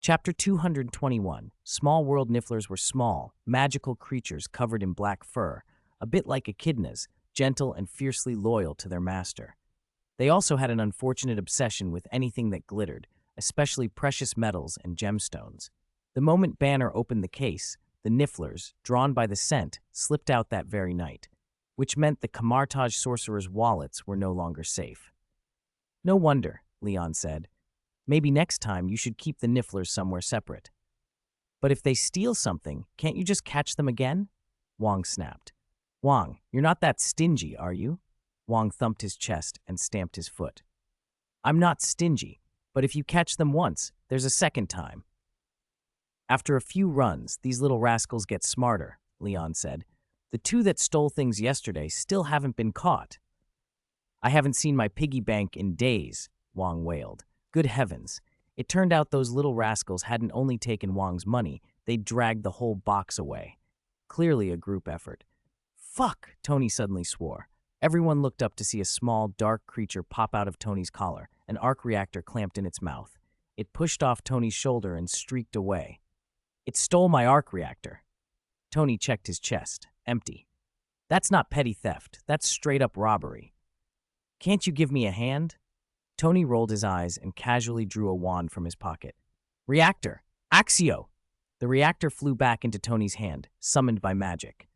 Chapter 221. Small world nifflers were small, magical creatures covered in black fur, a bit like echidnas, gentle and fiercely loyal to their master. They also had an unfortunate obsession with anything that glittered, especially precious metals and gemstones. The moment Banner opened the case, the nifflers, drawn by the scent, slipped out that very night, which meant the Kamartaj sorcerers' wallets were no longer safe. "No wonder," Leon said. "Maybe next time you should keep the nifflers somewhere separate." "But if they steal something, can't you just catch them again?" Wang snapped. "Wang, you're not that stingy, are you?" Wang thumped his chest and stamped his foot. "I'm not stingy, but if you catch them once, there's a second time." "After a few runs, these little rascals get smarter," Leon said. "The two that stole things yesterday still haven't been caught." "I haven't seen my piggy bank in days," Wang wailed. Good heavens. It turned out those little rascals hadn't only taken Wang's money, they'd dragged the whole box away. Clearly a group effort. "Fuck!" Tony suddenly swore. Everyone looked up to see a small, dark creature pop out of Tony's collar, an arc reactor clamped in its mouth. It pushed off Tony's shoulder and streaked away. "It stole my arc reactor." Tony checked his chest. Empty. "That's not petty theft. That's straight-up robbery. Can't you give me a hand?" Tony rolled his eyes and casually drew a wand from his pocket. "Reactor! Axio!" The reactor flew back into Tony's hand, summoned by magic.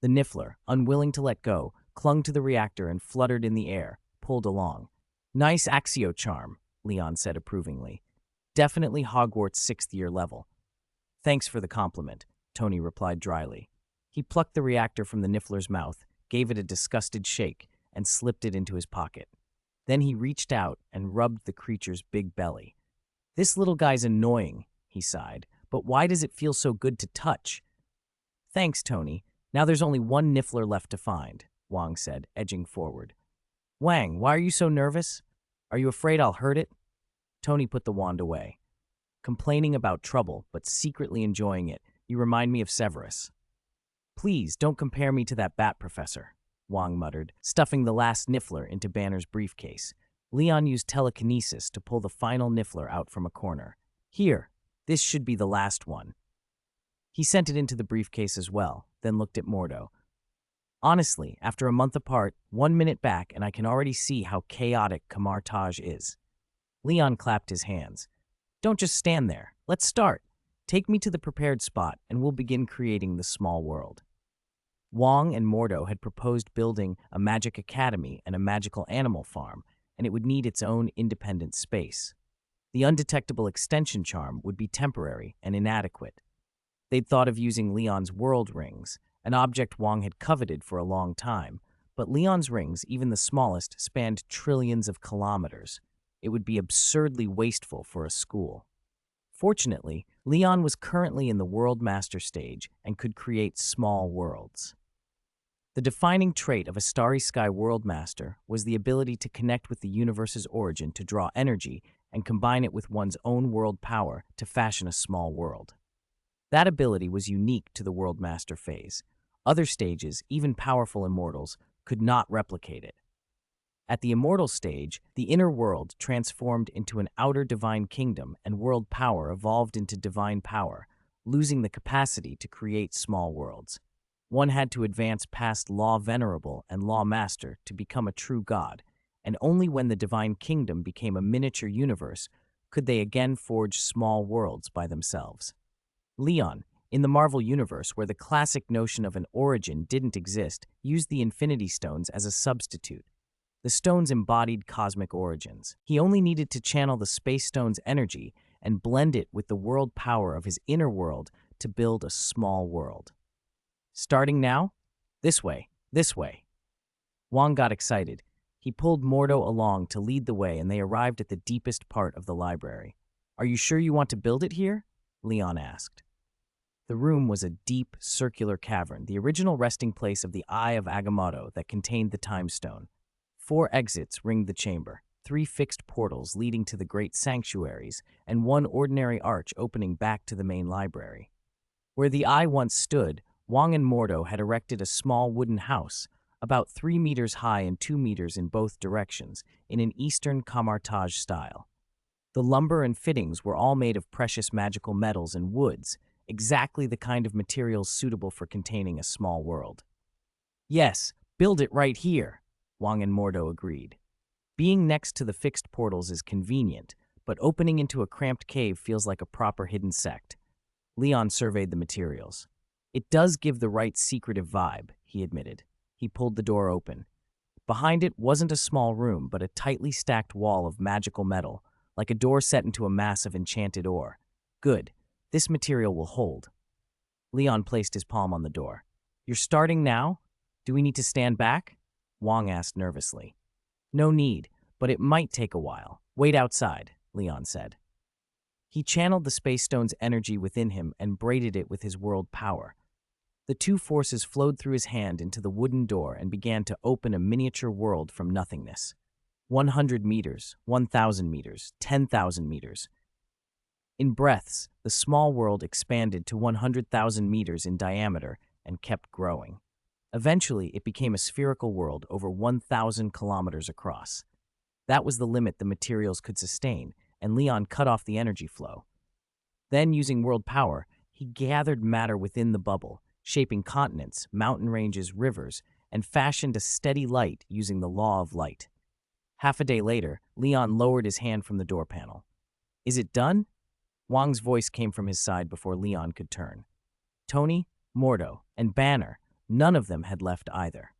The niffler, unwilling to let go, clung to the reactor and fluttered in the air, pulled along. "Nice Axio charm," Leon said approvingly. "Definitely Hogwarts 6th year level." "Thanks for the compliment," Tony replied dryly. He plucked the reactor from the niffler's mouth, gave it a disgusted shake, and slipped it into his pocket. Then he reached out and rubbed the creature's big belly. "This little guy's annoying," he sighed, "but why does it feel so good to touch?" "Thanks, Tony. Now there's only one niffler left to find," Wang said, edging forward. "Wang, why are you so nervous? Are you afraid I'll hurt it?" Tony put the wand away. "Complaining about trouble, but secretly enjoying it. You remind me of Severus." "Please, don't compare me to that bat professor," Wang muttered, stuffing the last niffler into Banner's briefcase. Leon used telekinesis to pull the final niffler out from a corner. "Here, this should be the last one." He sent it into the briefcase as well, then looked at Mordo. "Honestly, after a month apart, 1 minute back, and I can already see how chaotic Kamartaj is." Leon clapped his hands. "Don't just stand there. Let's start. Take me to the prepared spot, and we'll begin creating the small world." Wang and Mordo had proposed building a magic academy and a magical animal farm, and it would need its own independent space. The undetectable extension charm would be temporary and inadequate. They'd thought of using Leon's world rings, an object Wang had coveted for a long time, but Leon's rings, even the smallest, spanned trillions of kilometers. It would be absurdly wasteful for a school. Fortunately, Leon was currently in the World Master stage and could create small worlds. The defining trait of a Starry Sky World Master was the ability to connect with the universe's origin to draw energy and combine it with one's own world power to fashion a small world. That ability was unique to the World Master phase. Other stages, even powerful immortals, could not replicate it. At the immortal stage, the inner world transformed into an outer divine kingdom and world power evolved into divine power, losing the capacity to create small worlds. One had to advance past Law Venerable and Law Master to become a true god, and only when the divine kingdom became a miniature universe could they again forge small worlds by themselves. Leon, in the Marvel Universe where the classic notion of an origin didn't exist, used the Infinity Stones as a substitute. The stones embodied cosmic origins. He only needed to channel the Space Stone's energy and blend it with the world power of his inner world to build a small world. "Starting now? This way, this way." Wang got excited. He pulled Mordo along to lead the way, and they arrived at the deepest part of the library. "Are you sure you want to build it here?" Leon asked. The room was a deep, circular cavern, the original resting place of the Eye of Agamotto that contained the Time Stone. 4 exits ringed the chamber, 3 fixed portals leading to the great sanctuaries, and 1 ordinary arch opening back to the main library. Where the Eye once stood, Wang and Mordo had erected a small wooden house, about 3 meters high and 2 meters in both directions, in an Eastern Kamartaj style. The lumber and fittings were all made of precious magical metals and woods, exactly the kind of materials suitable for containing a small world. Yes, build it right here, Wang and Mordo agreed. Being next to the fixed portals is convenient, but opening into a cramped cave feels like a proper hidden sect. Leon surveyed the materials. It does give the right secretive vibe, he admitted. He pulled the door open. Behind it wasn't a small room, but a tightly stacked wall of magical metal, like a door set into a mass of enchanted ore. Good. This material will hold. Leon placed his palm on the door. You're starting now? Do we need to stand back? Wang asked nervously. No need, but it might take a while. Wait outside, Leon said. He channeled the space stone's energy within him and braided it with his world power. The two forces flowed through his hand into the wooden door and began to open a miniature world from nothingness. 100 meters, 1,000 meters, 10,000 meters. In breaths, the small world expanded to 100,000 meters in diameter and kept growing. Eventually, it became a spherical world over 1,000 kilometers across. That was the limit the materials could sustain, and Leon cut off the energy flow. Then, using world power, he gathered matter within the bubble, shaping continents, mountain ranges, rivers, and fashioned a steady light using the law of light. Half a day later, Leon lowered his hand from the door panel. Is it done? Wang's voice came from his side before Leon could turn. Tony, Mordo, and Banner, none of them had left either.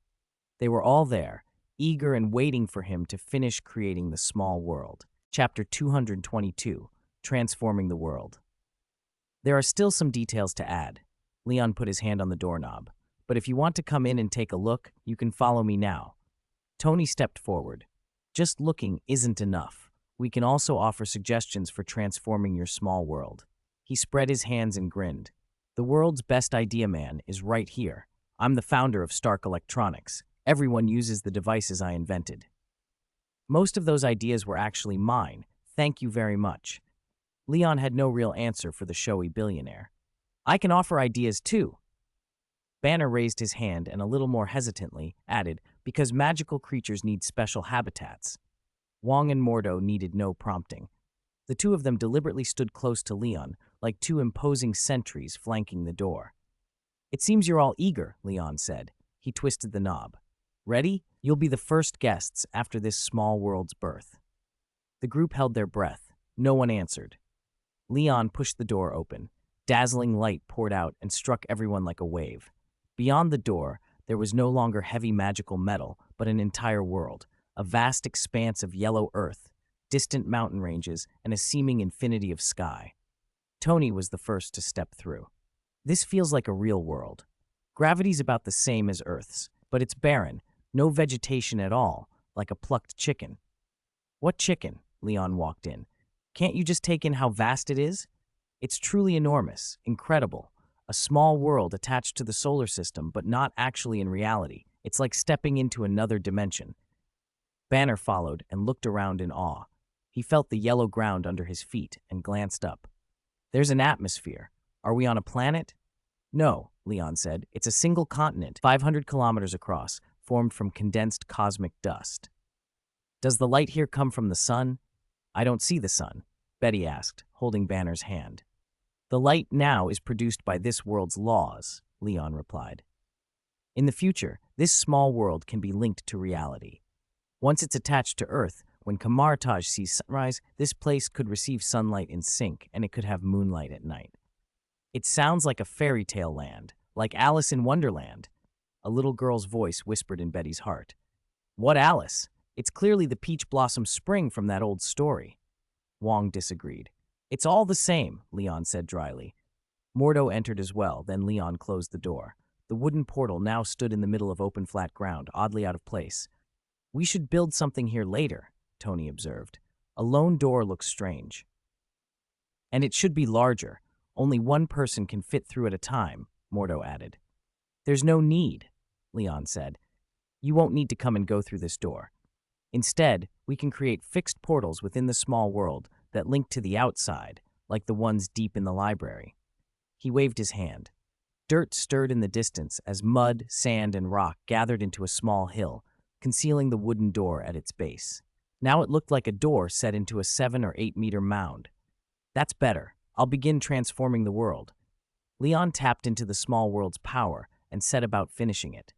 They were all there, eager and waiting for him to finish creating the small world. Chapter 222, Transforming the World. There are still some details to add. Leon put his hand on the doorknob. But if you want to come in and take a look, you can follow me now. Tony stepped forward. Just looking isn't enough. We can also offer suggestions for transforming your small world. He spread his hands and grinned. The world's best idea man is right here. I'm the founder of Stark Electronics. Everyone uses the devices I invented. Most of those ideas were actually mine. Thank you very much. Leon had no real answer for the showy billionaire. I can offer ideas too. Banner raised his hand and a little more hesitantly added, because magical creatures need special habitats. Wang and Mordo needed no prompting. The two of them deliberately stood close to Leon, like two imposing sentries flanking the door. It seems you're all eager, Leon said. He twisted the knob. Ready? You'll be the first guests after this small world's birth. The group held their breath. No one answered. Leon pushed the door open. Dazzling light poured out and struck everyone like a wave. Beyond the door, there was no longer heavy magical metal, but an entire world, a vast expanse of yellow earth, distant mountain ranges, and a seeming infinity of sky. Tony was the first to step through. This feels like a real world. Gravity's about the same as Earth's, but it's barren, no vegetation at all, like a plucked chicken. What chicken? Leon walked in. Can't you just take in how vast it is? It's truly enormous, incredible. A small world attached to the solar system, but not actually in reality. It's like stepping into another dimension. Banner followed and looked around in awe. He felt the yellow ground under his feet and glanced up. There's an atmosphere. Are we on a planet? No, Leon said. It's a single continent, 500 kilometers across, formed from condensed cosmic dust. Does the light here come from the sun? I don't see the sun, Betty asked, holding Banner's hand. The light now is produced by this world's laws, Leon replied. In the future, this small world can be linked to reality. Once it's attached to Earth, when Kamartaj sees sunrise, this place could receive sunlight in sync, and it could have moonlight at night. It sounds like a fairy tale land, like Alice in Wonderland. A little girl's voice whispered in Betty's heart. What Alice? It's clearly the peach blossom spring from that old story. Wang disagreed. It's all the same, Leon said dryly. Mordo entered as well, then Leon closed the door. The wooden portal now stood in the middle of open flat ground, oddly out of place. We should build something here later, Tony observed. A lone door looks strange. And it should be larger. Only one person can fit through at a time, Mordo added. There's no need, Leon said. You won't need to come and go through this door. Instead, we can create fixed portals within the small world that link to the outside, like the ones deep in the library. He waved his hand. Dirt stirred in the distance as mud, sand, and rock gathered into a small hill, concealing the wooden door at its base. Now it looked like a door set into a 7 or 8 meter mound. That's better. I'll begin transforming the world. Leon tapped into the small world's power and set about finishing it.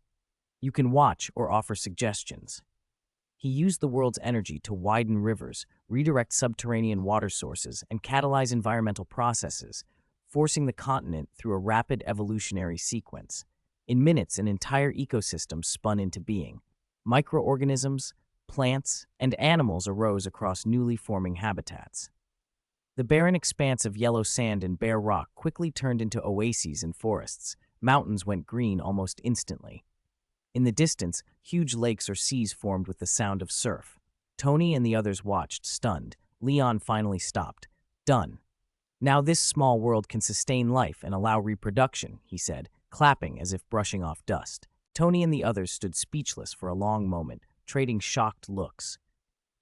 You can watch or offer suggestions. He used the world's energy to widen rivers, redirect subterranean water sources, and catalyze environmental processes, forcing the continent through a rapid evolutionary sequence. In minutes, an entire ecosystem spun into being. Microorganisms, plants, and animals arose across newly forming habitats. The barren expanse of yellow sand and bare rock quickly turned into oases and forests. Mountains went green almost instantly. In the distance, huge lakes or seas formed with the sound of surf. Tony and the others watched, stunned. Leon finally stopped. Done. Now this small world can sustain life and allow reproduction, he said, clapping as if brushing off dust. Tony and the others stood speechless for a long moment, trading shocked looks.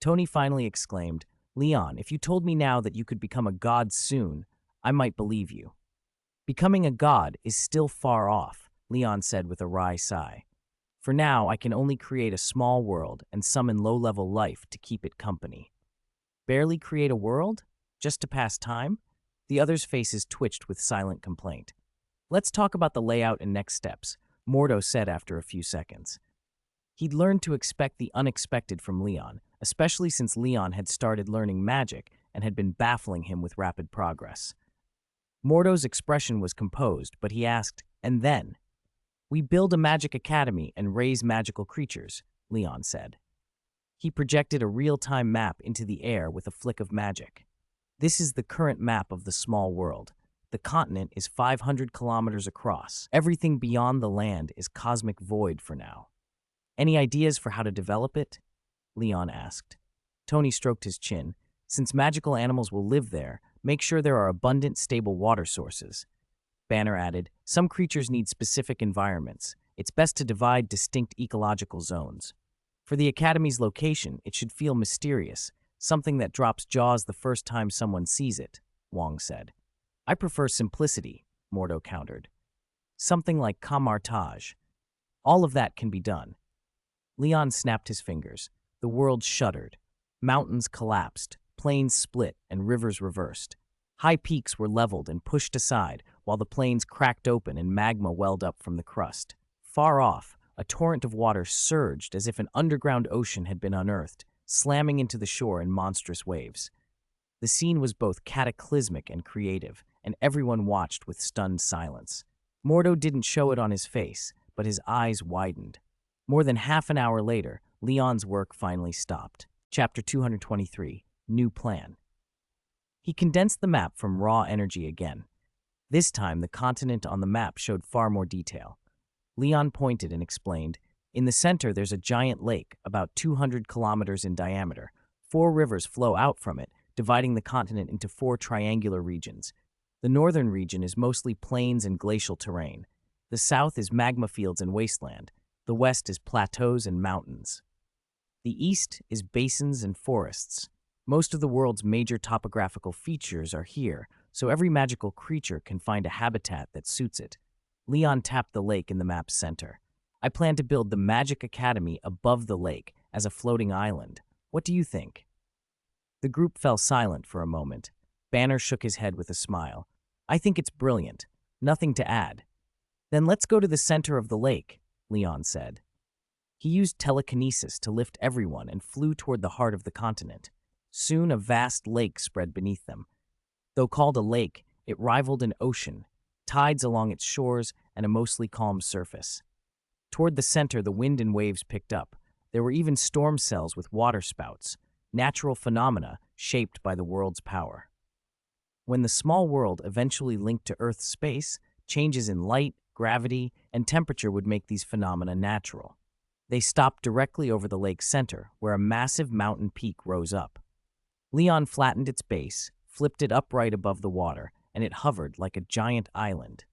Tony finally exclaimed, Leon, if you told me now that you could become a god soon, I might believe you. Becoming a god is still far off, Leon said with a wry sigh. For now, I can only create a small world and summon low-level life to keep it company. Barely create a world? Just to pass time? The others' faces twitched with silent complaint. Let's talk about the layout and next steps, Mordo said after a few seconds. He'd learned to expect the unexpected from Leon, especially since Leon had started learning magic and had been baffling him with rapid progress. Mordo's expression was composed, but he asked, and then? We build a magic academy and raise magical creatures, Leon said. He projected a real-time map into the air with a flick of magic. This is the current map of the small world. The continent is 500 kilometers across. Everything beyond the land is cosmic void for now. Any ideas for how to develop it? Leon asked. Tony stroked his chin. Since magical animals will live there, make sure there are abundant, stable water sources. Banner added, some creatures need specific environments. It's best to divide distinct ecological zones. For the Academy's location, it should feel mysterious, something that drops jaws the first time someone sees it, Wong said. I prefer simplicity, Mordo countered. Something like camartage. All of that can be done. Leon snapped his fingers. The world shuddered. Mountains collapsed, plains split, and rivers reversed. High peaks were leveled and pushed aside, while the plains cracked open and magma welled up from the crust. Far off, a torrent of water surged as if an underground ocean had been unearthed, slamming into the shore in monstrous waves. The scene was both cataclysmic and creative, and everyone watched with stunned silence. Mordo didn't show it on his face, but his eyes widened. More than half an hour later, Leon's work finally stopped. Chapter 223, New Plan. He condensed the map from raw energy again. This time, the continent on the map showed far more detail. Leon pointed and explained, in the center there's a giant lake, about 200 kilometers in diameter. 4 rivers flow out from it, dividing the continent into 4 triangular regions. The northern region is mostly plains and glacial terrain. The south is magma fields and wasteland. The west is plateaus and mountains. The east is basins and forests. Most of the world's major topographical features are here, so every magical creature can find a habitat that suits it. Leon tapped the lake in the map's center. I plan to build the Magic Academy above the lake as a floating island. What do you think? The group fell silent for a moment. Banner shook his head with a smile. I think it's brilliant. Nothing to add. Then let's go to the center of the lake, Leon said. He used telekinesis to lift everyone and flew toward the heart of the continent. Soon a vast lake spread beneath them. Though called a lake, it rivaled an ocean, tides along its shores and a mostly calm surface. Toward the center, the wind and waves picked up. There were even storm cells with water spouts, natural phenomena shaped by the world's power. When the small world eventually linked to Earth's space, changes in light, gravity, and temperature would make these phenomena natural. They stopped directly over the lake's center, where a massive mountain peak rose up. Leon flattened its base, flipped it upright above the water, and it hovered like a giant island.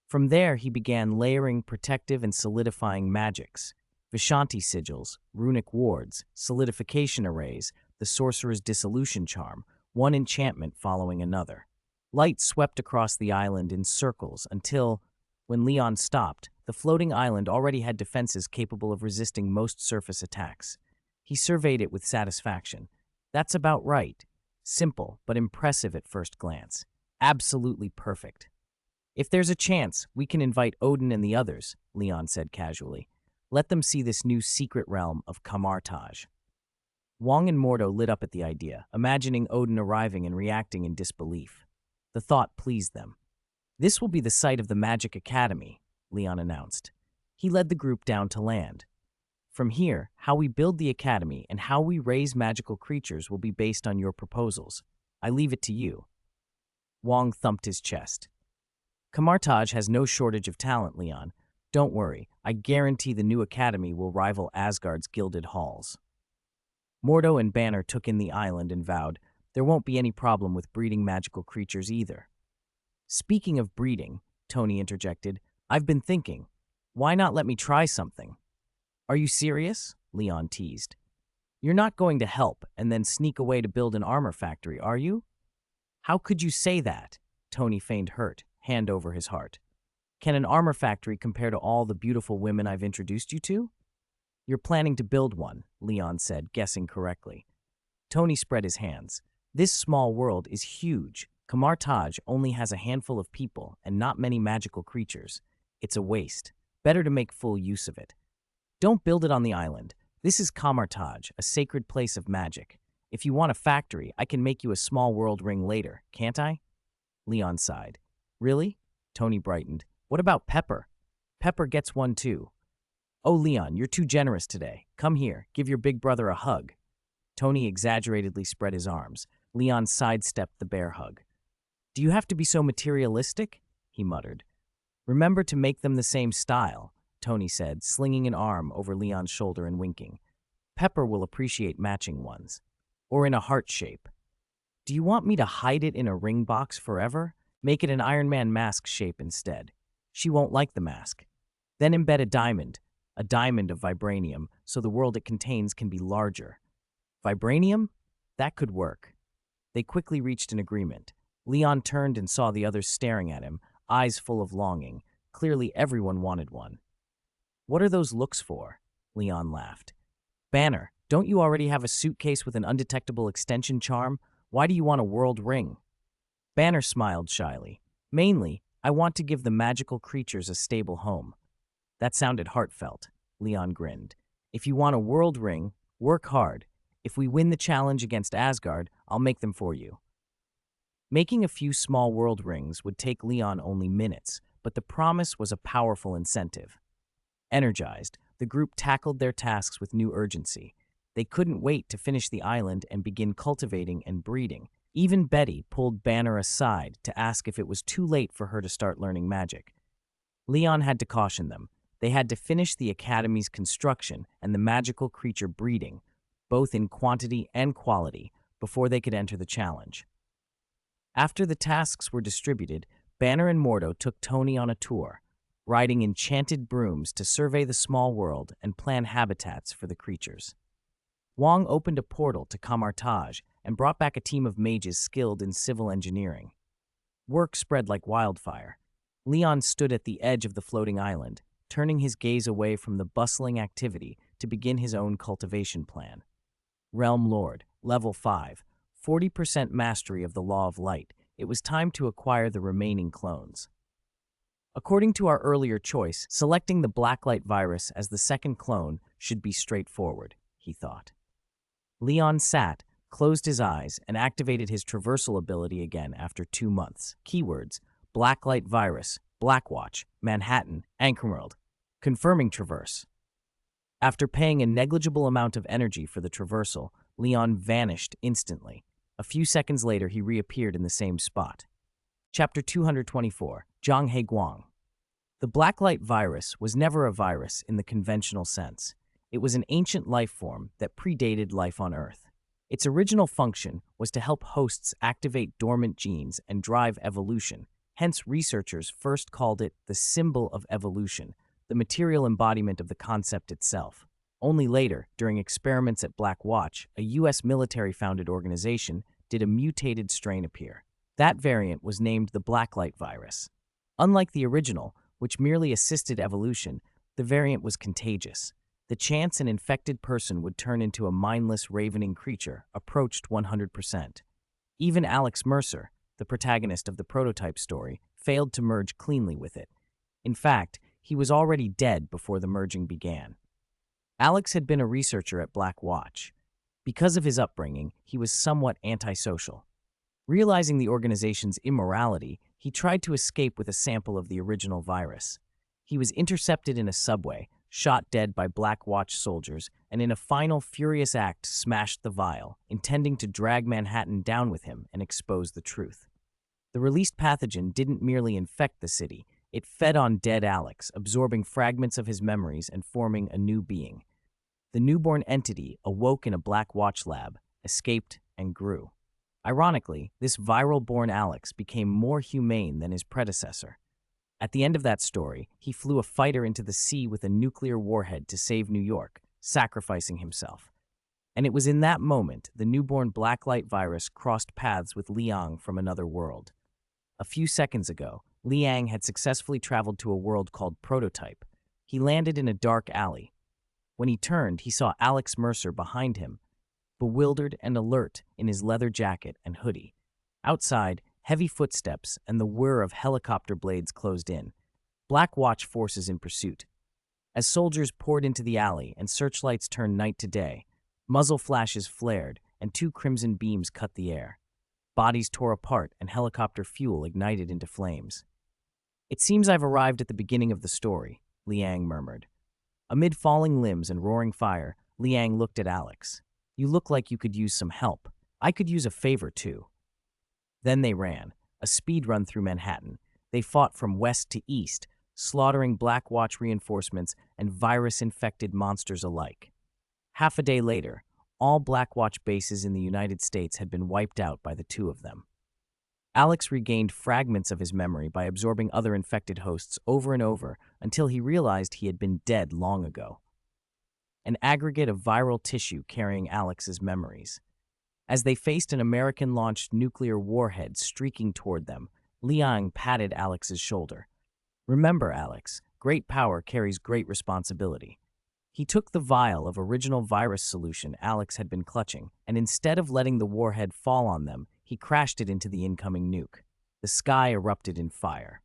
From there, he began layering protective and solidifying magics, Vishanti sigils, runic wards, solidification arrays, the sorcerer's dissolution charm, one enchantment following another. Light swept across the island in circles until, when Leon stopped, the floating island already had defenses capable of resisting most surface attacks. He surveyed it with satisfaction. That's about right. Simple, but impressive at first glance. Absolutely perfect. If there's a chance, we can invite Odin and the others, Leon said casually. Let them see this new secret realm of Kamartaj. Wong and Mordo lit up at the idea, imagining Odin arriving and reacting in disbelief. The thought pleased them. This will be the site of the Magic Academy, Leon announced. He led the group down to land. From here, how we build the academy and how we raise magical creatures will be based on your proposals. I leave it to you. Wong thumped his chest. Kamartaj has no shortage of talent, Leon. Don't worry, I guarantee the new academy will rival Asgard's gilded halls. Mordo and Banner took in the island and vowed there won't be any problem with breeding magical creatures either. Speaking of breeding, Tony interjected, I've been thinking, why not let me try something? Are you serious? Leon teased. You're not going to help and then sneak away to build an armor factory, are you? How could you say that? Tony feigned hurt, hand over his heart. Can an armor factory compare to all the beautiful women I've introduced you to? You're planning to build one, Leon said, guessing correctly. Tony spread his hands. This small world is huge. Kamartaj only has a handful of people and not many magical creatures. It's a waste. Better to make full use of it. Don't build it on the island. This is Kamartaj, a sacred place of magic. If you want a factory, I can make you a small world ring later, can't I? Leon sighed. Really? Tony brightened. What about Pepper? Pepper gets one too. Oh, Leon, you're too generous today. Come here, give your big brother a hug. Tony exaggeratedly spread his arms. Leon sidestepped the bear hug. Do you have to be so materialistic? He muttered. Remember to make them the same style, Tony said, slinging an arm over Leon's shoulder and winking. Pepper will appreciate matching ones. Or in a heart shape. Do you want me to hide it in a ring box forever? Make it an Iron Man mask shape instead. She won't like the mask. Then embed a diamond of vibranium, so the world it contains can be larger. Vibranium? That could work. They quickly reached an agreement. Leon turned and saw the others staring at him, eyes full of longing. Clearly everyone wanted one. What are those looks for? Leon laughed. Banner, don't you already have a suitcase with an undetectable extension charm? Why do you want a world ring? Banner smiled shyly. Mainly, I want to give the magical creatures a stable home. That sounded heartfelt. Leon grinned. If you want a world ring, work hard. If we win the challenge against Asgard, I'll make them for you. Making a few small world rings would take Leon only minutes, but the promise was a powerful incentive. Energized, the group tackled their tasks with new urgency. They couldn't wait to finish the island and begin cultivating and breeding. Even Betty pulled Banner aside to ask if it was too late for her to start learning magic. Leon had to caution them. They had to finish the academy's construction and the magical creature breeding, both in quantity and quality, before they could enter the challenge. After the tasks were distributed, Banner and Mordo took Tony on a tour, riding enchanted brooms to survey the small world and plan habitats for the creatures. Wong opened a portal to Kamartaj and brought back a team of mages skilled in civil engineering. Work spread like wildfire. Leon stood at the edge of the floating island, turning his gaze away from the bustling activity to begin his own cultivation plan. Realm Lord, Level 5, 40% mastery of the Law of Light. It was time to acquire the remaining clones. According to our earlier choice, selecting the Blacklight virus as the second clone should be straightforward, he thought. Leon sat, closed his eyes, and activated his traversal ability again after 2 months. Keywords: Blacklight virus, Blackwatch, Manhattan, Anchorworld. Confirming traverse. After paying a negligible amount of energy for the traversal, Leon vanished instantly. A few seconds later, he reappeared in the same spot. Chapter 224, Zhang He Guang. The Blacklight virus was never a virus in the conventional sense. It was an ancient life form that predated life on Earth. Its original function was to help hosts activate dormant genes and drive evolution. Hence, researchers first called it the symbol of evolution, the material embodiment of the concept itself. Only later, during experiments at Black Watch, a U.S. military-founded organization, did a mutated strain appear. That variant was named the Blacklight virus. Unlike the original, which merely assisted evolution, the variant was contagious. The chance an infected person would turn into a mindless, ravening creature approached 100%. Even Alex Mercer, the protagonist of the prototype story, failed to merge cleanly with it. In fact, he was already dead before the merging began. Alex had been a researcher at Black Watch. Because of his upbringing, he was somewhat antisocial. Realizing the organization's immorality, he tried to escape with a sample of the original virus. He was intercepted in a subway, shot dead by Black Watch soldiers, and in a final furious act smashed the vial, intending to drag Manhattan down with him and expose the truth. The released pathogen didn't merely infect the city, it fed on dead Alex, absorbing fragments of his memories and forming a new being. The newborn entity awoke in a Black Watch lab, escaped, and grew. Ironically, this viral-born Alex became more humane than his predecessor. At the end of that story, he flew a fighter into the sea with a nuclear warhead to save New York, sacrificing himself. And it was in that moment the newborn Blacklight virus crossed paths with Liang from another world. A few seconds ago, Liang had successfully traveled to a world called Prototype. He landed in a dark alley. When he turned, he saw Alex Mercer behind him, bewildered and alert in his leather jacket and hoodie. Outside, heavy footsteps and the whir of helicopter blades closed in. Black Watch forces in pursuit. As soldiers poured into the alley and searchlights turned night to day, muzzle flashes flared and two crimson beams cut the air. Bodies tore apart and helicopter fuel ignited into flames. "It seems I've arrived at the beginning of the story," Liang murmured. Amid falling limbs and roaring fire, Liang looked at Alex. "You look like you could use some help. I could use a favor, too." Then they ran, a speed run through Manhattan. They fought from west to east, slaughtering Black Watch reinforcements and virus-infected monsters alike. Half a day later, all Black Watch bases in the United States had been wiped out by the two of them. Alex regained fragments of his memory by absorbing other infected hosts over and over until he realized he had been dead long ago. An aggregate of viral tissue carrying Alex's memories. As they faced an American-launched nuclear warhead streaking toward them, Liang patted Alex's shoulder. "Remember, Alex, great power carries great responsibility." He took the vial of original virus solution Alex had been clutching, and instead of letting the warhead fall on them, he crashed it into the incoming nuke. The sky erupted in fire.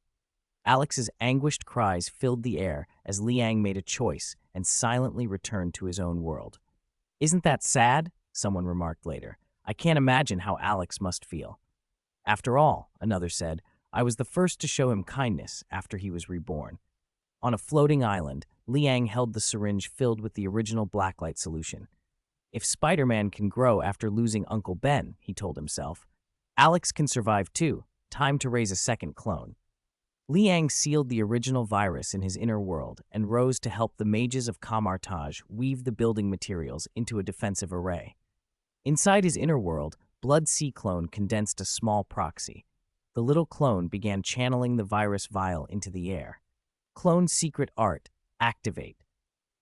Alex's anguished cries filled the air as Liang made a choice and silently returned to his own world. "Isn't that sad?" someone remarked later. "I can't imagine how Alex must feel." "After all," another said, "I was the first to show him kindness after he was reborn." On a floating island, Liang held the syringe filled with the original Blacklight solution. "If Spider-Man can grow after losing Uncle Ben," he told himself, "Alex can survive too. Time to raise a second clone." Liang sealed the original virus in his inner world and rose to help the mages of Kamartaj weave the building materials into a defensive array. Inside his inner world, Blood Sea Clone condensed a small proxy. The little clone began channeling the virus vial into the air. Clone's secret art, activate.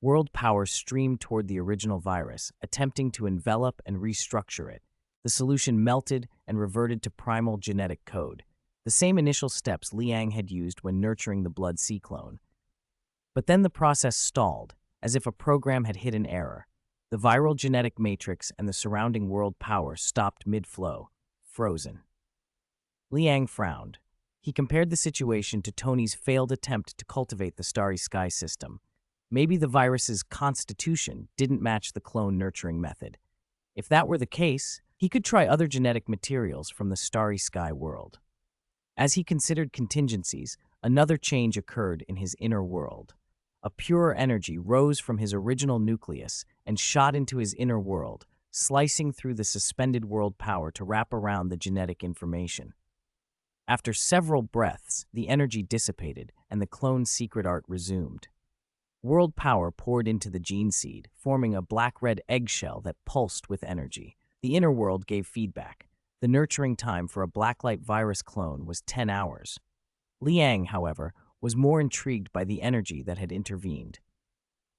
World power streamed toward the original virus, attempting to envelop and restructure it. The solution melted and reverted to primal genetic code, the same initial steps Liang had used when nurturing the Blood Sea Clone. But then the process stalled, as if a program had hit an error. The viral genetic matrix and the surrounding world power stopped mid-flow, frozen. Liang frowned. He compared the situation to Tony's failed attempt to cultivate the Starry Sky system. Maybe the virus's constitution didn't match the clone nurturing method. If that were the case, he could try other genetic materials from the Starry Sky world. As he considered contingencies, another change occurred in his inner world. A purer energy rose from his original nucleus and shot into his inner world, slicing through the suspended world power to wrap around the genetic information. After several breaths, the energy dissipated and the clone's secret art resumed. World power poured into the gene seed, forming a black-red eggshell that pulsed with energy. The inner world gave feedback. The nurturing time for a Blacklight virus clone was 10 hours. Liang, however, was more intrigued by the energy that had intervened.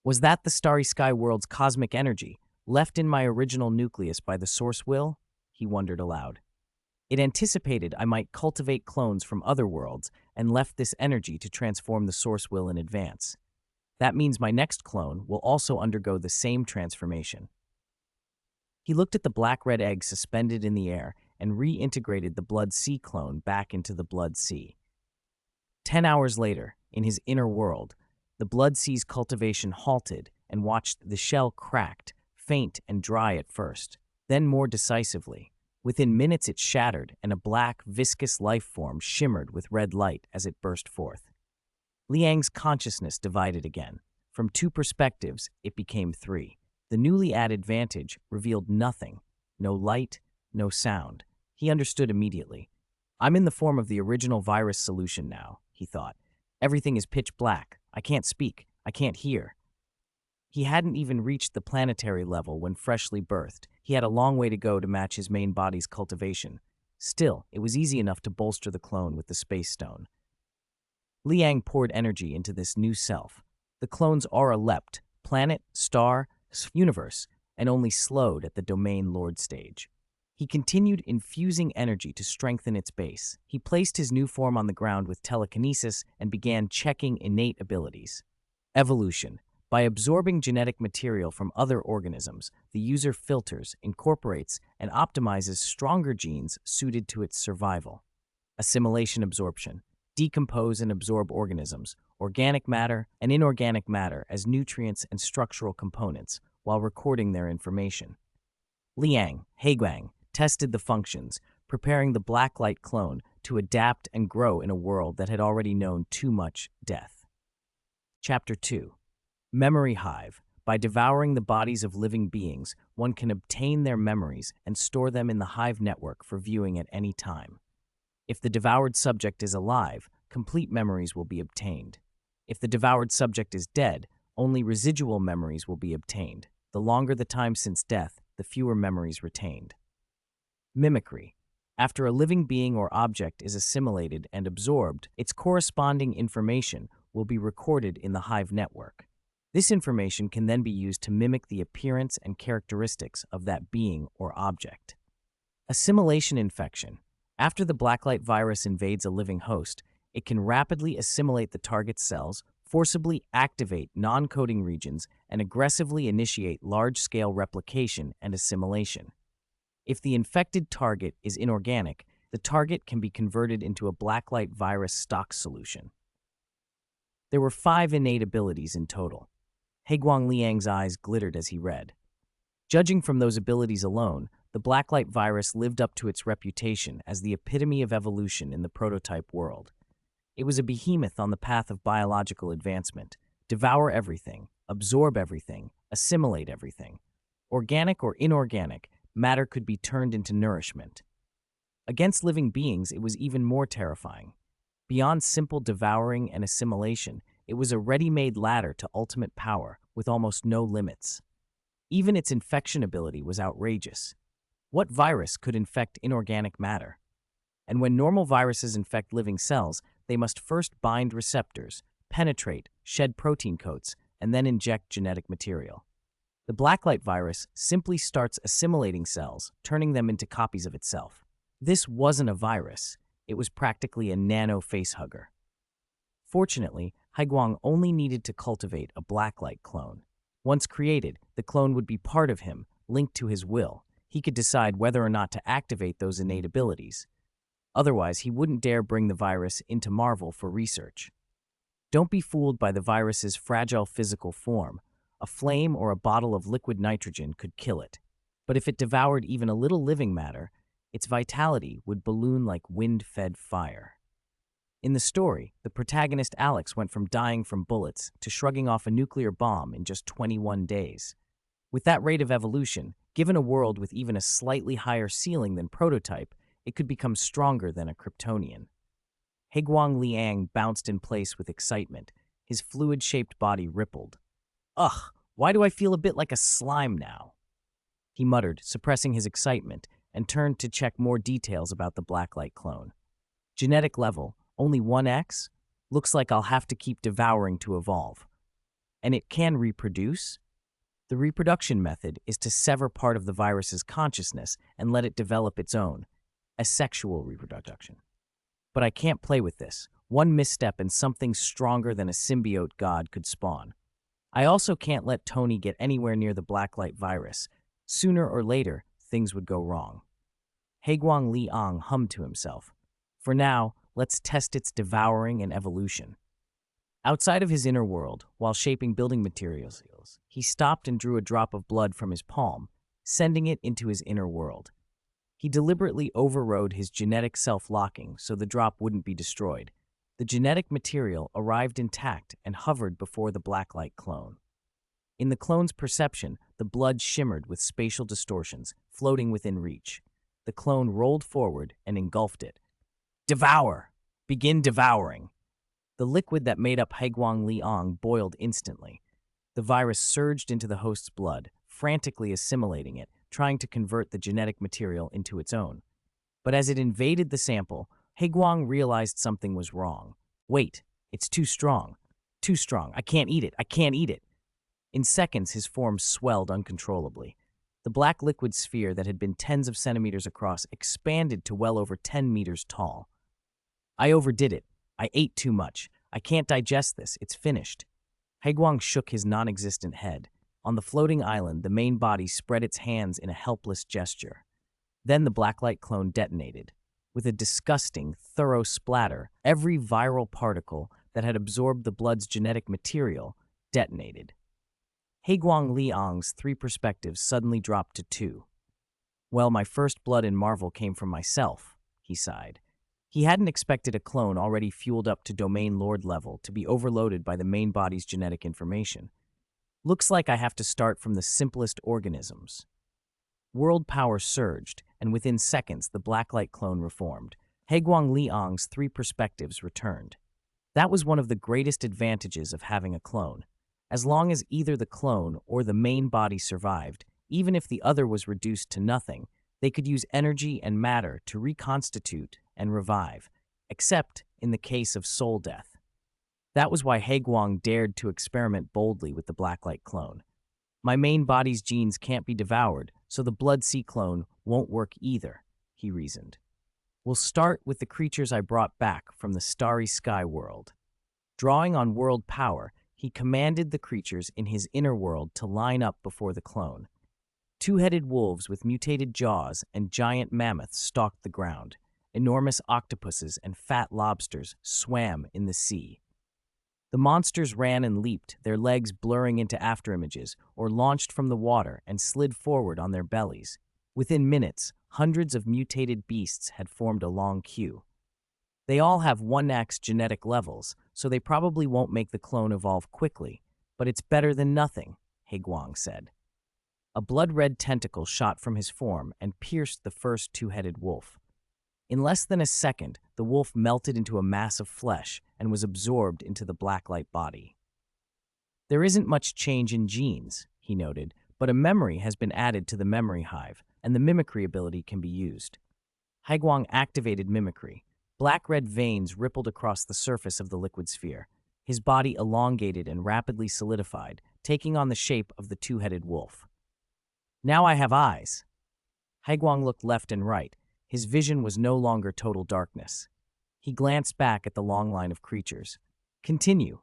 Was that the Starry Sky world's cosmic energy, left in my original nucleus by the source will? He wondered aloud. It anticipated I might cultivate clones from other worlds and left this energy to transform the source will in advance. That means my next clone will also undergo the same transformation. He looked at the black-red egg suspended in the air and reintegrated the Blood Sea clone back into the Blood Sea. 10 hours later, in his inner world, the Blood Sea's cultivation halted and watched the shell cracked, faint and dry at first, then more decisively. Within minutes it shattered and a black, viscous life form shimmered with red light as it burst forth. Liang's consciousness divided again. From two perspectives, it became three. The newly added vantage revealed nothing. No light, no sound. He understood immediately. I'm in the form of the original virus solution now, he thought. Everything is pitch black. I can't speak. I can't hear. He hadn't even reached the planetary level when freshly birthed. He had a long way to go to match his main body's cultivation. Still, it was easy enough to bolster the clone with the space stone. Liang poured energy into this new self. The clone's aura leapt, planet, star, universe, and only slowed at the domain lord stage. He continued infusing energy to strengthen its base. He placed his new form on the ground with telekinesis and began checking innate abilities. Evolution. By absorbing genetic material from other organisms, the user filters, incorporates, and optimizes stronger genes suited to its survival. Assimilation absorption. Decompose and absorb organisms, organic matter and inorganic matter as nutrients and structural components while recording their information. Liang, Heguang, tested the functions, preparing the blacklight clone to adapt and grow in a world that had already known too much death. Chapter 2. Memory Hive. By devouring the bodies of living beings, one can obtain their memories and store them in the hive network for viewing at any time. If the devoured subject is alive, complete memories will be obtained. If the devoured subject is dead, only residual memories will be obtained. The longer the time since death, the fewer memories retained. Mimicry. After a living being or object is assimilated and absorbed, its corresponding information will be recorded in the hive network. This information can then be used to mimic the appearance and characteristics of that being or object. Assimilation infection. After the blacklight virus invades a living host, it can rapidly assimilate the target's cells, forcibly activate non-coding regions, and aggressively initiate large-scale replication and assimilation. If the infected target is inorganic, the target can be converted into a blacklight virus stock solution. There were 5 innate abilities in total. Heguang Liang's eyes glittered as he read. Judging from those abilities alone, the blacklight virus lived up to its reputation as the epitome of evolution in the prototype world. It was a behemoth on the path of biological advancement. Devour everything, absorb everything, assimilate everything. Organic or inorganic, matter could be turned into nourishment. Against living beings, it was even more terrifying. Beyond simple devouring and assimilation, it was a ready-made ladder to ultimate power with almost no limits. Even its infection ability was outrageous. What virus could infect inorganic matter? And when normal viruses infect living cells, they must first bind receptors, penetrate, shed protein coats, and then inject genetic material. The blacklight virus simply starts assimilating cells, turning them into copies of itself. This wasn't a virus. It was practically a nano facehugger. Fortunately, Heguang only needed to cultivate a blacklight clone. Once created, the clone would be part of him, linked to his will. He could decide whether or not to activate those innate abilities. Otherwise, he wouldn't dare bring the virus into Marvel for research. Don't be fooled by the virus's fragile physical form. A flame or a bottle of liquid nitrogen could kill it. But if it devoured even a little living matter, its vitality would balloon like wind-fed fire. In the story, the protagonist Alex went from dying from bullets to shrugging off a nuclear bomb in just 21 days. With that rate of evolution, given a world with even a slightly higher ceiling than prototype, it could become stronger than a Kryptonian. Heguang Liang bounced in place with excitement. His fluid-shaped body rippled. Ugh, why do I feel a bit like a slime now? He muttered, suppressing his excitement, and turned to check more details about the blacklight clone. Genetic level, only 1x? Looks like I'll have to keep devouring to evolve. And it can reproduce? The reproduction method is to sever part of the virus's consciousness and let it develop its own, asexual reproduction. But I can't play with this. One misstep and something stronger than a symbiote god could spawn. I also can't let Tony get anywhere near the blacklight virus. Sooner or later, things would go wrong. Haiguang Liang hummed to himself. For now, let's test its devouring and evolution. Outside of his inner world, while shaping building materials, he stopped and drew a drop of blood from his palm, sending it into his inner world. He deliberately overrode his genetic self-locking so the drop wouldn't be destroyed. The genetic material arrived intact and hovered before the blacklight clone. In the clone's perception, the blood shimmered with spatial distortions, floating within reach. The clone rolled forward and engulfed it. Devour! Begin devouring! The liquid that made up Haiguang Liang boiled instantly. The virus surged into the host's blood, frantically assimilating it, trying to convert the genetic material into its own. But as it invaded the sample, Haiguang realized something was wrong. Wait, it's too strong. Too strong. I can't eat it. I can't eat it. In seconds, his form swelled uncontrollably. The black liquid sphere that had been tens of centimeters across expanded to well over 10 meters tall. I overdid it. I ate too much. I can't digest this. It's finished. Haiguang shook his non-existent head. On the floating island, the main body spread its hands in a helpless gesture. Then the blacklight clone detonated. With a disgusting, thorough splatter, every viral particle that had absorbed the blood's genetic material detonated. Haiguang Liang's 3 perspectives suddenly dropped to 2. Well, my first blood in Marvel came from myself, he sighed. He hadn't expected a clone already fueled up to Domain Lord level to be overloaded by the main body's genetic information. Looks like I have to start from the simplest organisms. World power surged, and within seconds the blacklight clone reformed. Haiguang Liang's 3 perspectives returned. That was one of the greatest advantages of having a clone. As long as either the clone or the main body survived, even if the other was reduced to nothing, they could use energy and matter to reconstitute and revive, except in the case of soul death. That was why Haiguang dared to experiment boldly with the blacklight clone. My main body's genes can't be devoured, so the Blood Sea clone won't work either, he reasoned. We'll start with the creatures I brought back from the starry sky world. Drawing on world power, he commanded the creatures in his inner world to line up before the clone. 2-headed wolves with mutated jaws and giant mammoths stalked the ground. Enormous octopuses and fat lobsters swam in the sea. The monsters ran and leaped, their legs blurring into afterimages, or launched from the water and slid forward on their bellies. Within minutes, hundreds of mutated beasts had formed a long queue. They all have 1x genetic levels, so they probably won't make the clone evolve quickly, but it's better than nothing, Haiguang said. A blood-red tentacle shot from his form and pierced the first 2-headed wolf. In less than a second, the wolf melted into a mass of flesh and was absorbed into the blacklight body. There isn't much change in genes, he noted, but a memory has been added to the memory hive, and the mimicry ability can be used. Haiguang activated mimicry. Black-red veins rippled across the surface of the liquid sphere. His body elongated and rapidly solidified, taking on the shape of the 2-headed wolf. Now I have eyes. Haiguang looked left and right. His vision was no longer total darkness. He glanced back at the long line of creatures. Continue.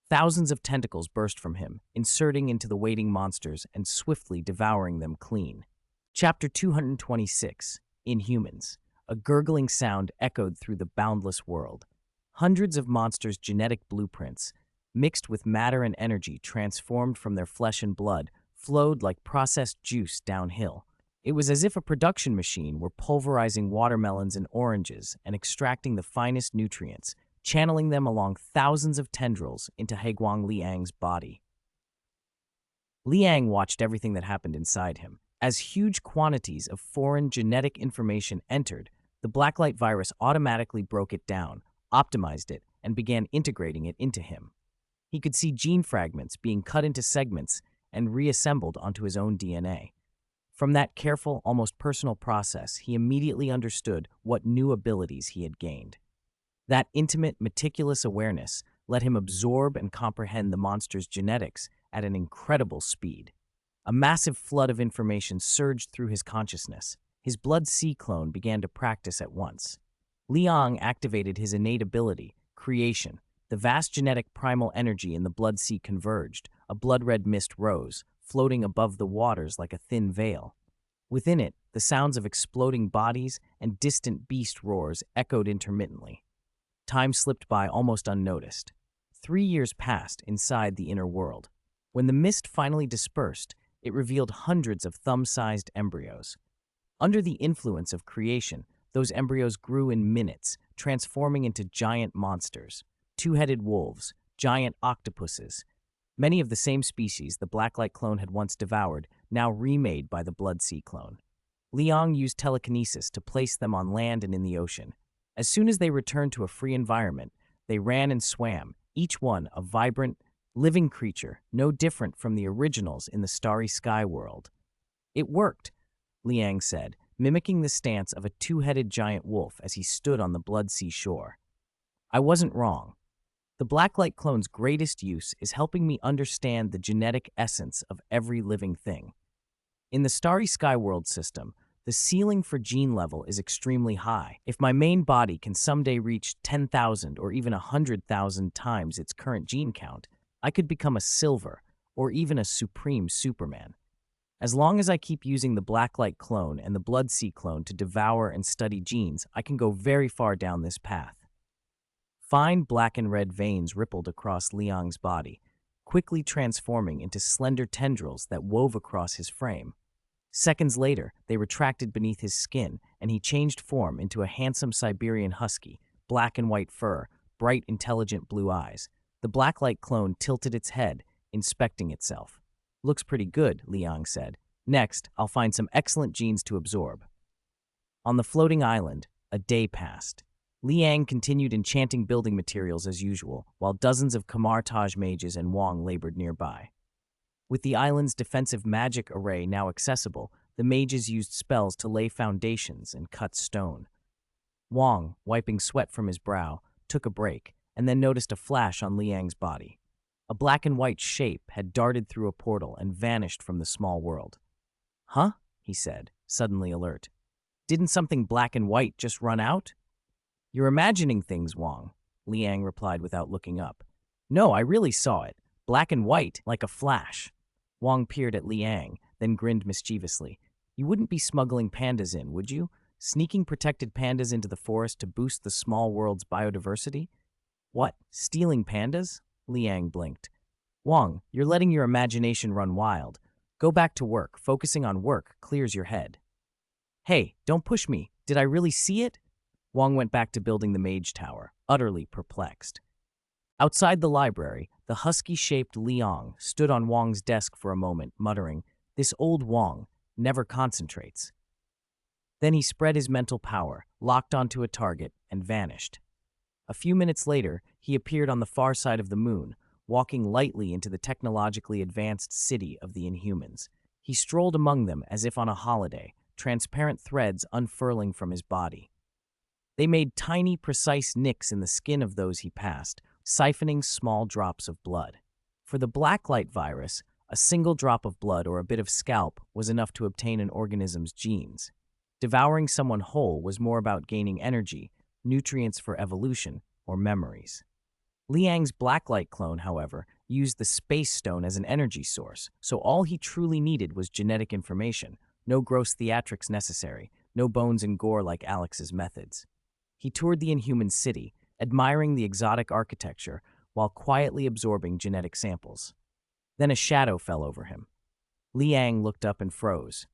Thousands of tentacles burst from him, inserting into the waiting monsters and swiftly devouring them clean. Chapter 226, Inhumans. A gurgling sound echoed through the boundless world. Hundreds of monsters' genetic blueprints, mixed with matter and energy transformed from their flesh and blood, flowed like processed juice downhill. It was as if a production machine were pulverizing watermelons and oranges and extracting the finest nutrients, channeling them along thousands of tendrils into Haiguang Liang's body. Liang watched everything that happened inside him. As huge quantities of foreign genetic information entered, the blacklight virus automatically broke it down, optimized it, and began integrating it into him. He could see gene fragments being cut into segments and reassembled onto his own DNA. From that careful, almost personal process, he immediately understood what new abilities he had gained. That intimate, meticulous awareness let him absorb and comprehend the monster's genetics at an incredible speed. A massive flood of information surged through his consciousness. His Blood Sea clone began to practice at once. Liang activated his innate ability, creation. The vast genetic primal energy in the Blood Sea converged, a blood-red mist rose, floating above the waters like a thin veil. Within it, the sounds of exploding bodies and distant beast roars echoed intermittently. Time slipped by almost unnoticed. 3 years passed inside the inner world. When the mist finally dispersed, it revealed hundreds of thumb-sized embryos. Under the influence of creation, those embryos grew in minutes, transforming into giant monsters. Two-headed wolves, giant octopuses. Many of the same species the Blacklight clone had once devoured, now remade by the Blood Sea clone. Liang used telekinesis to place them on land and in the ocean. As soon as they returned to a free environment, they ran and swam, each one a vibrant, living creature, no different from the originals in the Starry Sky world. "It worked," Liang said, mimicking the stance of a two-headed giant wolf as he stood on the Blood Sea shore. "I wasn't wrong. The Blacklight clone's greatest use is helping me understand the genetic essence of every living thing. In the Starry Sky world system, the ceiling for gene level is extremely high. If my main body can someday reach 10,000 or even 100,000 times its current gene count, I could become a silver or even a supreme Superman. As long as I keep using the Blacklight clone and the Blood Sea clone to devour and study genes, I can go very far down this path." Fine black and red veins rippled across Liang's body, quickly transforming into slender tendrils that wove across his frame. Seconds later, they retracted beneath his skin, and he changed form into a handsome Siberian husky, black and white fur, bright, intelligent blue eyes. The Blacklight clone tilted its head, inspecting itself. "Looks pretty good," Liang said. "Next, I'll find some excellent genes to absorb." On the floating island, a day passed. Liang continued enchanting building materials as usual, while dozens of Kamartaj mages and Wang labored nearby. With the island's defensive magic array now accessible, the mages used spells to lay foundations and cut stone. Wang, wiping sweat from his brow, took a break, and then noticed a flash on Liang's body. A black and white shape had darted through a portal and vanished from the small world. "Huh?" he said, suddenly alert. "Didn't something black and white just run out?" "You're imagining things, Wang," Liang replied without looking up. "No, I really saw it. Black and white, like a flash." Wang peered at Liang, then grinned mischievously. "You wouldn't be smuggling pandas in, would you? Sneaking protected pandas into the forest to boost the small world's biodiversity?" "What, stealing pandas?" Liang blinked. "Wang, you're letting your imagination run wild. Go back to work. Focusing on work clears your head." "Hey, don't push me. Did I really see it?" Wang went back to building the mage tower, utterly perplexed. Outside the library, the husky-shaped Liang stood on Wang's desk for a moment, muttering, "This old Wang never concentrates." Then he spread his mental power, locked onto a target, and vanished. A few minutes later, he appeared on the far side of the moon, walking lightly into the technologically advanced city of the Inhumans. He strolled among them as if on a holiday, transparent threads unfurling from his body. They made tiny, precise nicks in the skin of those he passed, siphoning small drops of blood. For the Blacklight virus, a single drop of blood or a bit of scalp was enough to obtain an organism's genes. Devouring someone whole was more about gaining energy, nutrients for evolution, or memories. Liang's Blacklight clone, however, used the Space Stone as an energy source, so all he truly needed was genetic information, no gross theatrics necessary, no bones and gore like Alex's methods. He toured the Inhuman city, admiring the exotic architecture while quietly absorbing genetic samples. Then a shadow fell over him. Liang looked up and froze.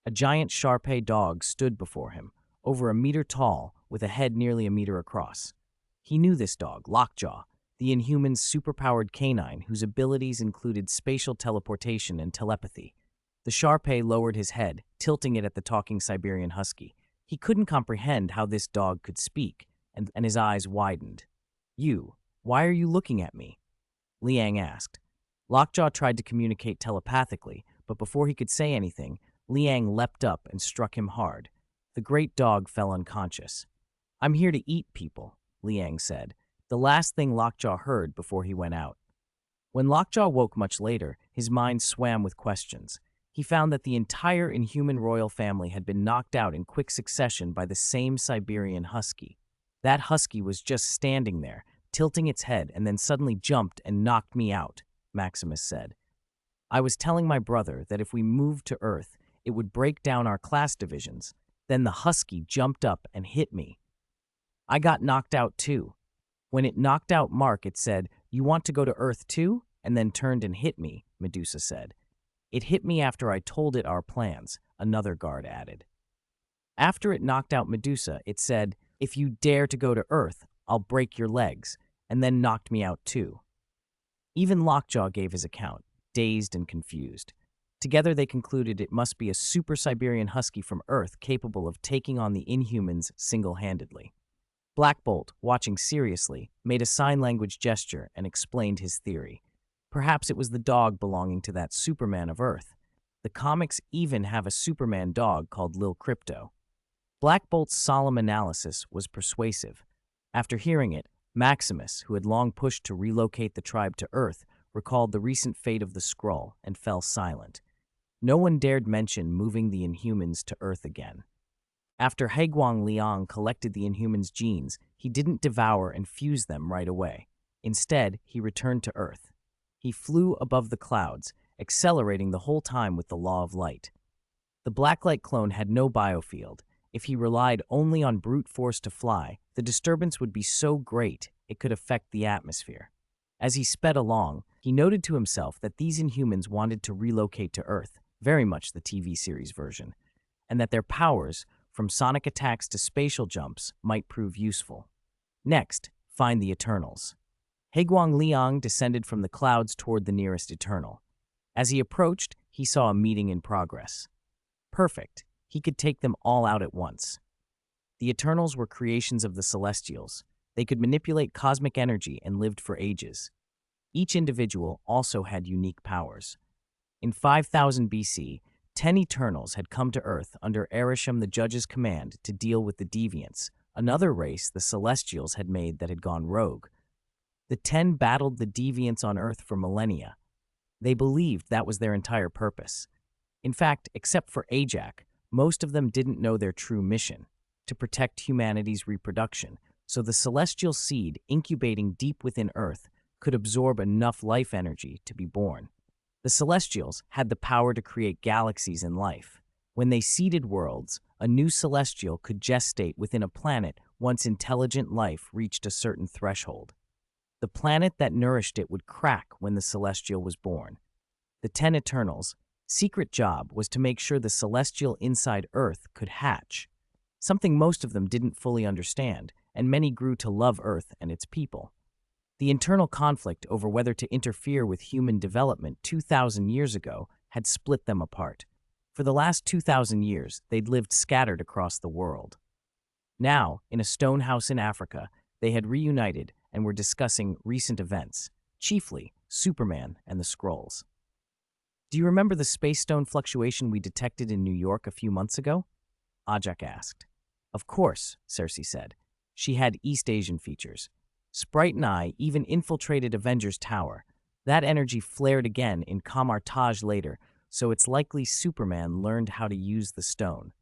A giant Shar-Pei dog stood before him, over a meter tall, with a head nearly a meter across. He knew this dog, Lockjaw, the Inhuman's superpowered canine whose abilities included spatial teleportation and telepathy. The Shar-Pei lowered his head, tilting it at the talking Siberian husky. He couldn't comprehend how this dog could speak, and his eyes widened. Why are you looking at me?" Liang asked. Lockjaw tried to communicate telepathically, but before he could say anything, Liang leapt up and struck him hard. The great dog fell unconscious. "I'm here to eat people," Liang said, the last thing Lockjaw heard before he went out. When Lockjaw woke much later, his mind swam with questions. He found that the entire Inhuman royal family had been knocked out in quick succession by the same Siberian husky. That husky was just standing there, tilting its head, and then suddenly jumped and knocked me out, Maximus said. I was telling my brother that if we moved to Earth, it would break down our class divisions. Then the husky jumped up and hit me. I got knocked out too. When it knocked out Mark, it said, "You want to go to Earth too?" and then turned and hit me, Medusa said. It hit me after I told it our plans, another guard added. After it knocked out Medusa, it said, "If you dare to go to Earth, I'll break your legs," and then knocked me out too. Even Lockjaw gave his account, dazed and confused. Together they concluded it must be a super Siberian husky from Earth capable of taking on the Inhumans single-handedly. Black Bolt, watching seriously, made a sign language gesture and explained his theory. Perhaps it was the dog belonging to that Superman of Earth. The comics even have a Superman dog called Lil Crypto. Black Bolt's solemn analysis was persuasive. After hearing it, Maximus, who had long pushed to relocate the tribe to Earth, recalled the recent fate of the Skrull and fell silent. No one dared mention moving the Inhumans to Earth again. After Haiguang Liang collected the Inhumans' genes, he didn't devour and fuse them right away. Instead, he returned to Earth. He flew above the clouds, accelerating the whole time with the law of light. The Blacklight clone had no biofield. If he relied only on brute force to fly, the disturbance would be so great it could affect the atmosphere. As he sped along, he noted to himself that these Inhumans wanted to relocate to Earth, very much the TV series version, and that their powers, from sonic attacks to spatial jumps, might prove useful. Next, find the Eternals. Haiguang Liang descended from the clouds toward the nearest Eternal. As he approached, he saw a meeting in progress. Perfect. He could take them all out at once. The Eternals were creations of the Celestials. They could manipulate cosmic energy and lived for ages. Each individual also had unique powers. In 5000 BC, 10 Eternals had come to Earth under Erisham the Judge's command to deal with the Deviants, another race the Celestials had made that had gone rogue. The 10 battled the Deviants on Earth for millennia. They believed that was their entire purpose. In fact, except for Ajax, most of them didn't know their true mission, to protect humanity's reproduction, so the celestial seed incubating deep within Earth could absorb enough life energy to be born. The Celestials had the power to create galaxies and life. When they seeded worlds, a new celestial could gestate within a planet once intelligent life reached a certain threshold. The planet that nourished it would crack when the celestial was born. The 10 Eternals' secret job was to make sure the celestial inside Earth could hatch, something most of them didn't fully understand, and many grew to love Earth and its people. The internal conflict over whether to interfere with human development 2,000 years ago had split them apart. For the last 2,000 years, they'd lived scattered across the world. Now, in a stone house in Africa, they had reunited and were discussing recent events, chiefly Superman and the Skrulls. "Do you remember the space stone fluctuation we detected in New York a few months ago?" Ajak asked. "Of course," Cersei said. She had East Asian features. Sprite and I even infiltrated Avengers Tower. That energy flared again in Kamartaj later, so it's likely Superman learned how to use the stone.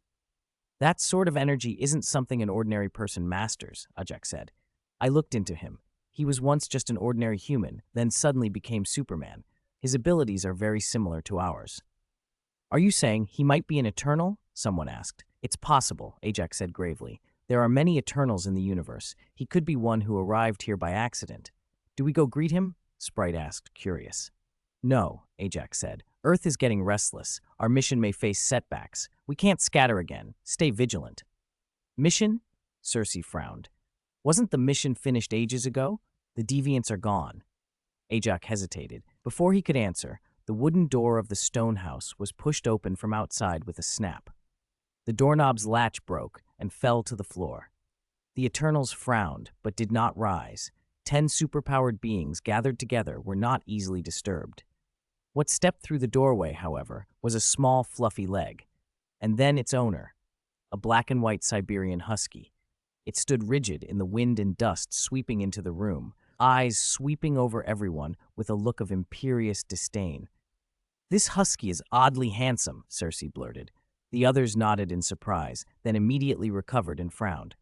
"That sort of energy isn't something an ordinary person masters," Ajak said. "I looked into him. He was once just an ordinary human, then suddenly became Superman. His abilities are very similar to ours." "Are you saying he might be an Eternal?" someone asked. "It's possible," Ajax said gravely. "There are many Eternals in the universe. He could be one who arrived here by accident." "Do we go greet him?" Sprite asked, curious. "No," Ajax said. "Earth is getting restless. Our mission may face setbacks. We can't scatter again. Stay vigilant." "Mission?" Cersei frowned. "Wasn't the mission finished ages ago? The Deviants are gone." Ajax hesitated. Before he could answer, the wooden door of the stone house was pushed open from outside with a snap. The doorknob's latch broke and fell to the floor. The Eternals frowned, but did not rise. 10 superpowered beings gathered together were not easily disturbed. What stepped through the doorway, however, was a small, fluffy leg, and then its owner, a black and white Siberian husky. It stood rigid in the wind and dust sweeping into the room, eyes sweeping over everyone with a look of imperious disdain. "This husky is oddly handsome," Cersei blurted. The others nodded in surprise, then immediately recovered and frowned.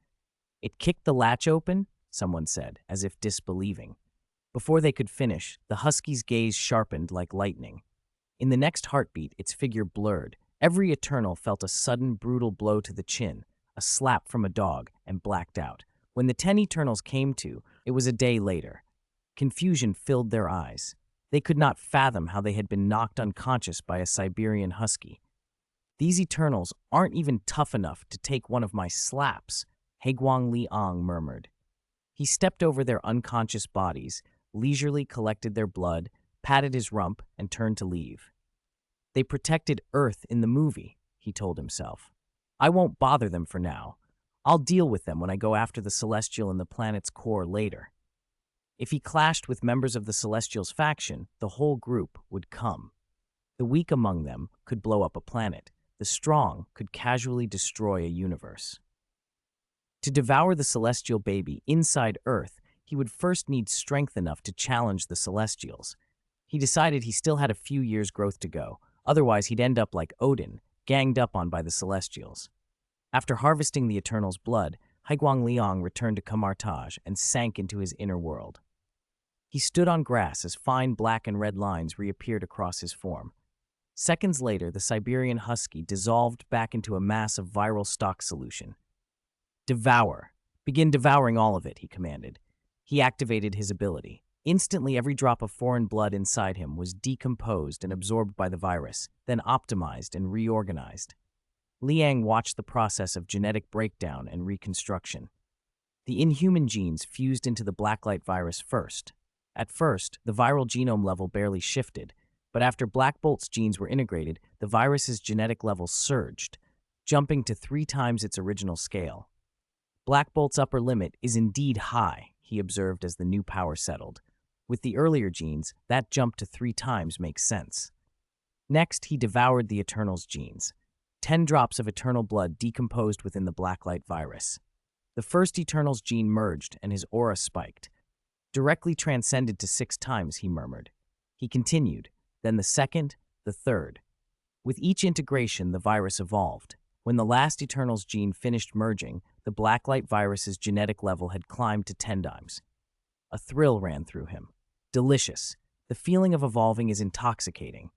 "It kicked the latch open?" someone said, as if disbelieving. Before they could finish, the husky's gaze sharpened like lightning. In the next heartbeat, its figure blurred. Every Eternal felt a sudden, brutal blow to the chin, a slap from a dog, and blacked out. When the 10 Eternals came to, it was a day later. Confusion filled their eyes. They could not fathom how they had been knocked unconscious by a Siberian husky. "These Eternals aren't even tough enough to take one of my slaps," Haiguang Liang murmured. He stepped over their unconscious bodies, leisurely collected their blood, patted his rump, and turned to leave. "They protected Earth in the movie," he told himself. "I won't bother them for now. I'll deal with them when I go after the Celestial in the planet's core later." If he clashed with members of the Celestials' faction, the whole group would come. The weak among them could blow up a planet. The strong could casually destroy a universe. To devour the Celestial baby inside Earth, he would first need strength enough to challenge the Celestials. He decided he still had a few years' growth to go, otherwise he'd end up like Odin, ganged up on by the Celestials. After harvesting the Eternal's blood, Haiguang Liang returned to Kamartaj and sank into his inner world. He stood on grass as fine black and red lines reappeared across his form. Seconds later, the Siberian husky dissolved back into a mass of viral stock solution. "Devour. Begin devouring all of it," he commanded. He activated his ability. Instantly, every drop of foreign blood inside him was decomposed and absorbed by the virus, then optimized and reorganized. Liang watched the process of genetic breakdown and reconstruction. The inhuman genes fused into the blacklight virus first. At first, the viral genome level barely shifted, but after Black Bolt's genes were integrated, the virus's genetic level surged, jumping to 3 times its original scale. Black Bolt's upper limit is indeed high, he observed as the new power settled. With the earlier genes, that jump to 3 times makes sense. Next, he devoured the Eternal's genes. 10 drops of Eternal blood decomposed within the blacklight virus. The first Eternal's gene merged and his aura spiked. "Directly transcended to 6 times," he murmured. He continued, then the second, the third. With each integration, the virus evolved. When the last Eternal's gene finished merging, the blacklight virus's genetic level had climbed to 10 times. A thrill ran through him. Delicious. The feeling of evolving is intoxicating.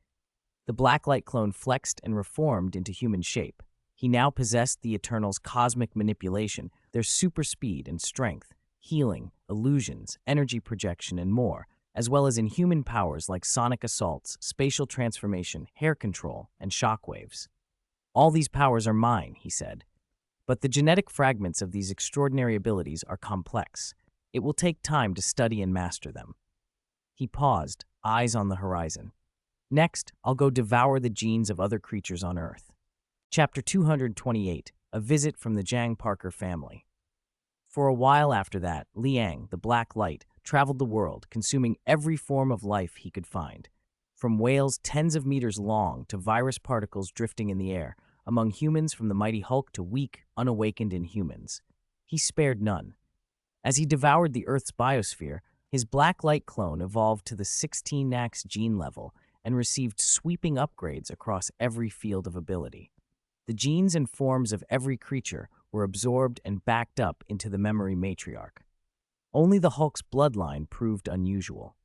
The blacklight clone flexed and reformed into human shape. He now possessed the Eternal's cosmic manipulation, their super speed and strength, healing, illusions, energy projection, and more, as well as inhuman powers like sonic assaults, spatial transformation, hair control, and shockwaves. "All these powers are mine," he said. "But the genetic fragments of these extraordinary abilities are complex. It will take time to study and master them." He paused, eyes on the horizon. "Next, I'll go devour the genes of other creatures on Earth." Chapter 228, A Visit from the Jang Parker Family. For a while after that, Liang, the Black Light, traveled the world, consuming every form of life he could find. From whales tens of meters long to virus particles drifting in the air, among humans from the mighty Hulk to weak, unawakened Inhumans. He spared none. As he devoured the Earth's biosphere, his Black Light clone evolved to the 16-nax gene level and received sweeping upgrades across every field of ability. The genes and forms of every creature were absorbed and backed up into the memory matriarch. Only the Hulk's bloodline proved unusual.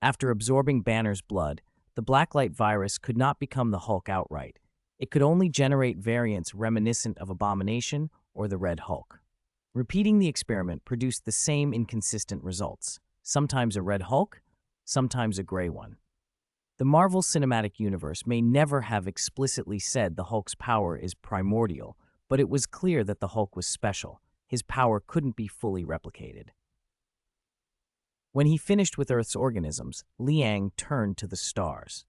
After absorbing Banner's blood, the Blacklight virus could not become the Hulk outright. It could only generate variants reminiscent of Abomination or the Red Hulk. Repeating the experiment produced the same inconsistent results, sometimes a Red Hulk, sometimes a gray one. The Marvel Cinematic Universe may never have explicitly said the Hulk's power is primordial, but it was clear that the Hulk was special. His power couldn't be fully replicated. When he finished with Earth's organisms, Liang turned to the stars.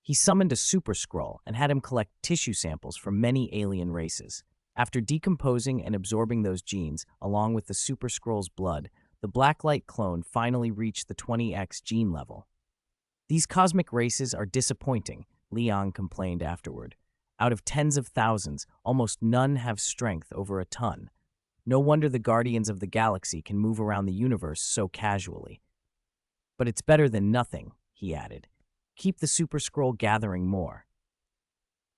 He summoned a Super Skrull and had him collect tissue samples from many alien races. After decomposing and absorbing those genes, along with the Super Skrull's blood, the Blacklight clone finally reached the 20x gene level. "These cosmic races are disappointing," Liang complained afterward. "Out of tens of thousands, almost none have strength over a ton. No wonder the Guardians of the Galaxy can move around the universe so casually. But it's better than nothing," he added. "Keep the Super Skrull gathering more."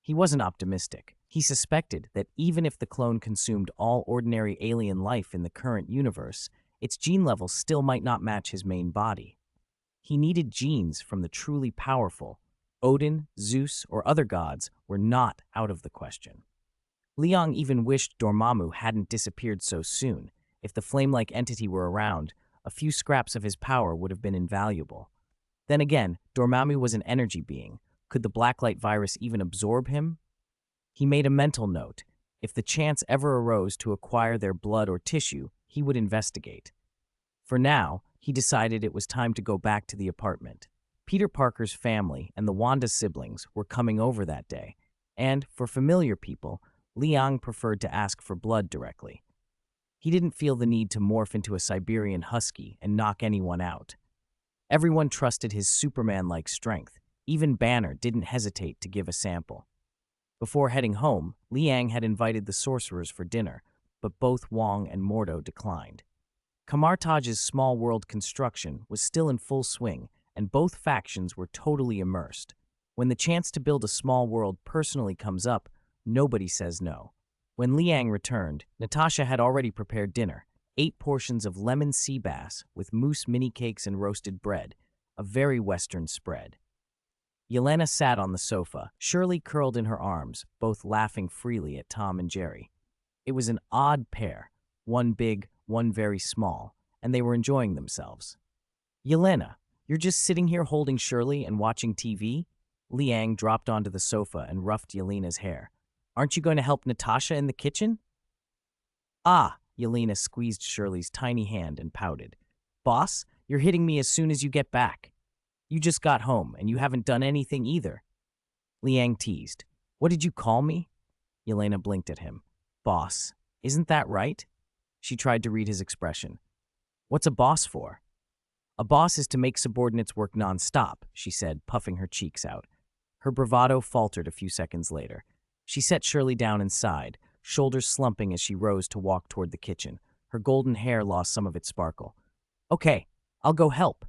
He wasn't optimistic. He suspected that even if the clone consumed all ordinary alien life in the current universe, its gene level still might not match his main body. He needed genes from the truly powerful, Odin, Zeus, or other gods were not out of the question. Liang even wished Dormammu hadn't disappeared so soon. If the flame-like entity were around, a few scraps of his power would have been invaluable. Then again, Dormammu was an energy being. Could the blacklight virus even absorb him? He made a mental note. If the chance ever arose to acquire their blood or tissue, he would investigate. For now, he decided it was time to go back to the apartment. Peter Parker's family and the Wanda siblings were coming over that day, and, for familiar people, Liang preferred to ask for blood directly. He didn't feel the need to morph into a Siberian husky and knock anyone out. Everyone trusted his Superman-like strength. Even Banner didn't hesitate to give a sample. Before heading home, Liang had invited the sorcerers for dinner, but both Wong and Mordo declined. Kamartaj's small world construction was still in full swing, and both factions were totally immersed. When the chance to build a small world personally comes up, nobody says no. When Liang returned, Natasha had already prepared dinner, 8 portions of lemon sea bass with moose mini cakes and roasted bread, a very Western spread. Yelena sat on the sofa, Shirley curled in her arms, both laughing freely at Tom and Jerry. It was an odd pair, one big, one very small, and they were enjoying themselves. "Yelena, you're just sitting here holding Shirley and watching TV?" Liang dropped onto the sofa and roughed Yelena's hair. "Aren't you going to help Natasha in the kitchen?" "Ah," Yelena squeezed Shirley's tiny hand and pouted. "Boss, you're hitting me as soon as you get back. You just got home, and you haven't done anything either." Liang teased. "What did you call me?" Yelena blinked at him. "Boss, isn't that right?" She tried to read his expression. "What's a boss for?" "A boss is to make subordinates work non-stop," she said, puffing her cheeks out. Her bravado faltered a few seconds later. She set Shirley down and sighed, shoulders slumping as she rose to walk toward the kitchen. Her golden hair lost some of its sparkle. "Okay, I'll go help.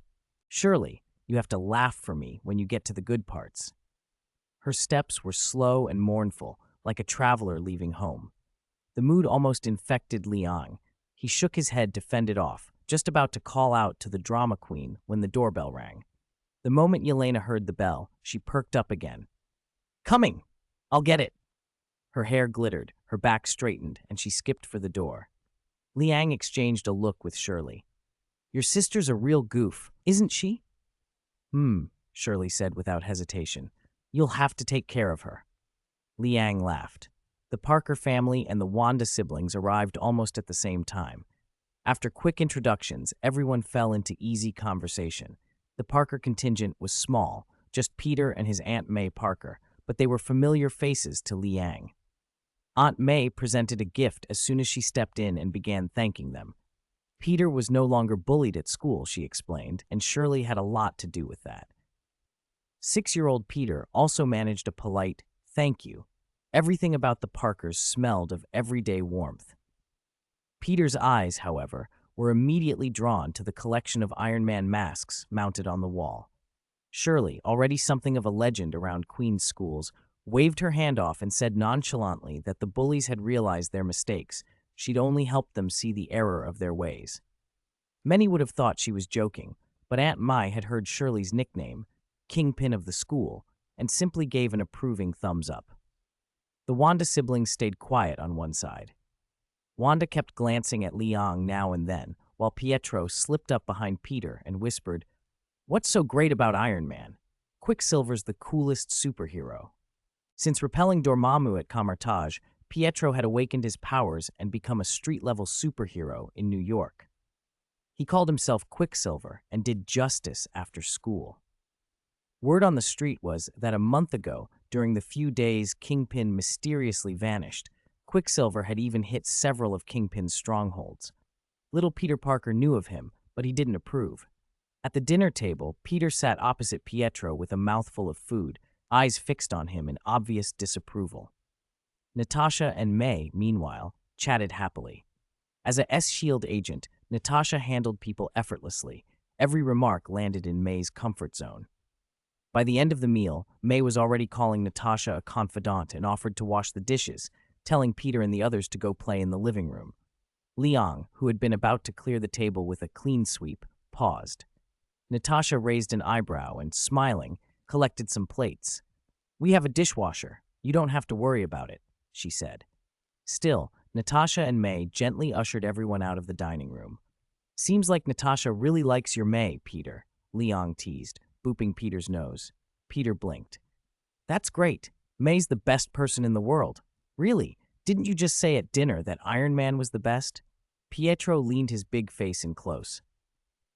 Shirley, you have to laugh for me when you get to the good parts." Her steps were slow and mournful, like a traveler leaving home. The mood almost infected Liang. He shook his head to fend it off, just about to call out to the drama queen when the doorbell rang. The moment Yelena heard the bell, she perked up again. "Coming! I'll get it!" Her hair glittered, her back straightened, and she skipped for the door. Liang exchanged a look with Shirley. "Your sister's a real goof, isn't she?" Shirley said without hesitation. "You'll have to take care of her." Liang laughed. The Parker family and the Wanda siblings arrived almost at the same time. After quick introductions, everyone fell into easy conversation. The Parker contingent was small, just Peter and his Aunt May Parker, but they were familiar faces to Liang. Aunt May presented a gift as soon as she stepped in and began thanking them. Peter was no longer bullied at school, she explained, and Shirley had a lot to do with that. 6-year-old Peter also managed a polite thank you. Everything about the Parkers smelled of everyday warmth. Peter's eyes, however, were immediately drawn to the collection of Iron Man masks mounted on the wall. Shirley, already something of a legend around Queen's schools, waved her hand off and said nonchalantly that the bullies had realized their mistakes. She'd only helped them see the error of their ways. Many would have thought she was joking, but Aunt Mai had heard Shirley's nickname, Kingpin of the School, and simply gave an approving thumbs up. The Wanda siblings stayed quiet on one side. Wanda kept glancing at Liang now and then, while Pietro slipped up behind Peter and whispered, "What's so great about Iron Man? Quicksilver's the coolest superhero." Since repelling Dormammu at Kamartaj, Pietro had awakened his powers and become a street-level superhero in New York. He called himself Quicksilver and did justice after school. Word on the street was that a month ago, during the few days Kingpin mysteriously vanished, Quicksilver had even hit several of Kingpin's strongholds. Little Peter Parker knew of him, but he didn't approve. At the dinner table, Peter sat opposite Pietro with a mouthful of food, eyes fixed on him in obvious disapproval. Natasha and May, meanwhile, chatted happily. As a S-Shield agent, Natasha handled people effortlessly. Every remark landed in May's comfort zone. By the end of the meal, May was already calling Natasha a confidant and offered to wash the dishes, telling Peter and the others to go play in the living room. Liang, who had been about to clear the table with a clean sweep, paused. Natasha raised an eyebrow and, smiling, collected some plates. "We have a dishwasher. You don't have to worry about it," she said. Still, Natasha and May gently ushered everyone out of the dining room. "Seems like Natasha really likes your May, Peter," Liang teased, booping Peter's nose. Peter blinked. "That's great. May's the best person in the world. Really, didn't you just say at dinner that Iron Man was the best?" Pietro leaned his big face in close.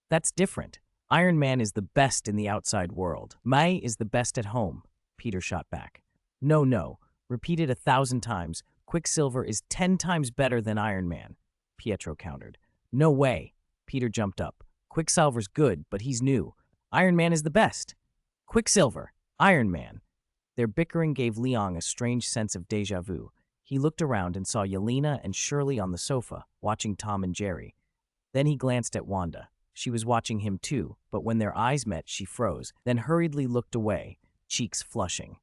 "That's different. Iron Man is the best in the outside world. May is the best at home," Peter shot back. No, repeated 1,000 times. "Quicksilver is 10 times better than Iron Man," Pietro countered. "No way." Peter jumped up. "Quicksilver's good, but he's new. Iron Man is the best." "Quicksilver, Iron Man." Their bickering gave Liang a strange sense of déjà vu. He looked around and saw Yelena and Shirley on the sofa, watching Tom and Jerry. Then he glanced at Wanda. She was watching him too, but when their eyes met, she froze, then hurriedly looked away, cheeks flushing.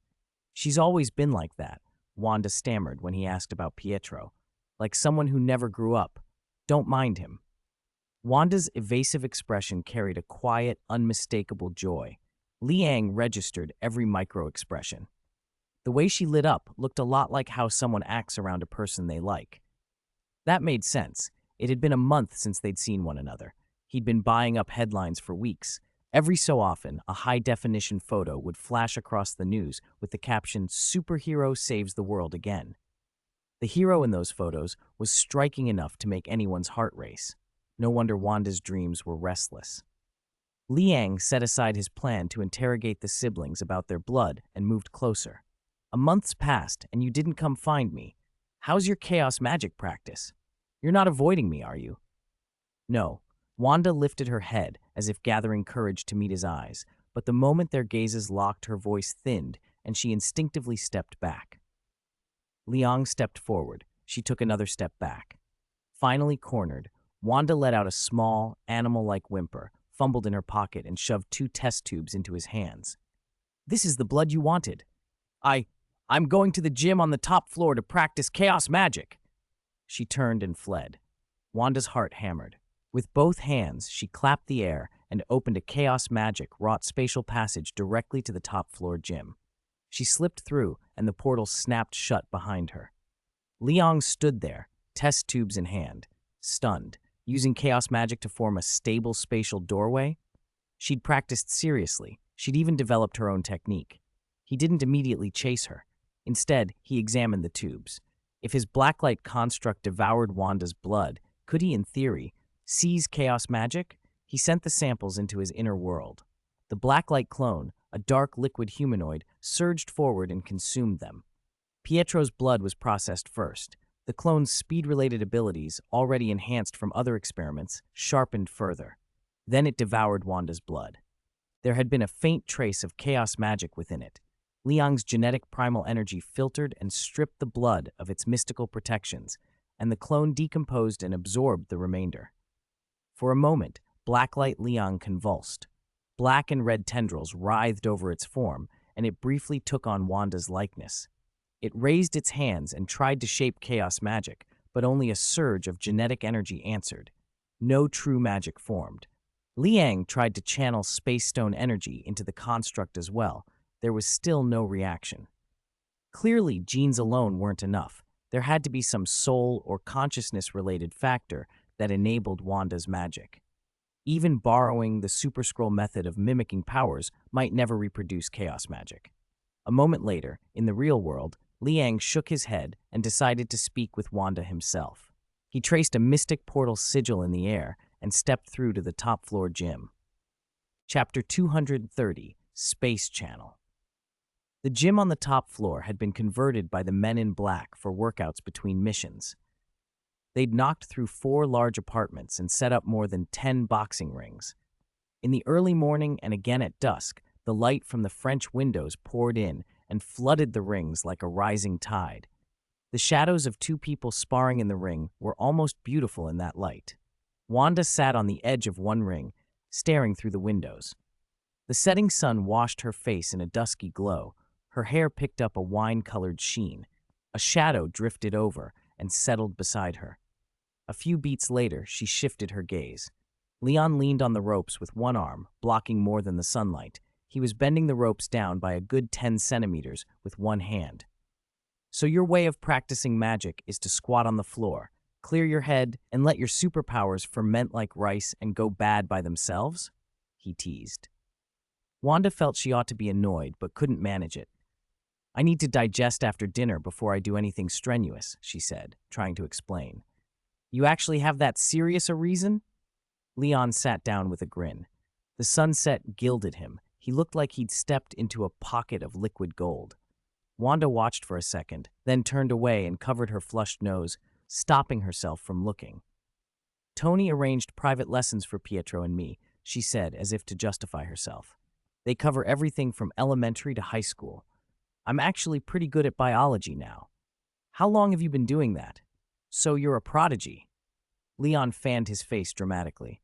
"She's always been like that," Wanda stammered when he asked about Pietro. "Like someone who never grew up. Don't mind him." Wanda's evasive expression carried a quiet, unmistakable joy. Liang registered every micro-expression. The way she lit up looked a lot like how someone acts around a person they like. That made sense. It had been a month since they'd seen one another. He'd been buying up headlines for weeks. Every so often, a high-definition photo would flash across the news with the caption, "Superhero saves the world again." The hero in those photos was striking enough to make anyone's heart race. No wonder Wanda's dreams were restless. Liang set aside his plan to interrogate the siblings about their blood and moved closer. "A month's passed and you didn't come find me. How's your chaos magic practice? You're not avoiding me, are you?" "No." Wanda lifted her head as if gathering courage to meet his eyes, but the moment their gazes locked, her voice thinned and she instinctively stepped back. Liang stepped forward. She took another step back. Finally cornered, Wanda let out a small, animal-like whimper, fumbled in her pocket, and shoved 2 test tubes into his hands. "This is the blood you wanted. I'm going to the gym on the top floor to practice chaos magic." She turned and fled. Wanda's heart hammered. With both hands, she clapped the air and opened a chaos magic-wrought spatial passage directly to the top-floor gym. She slipped through, and the portal snapped shut behind her. Liang stood there, test tubes in hand, stunned, using chaos magic to form a stable spatial doorway. She'd practiced seriously. She'd even developed her own technique. He didn't immediately chase her. Instead, he examined the tubes. If his blacklight construct devoured Wanda's blood, could he, in theory, seize chaos magic? He sent the samples into his inner world. The blacklight clone, a dark liquid humanoid, surged forward and consumed them. Pietro's blood was processed first. The clone's speed-related abilities, already enhanced from other experiments, sharpened further. Then it devoured Wanda's blood. There had been a faint trace of chaos magic within it. Liang's genetic primal energy filtered and stripped the blood of its mystical protections, and the clone decomposed and absorbed the remainder. For a moment, Blacklight Liang convulsed. Black and red tendrils writhed over its form, and it briefly took on Wanda's likeness. It raised its hands and tried to shape chaos magic, but only a surge of genetic energy answered. No true magic formed. Liang tried to channel space stone energy into the construct as well. There was still no reaction. Clearly, genes alone weren't enough. There had to be some soul or consciousness-related factor that enabled Wanda's magic. Even borrowing the Super Scroll method of mimicking powers might never reproduce chaos magic. A moment later, in the real world, Liang shook his head and decided to speak with Wanda himself. He traced a mystic portal sigil in the air and stepped through to the top-floor gym. Chapter 230, Space Channel. The gym on the top floor had been converted by the Men in Black for workouts between missions. They'd knocked through 4 large apartments and set up more than 10 boxing rings. In the early morning and again at dusk, the light from the French windows poured in and flooded the rings like a rising tide. The shadows of 2 people sparring in the ring were almost beautiful in that light. Wanda sat on the edge of one ring, staring through the windows. The setting sun washed her face in a dusky glow. Her hair picked up a wine-colored sheen. A shadow drifted over and settled beside her. A few beats later, she shifted her gaze. Leon leaned on the ropes with one arm, blocking more than the sunlight. He was bending the ropes down by a good 10 centimeters with one hand. So your way of practicing magic is to squat on the floor, clear your head, and let your superpowers ferment like rice and go bad by themselves? He teased. Wanda felt she ought to be annoyed, but couldn't manage it. I need to digest after dinner before I do anything strenuous, she said, trying to explain. You actually have that serious a reason? Leon sat down with a grin. The sunset gilded him. He looked like he'd stepped into a pocket of liquid gold. Wanda watched for a second, then turned away and covered her flushed nose, stopping herself from looking. Tony arranged private lessons for Pietro and me, she said, as if to justify herself. They cover everything from elementary to high school. I'm actually pretty good at biology now. How long have you been doing that? So you're a prodigy. Leon fanned his face dramatically.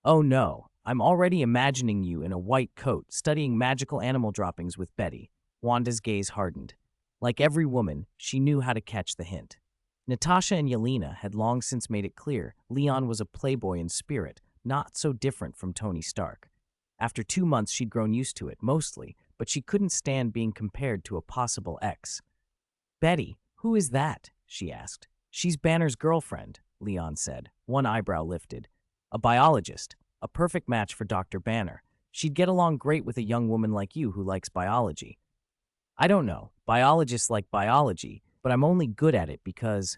Oh no, I'm already imagining you in a white coat studying magical animal droppings with Betty. Wanda's gaze hardened. Like every woman, she knew how to catch the hint. Natasha and Yelena had long since made it clear Leon was a playboy in spirit, not so different from Tony Stark. After 2 months, she'd grown used to it, mostly, but she couldn't stand being compared to a possible ex. Betty, who is that? She asked. She's Banner's girlfriend, Leon said, one eyebrow lifted. A biologist, a perfect match for Dr. Banner. She'd get along great with a young woman like you who likes biology. I don't know, biologists like biology, but I'm only good at it because…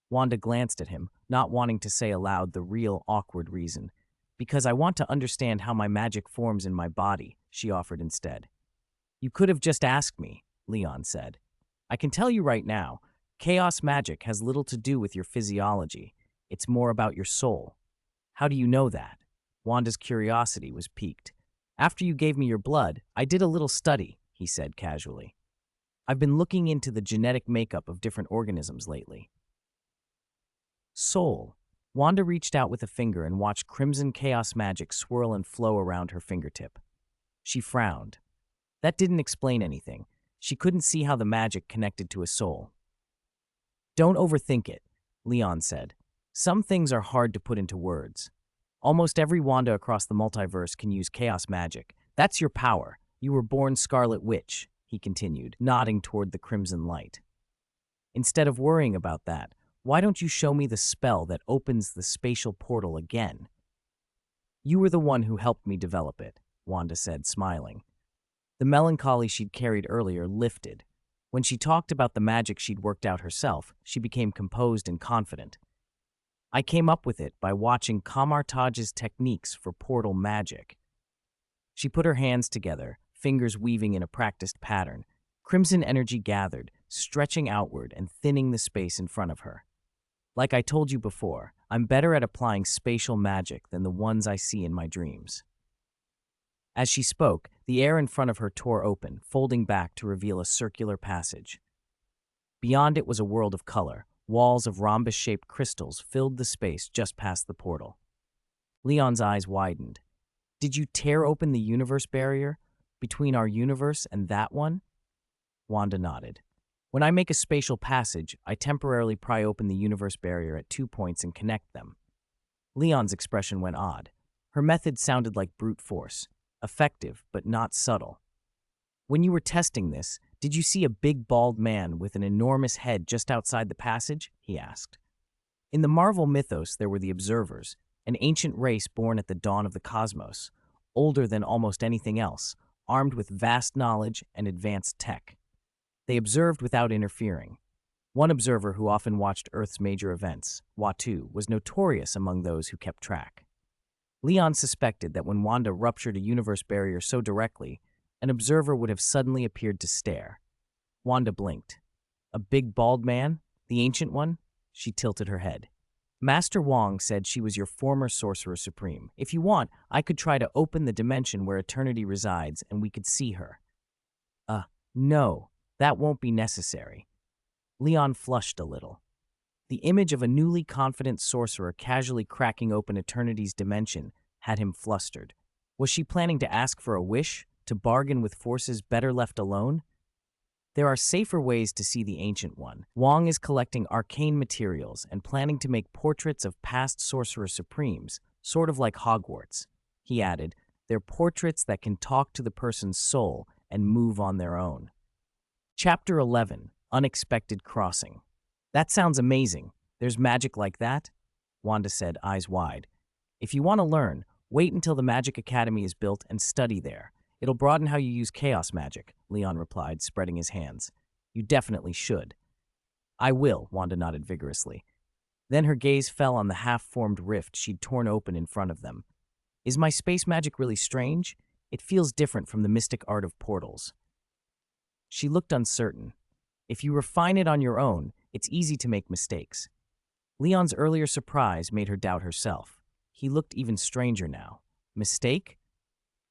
Wanda glanced at him, not wanting to say aloud the real awkward reason. Because I want to understand how my magic forms in my body, she offered instead. You could have just asked me, Leon said. I can tell you right now, chaos magic has little to do with your physiology. It's more about your soul. How do you know that? Wanda's curiosity was piqued. After you gave me your blood, I did a little study, he said casually. I've been looking into the genetic makeup of different organisms lately. Soul. Wanda reached out with a finger and watched crimson chaos magic swirl and flow around her fingertip. She frowned. That didn't explain anything. She couldn't see how the magic connected to a soul. Don't overthink it, Leon said. Some things are hard to put into words. Almost every Wanda across the multiverse can use chaos magic. That's your power. You were born Scarlet Witch, he continued, nodding toward the crimson light. Instead of worrying about that, why don't you show me the spell that opens the spatial portal again? You were the one who helped me develop it, Wanda said, smiling. The melancholy she'd carried earlier lifted. When she talked about the magic she'd worked out herself, she became composed and confident. I came up with it by watching Kamartaj's techniques for portal magic. She put her hands together, fingers weaving in a practiced pattern. Crimson energy gathered, stretching outward and thinning the space in front of her. Like I told you before, I'm better at applying spatial magic than the ones I see in my dreams. As she spoke, the air in front of her tore open, folding back to reveal a circular passage. Beyond it was a world of color. Walls of rhombus-shaped crystals filled the space just past the portal. Leon's eyes widened. Did you tear open the universe barrier between our universe and that one? Wanda nodded. When I make a spatial passage, I temporarily pry open the universe barrier at 2 points and connect them. Leon's expression went odd. Her method sounded like brute force, effective but not subtle. When you were testing this, did you see a big bald man with an enormous head just outside the passage? He asked. In the Marvel mythos, there were the Observers, an ancient race born at the dawn of the cosmos, older than almost anything else, armed with vast knowledge and advanced tech. They observed without interfering. One observer who often watched Earth's major events, Watu, was notorious among those who kept track. Leon suspected that when Wanda ruptured a universe barrier so directly, an observer would have suddenly appeared to stare. Wanda blinked. A big bald man? The ancient one? She tilted her head. Master Wong said she was your former Sorcerer Supreme. If you want, I could try to open the dimension where eternity resides and we could see her. No, that won't be necessary. Leon flushed a little. The image of a newly confident sorcerer casually cracking open eternity's dimension had him flustered. Was she planning to ask for a wish? To bargain with forces better left alone? There are safer ways to see the Ancient One. Wong is collecting arcane materials and planning to make portraits of past Sorcerer Supremes, sort of like Hogwarts. He added, They're portraits that can talk to the person's soul and move on their own. Chapter 11, Unexpected Crossing. That sounds amazing. There's magic like that? Wanda said, eyes wide. If you want to learn, wait until the Magic Academy is built and study there. It'll broaden how you use chaos magic, Leon replied, spreading his hands. You definitely should. I will, Wanda nodded vigorously. Then her gaze fell on the half-formed rift she'd torn open in front of them. Is my space magic really strange? It feels different from the mystic art of portals. She looked uncertain. If you refine it on your own, it's easy to make mistakes. Leon's earlier surprise made her doubt herself. He looked even stranger now. Mistake?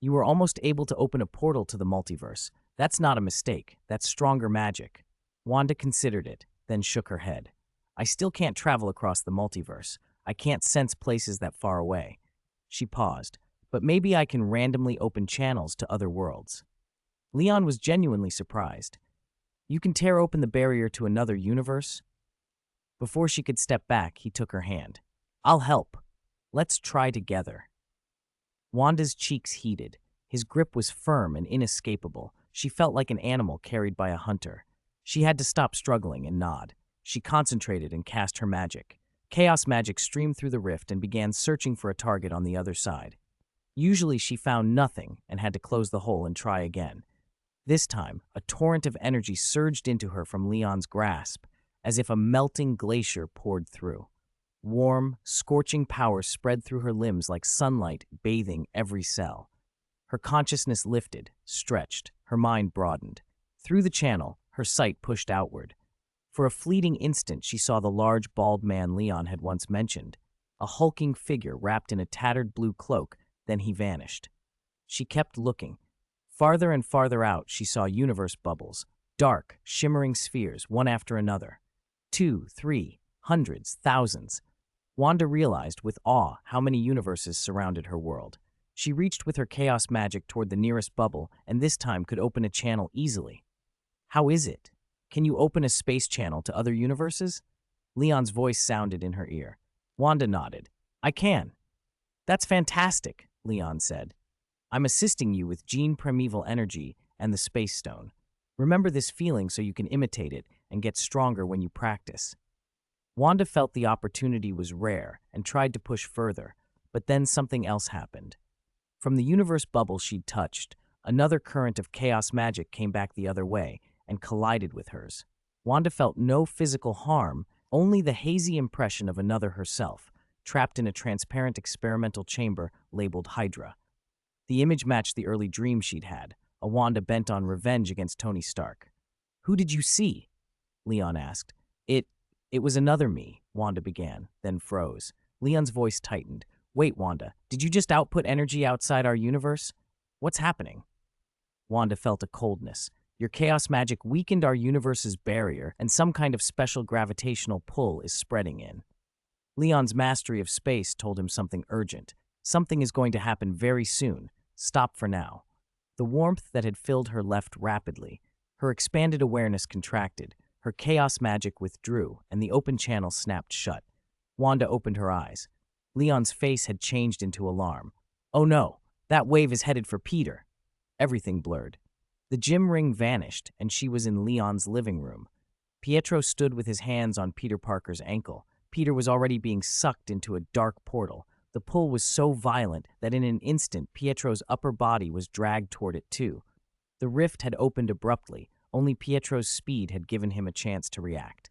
You were almost able to open a portal to the multiverse. That's not a mistake. That's stronger magic. Wanda considered it, then shook her head. I still can't travel across the multiverse. I can't sense places that far away. She paused. But maybe I can randomly open channels to other worlds. Leon was genuinely surprised. You can tear open the barrier to another universe? Before she could step back, he took her hand. I'll help. Let's try together. Wanda's cheeks heated. His grip was firm and inescapable. She felt like an animal carried by a hunter. She had to stop struggling and nod. She concentrated and cast her magic. Chaos magic streamed through the rift and began searching for a target on the other side. Usually she found nothing and had to close the hole and try again. This time, a torrent of energy surged into her from Leon's grasp, as if a melting glacier poured through. Warm, scorching power spread through her limbs like sunlight bathing every cell. Her consciousness lifted, stretched, her mind broadened. Through the channel, her sight pushed outward. For a fleeting instant, she saw the large, bald man Leon had once mentioned, a hulking figure wrapped in a tattered blue cloak. Then he vanished. She kept looking. Farther and farther out, she saw universe bubbles, dark, shimmering spheres, one after another. 2, 3, hundreds, thousands. Wanda realized with awe how many universes surrounded her world. She reached with her chaos magic toward the nearest bubble, and this time could open a channel easily. How is it? Can you open a space channel to other universes? Leon's voice sounded in her ear. Wanda nodded. I can. That's fantastic, Leon said. I'm assisting you with gene primeval energy and the space stone. Remember this feeling so you can imitate it and get stronger when you practice. Wanda felt the opportunity was rare and tried to push further, but then something else happened. From the universe bubble she'd touched, another current of chaos magic came back the other way and collided with hers. Wanda felt no physical harm, only the hazy impression of another herself, trapped in a transparent experimental chamber labeled Hydra. The image matched the early dream she'd had, a Wanda bent on revenge against Tony Stark. Who did you see? Leon asked. It was another me, Wanda began, then froze. Leon's voice tightened. Wait, Wanda, did you just output energy outside our universe? What's happening? Wanda felt a coldness. Your chaos magic weakened our universe's barrier, and some kind of special gravitational pull is spreading in. Leon's mastery of space told him something urgent. Something is going to happen very soon. Stop for now. The warmth that had filled her left rapidly. Her expanded awareness contracted. Her chaos magic withdrew, and the open channel snapped shut. Wanda opened her eyes. Leon's face had changed into alarm. Oh no, that wave is headed for Peter. Everything blurred. The gym ring vanished, and she was in Leon's living room. Pietro stood with his hands on Peter Parker's ankle. Peter was already being sucked into a dark portal. The pull was so violent that in an instant, Pietro's upper body was dragged toward it too. The rift had opened abruptly. Only Pietro's speed had given him a chance to react.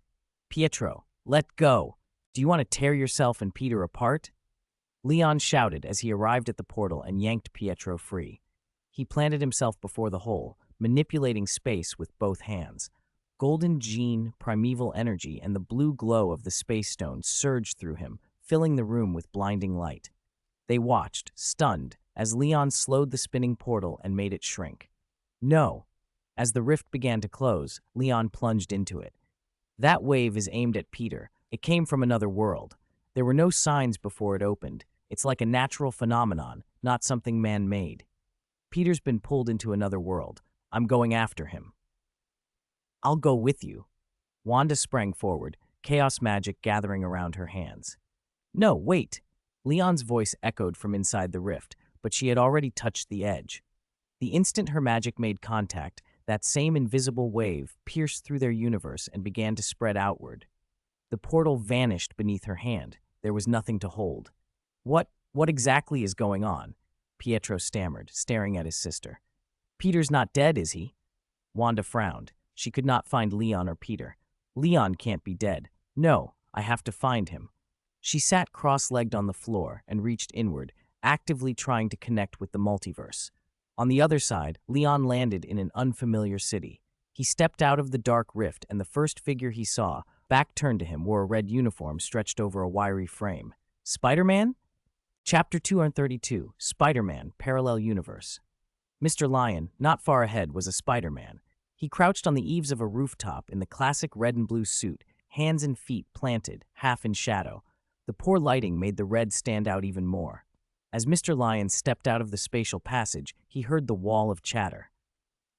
Pietro, let go. Do you want to tear yourself and Peter apart? Leon shouted as he arrived at the portal and yanked Pietro free. He planted himself before the hole, manipulating space with both hands. Golden gene, primeval energy, and the blue glow of the space stone surged through him, filling the room with blinding light. They watched, stunned, as Leon slowed the spinning portal and made it shrink. No! As the rift began to close, Leon plunged into it. That wave is aimed at Peter. It came from another world. There were no signs before it opened. It's like a natural phenomenon, not something man-made. Peter's been pulled into another world. I'm going after him. I'll go with you. Wanda sprang forward, chaos magic gathering around her hands. No, wait! Leon's voice echoed from inside the rift. but she had already touched the edge. The instant her magic made contact, that same invisible wave pierced through their universe and began to spread outward. The portal vanished beneath her hand. There was nothing to hold. What exactly is going on? Pietro stammered, staring at his sister. Peter's not dead, is he? Wanda frowned. She could not find Leon or Peter. Leon can't be dead. No, I have to find him. She sat cross-legged on the floor and reached inward, actively trying to connect with the multiverse. On the other side, Leon landed in an unfamiliar city. He stepped out of the dark rift, and the first figure he saw, back turned to him, wore a red uniform stretched over a wiry frame. Spider-Man? Chapter 232, Spider-Man, Parallel Universe. Mr. Lion, not far ahead, was a Spider-Man. He crouched on the eaves of a rooftop in the classic red and blue suit, hands and feet planted, half in shadow. The poor lighting made the red stand out even more. As Mr. Lion stepped out of the spatial passage, he heard the wall of chatter.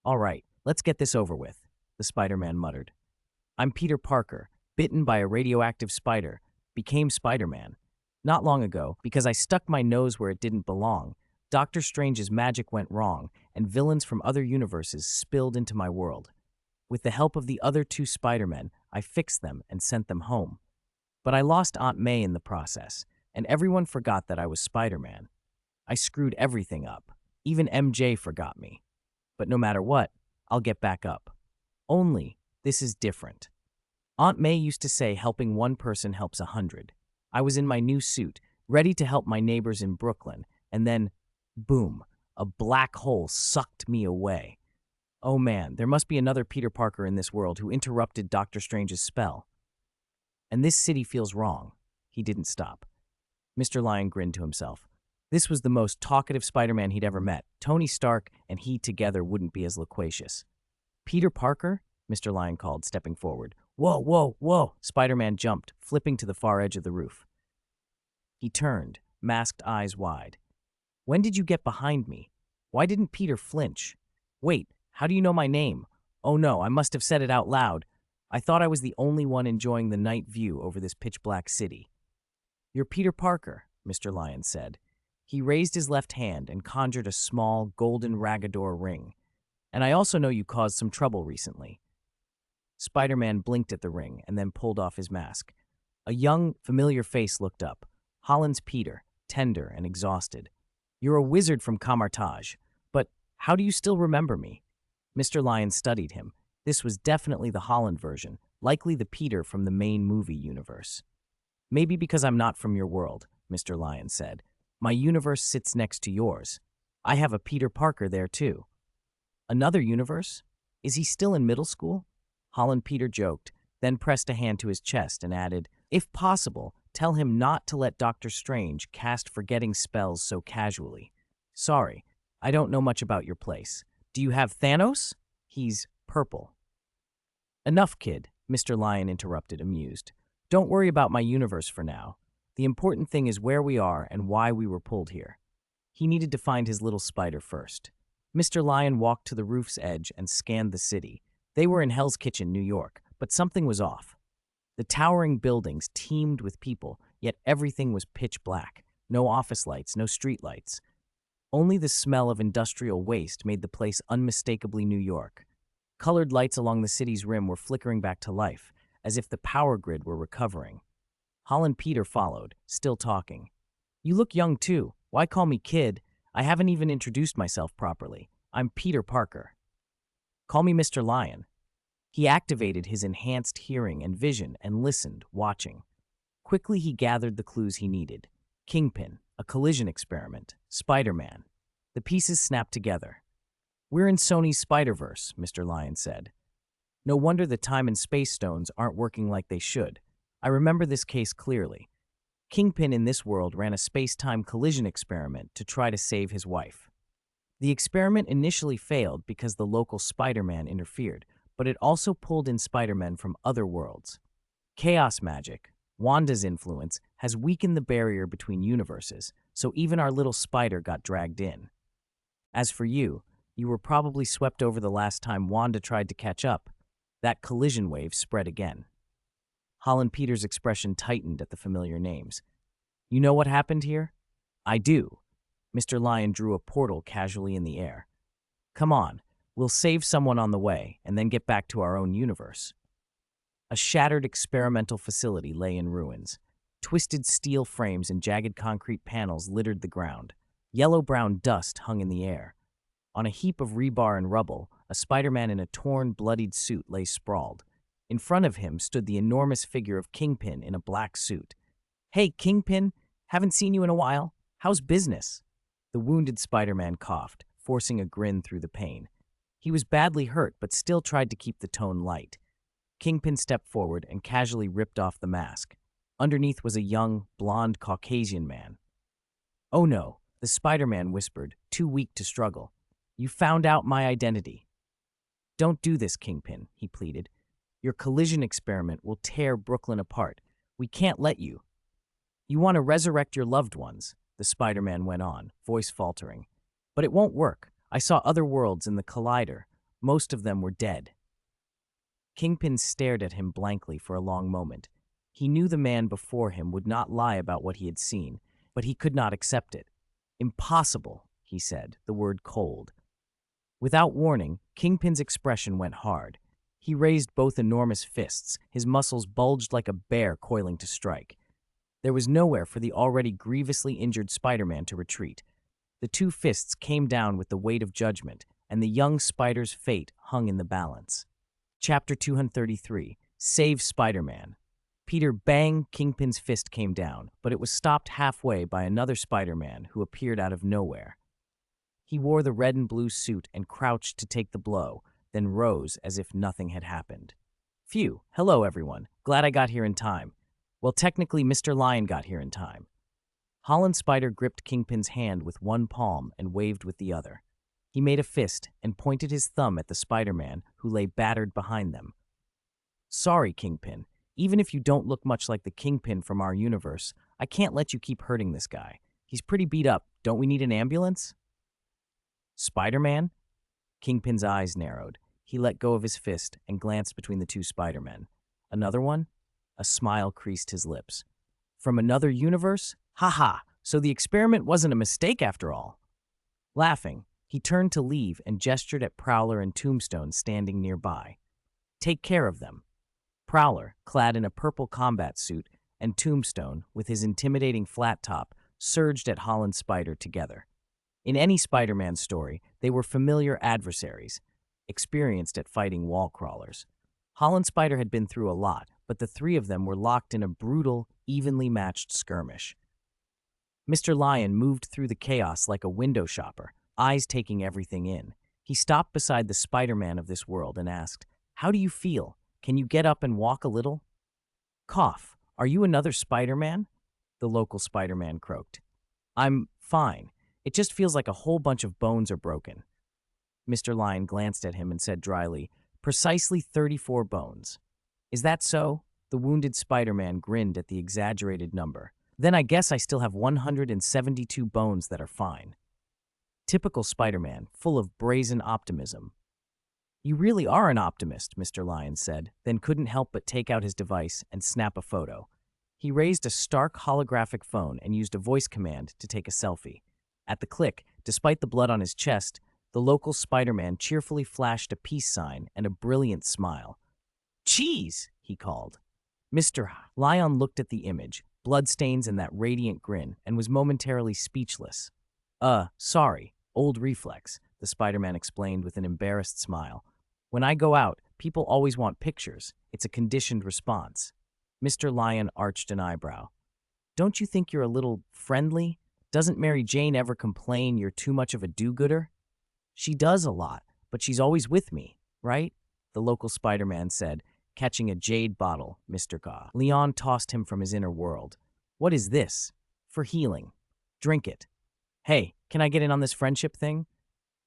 "All right, let's get this over with," the Spider-Man muttered. "I'm Peter Parker, bitten by a radioactive spider, became Spider-Man. Not long ago, because I stuck my nose where it didn't belong, Doctor Strange's magic went wrong, and villains from other universes spilled into my world. With the help of the other two Spider-Men, I fixed them and sent them home. But I lost Aunt May in the process, and everyone forgot that I was Spider-Man. I screwed everything up. Even MJ forgot me. But no matter what, I'll get back up. Only, this is different. Aunt May used to say helping one person helps 100. I was in my new suit, ready to help my neighbors in Brooklyn, and then, boom, a black hole sucked me away. Oh man, there must be another Peter Parker in this world who interrupted Doctor Strange's spell. And this city feels wrong." He didn't stop. Mr. Lion grinned to himself. This was the most talkative Spider-Man he'd ever met. Tony Stark and he together wouldn't be as loquacious. "Peter Parker?" Mr. Lion called, stepping forward. "Whoa, whoa, whoa!" Spider-Man jumped, flipping to the far edge of the roof. He turned, masked eyes wide. "When did you get behind me? Why didn't Peter flinch? Wait, how do you know my name? Oh no, I must have said it out loud. I thought I was the only one enjoying the night view over this pitch-black city." "You're Peter Parker," Mr. Lion said. He raised his left hand and conjured a small, golden Ragador ring. "And I also know you caused some trouble recently." Spider-Man blinked at the ring and then pulled off his mask. A young, familiar face looked up. Holland's Peter, tender and exhausted. "You're a wizard from Kamartaj, but how do you still remember me?" Mr. Lion studied him. This was definitely the Holland version, likely the Peter from the main movie universe. "Maybe because I'm not from your world," Mr. Lion said. "My universe sits next to yours. I have a Peter Parker there too." "Another universe? Is he still in middle school?" Holland Peter joked, then pressed a hand to his chest and added, "If possible, tell him not to let Doctor Strange cast forgetting spells so casually. Sorry, I don't know much about your place. Do you have Thanos? He's purple." "Enough, kid," Mr. Lion interrupted, amused. "Don't worry about my universe for now. The important thing is where we are and why we were pulled here." He needed to find his little spider first. Mr. Lion walked to the roof's edge and scanned the city. They were in Hell's Kitchen, New York, but something was off. The towering buildings teemed with people, yet everything was pitch black. No office lights, no street lights. Only the smell of industrial waste made the place unmistakably New York. Colored lights along the city's rim were flickering back to life, as if the power grid were recovering. Holland Peter followed, still talking. "You look young too. Why call me kid? I haven't even introduced myself properly. I'm Peter Parker." "Call me Mr. Lion." He activated his enhanced hearing and vision and listened, watching. Quickly he gathered the clues he needed. Kingpin, a collision experiment, Spider-Man. The pieces snapped together. "We're in Sony's Spider-Verse," Mr. Lion said. "No wonder the time and space stones aren't working like they should. I remember this case clearly. Kingpin in this world ran a space-time collision experiment to try to save his wife. The experiment initially failed because the local Spider-Man interfered, but it also pulled in Spider-Men from other worlds. Chaos magic, Wanda's influence, has weakened the barrier between universes, so even our little spider got dragged in. As for you, you were probably swept over the last time Wanda tried to catch up. That collision wave spread again." Holland Peter's expression tightened at the familiar names. "You know what happened here?" "I do. Mr. Lion drew a portal casually in the air. Come on, we'll save someone on the way and then get back to our own universe. A shattered experimental facility lay in ruins. Twisted steel frames and jagged concrete panels littered the ground. Yellow-brown dust hung in the air. On a heap of rebar and rubble, a Spider-Man in a torn, bloodied suit lay sprawled. In front of him stood the enormous figure of Kingpin in a black suit. "Hey, Kingpin, haven't seen you in a while. How's business?" The wounded Spider-Man coughed, forcing a grin through the pain. He was badly hurt, but still tried to keep the tone light. Kingpin stepped forward and casually ripped off the mask. Underneath was a young, blonde Caucasian man. "Oh no," the Spider-Man whispered, too weak to struggle. "You found out my identity." "Don't do this, Kingpin," he pleaded. "Your collision experiment will tear Brooklyn apart. We can't let you." "You want to resurrect your loved ones," the Spider-Man went on, voice faltering. "But it won't work. I saw other worlds in the Collider. Most of them were dead." Kingpin stared at him blankly for a long moment. He knew the man before him would not lie about what he had seen, but he could not accept it. "Impossible," he said, the word cold. Without warning, Kingpin's expression went hard. He raised both enormous fists, his muscles bulged like a bear coiling to strike. There was nowhere for the already grievously injured Spider-Man to retreat. The two fists came down with the weight of judgment, and the young Spider's fate hung in the balance. Chapter 233, Save Spider-Man. Peter bang, Kingpin's fist came down, but it was stopped halfway by another Spider-Man who appeared out of nowhere. He wore the red and blue suit and crouched to take the blow, then rose as if nothing had happened. "Phew, hello everyone. Glad I got here in time. Well, technically Mr. Lion got here in time." Holland Spider gripped Kingpin's hand with one palm and waved with the other. He made a fist and pointed his thumb at the Spider-Man who lay battered behind them. "Sorry, Kingpin. Even if you don't look much like the Kingpin from our universe, I can't let you keep hurting this guy. He's pretty beat up. Don't we need an ambulance?" "Spider-Man?" Kingpin's eyes narrowed. He let go of his fist and glanced between the two Spider-Men. "Another one?" A smile creased his lips. "From another universe? Ha-ha! So the experiment wasn't a mistake after all." Laughing, he turned to leave and gestured at Prowler and Tombstone standing nearby. "Take care of them." Prowler, clad in a purple combat suit, and Tombstone, with his intimidating flat top, surged at Holland Spider together. In any Spider-Man story, they were familiar adversaries, experienced at fighting wall crawlers. Holland Spider had been through a lot, but the three of them were locked in a brutal, evenly matched skirmish. Mr. Lion moved through the chaos like a window shopper, eyes taking everything in. He stopped beside the Spider-Man of this world and asked, "How do you feel? Can you get up and walk a little?" "Cough. Are you another Spider-Man?" the local Spider-Man croaked. "I'm fine. It just feels like a whole bunch of bones are broken." Mr. Lion glanced at him and said dryly, "Precisely 34 bones." "Is that so?" The wounded Spider-Man grinned at the exaggerated number. "Then I guess I still have 172 bones that are fine." Typical Spider-Man, full of brazen optimism. "You really are an optimist," Mr. Lion said, then couldn't help but take out his device and snap a photo. He raised a stark holographic phone and used a voice command to take a selfie. At the click, despite the blood on his chest, the local Spider-Man cheerfully flashed a peace sign and a brilliant smile. "Cheese!" he called. Mr. Lion looked at the image, bloodstains and that radiant grin, and was momentarily speechless. Sorry, old reflex," the Spider-Man explained with an embarrassed smile. "When I go out, people always want pictures. It's a conditioned response." Mr. Lion arched an eyebrow. "Don't you think you're a little friendly? Doesn't Mary Jane ever complain you're too much of a do-gooder?" "She does a lot, but she's always with me, right?" the local Spider-Man said, catching a jade bottle, Mr. Ka. Leon tossed him from his inner world. "What is this?" "For healing. Drink it." "Hey, can I get in on this friendship thing?"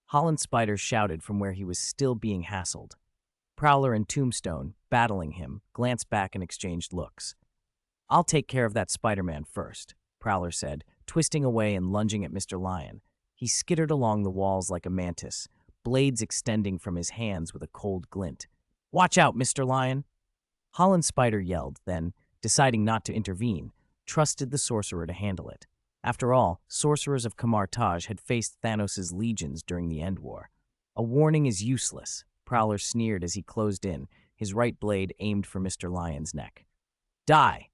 Holland Spider shouted from where he was still being hassled. Prowler and Tombstone, battling him, glanced back and exchanged looks. "I'll take care of that Spider-Man first," Prowler said, twisting away and lunging at Mr. Lion. He skittered along the walls like a mantis, blades extending from his hands with a cold glint. "Watch out, Mr. Lion!" Holland Spider yelled, then, deciding not to intervene, trusted the sorcerer to handle it. After all, sorcerers of Kamartaj had faced Thanos' legions during the End War. A warning is useless, Prowler sneered as he closed in, his right blade aimed for Mr. Lion's neck. Die!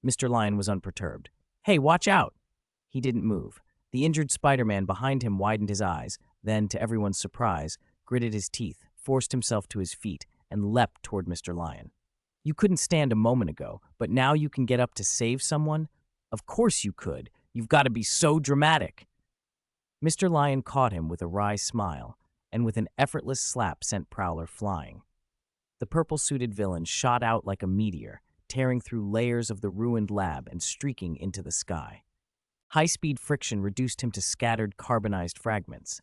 Mr. Lion was unperturbed. Hey, watch out! He didn't move. The injured Spider-Man behind him widened his eyes, then, to everyone's surprise, gritted his teeth, forced himself to his feet, and leapt toward Mr. Lion. You couldn't stand a moment ago, but now you can get up to save someone? Of course you could. You've got to be so dramatic. Mr. Lion caught him with a wry smile, and with an effortless slap sent Prowler flying. The purple-suited villain shot out like a meteor, tearing through layers of the ruined lab and streaking into the sky. High-speed friction reduced him to scattered carbonized fragments.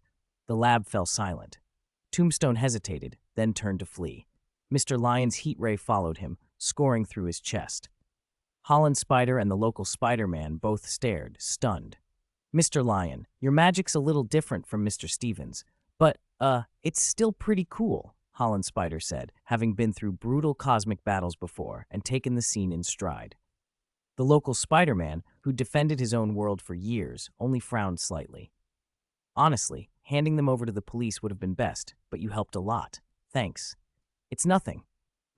The lab fell silent. Tombstone hesitated, then turned to flee. Mr. Lion's heat ray followed him, scoring through his chest. Holland Spider and the local Spider-Man both stared, stunned. Mr. Lion, your magic's a little different from Mr. Stevens, but, it's still pretty cool, Holland Spider said, having been through brutal cosmic battles before and taken the scene in stride. The local Spider-Man, who defended his own world for years, only frowned slightly. Honestly, handing them over to the police would have been best, but you helped a lot. Thanks. It's nothing.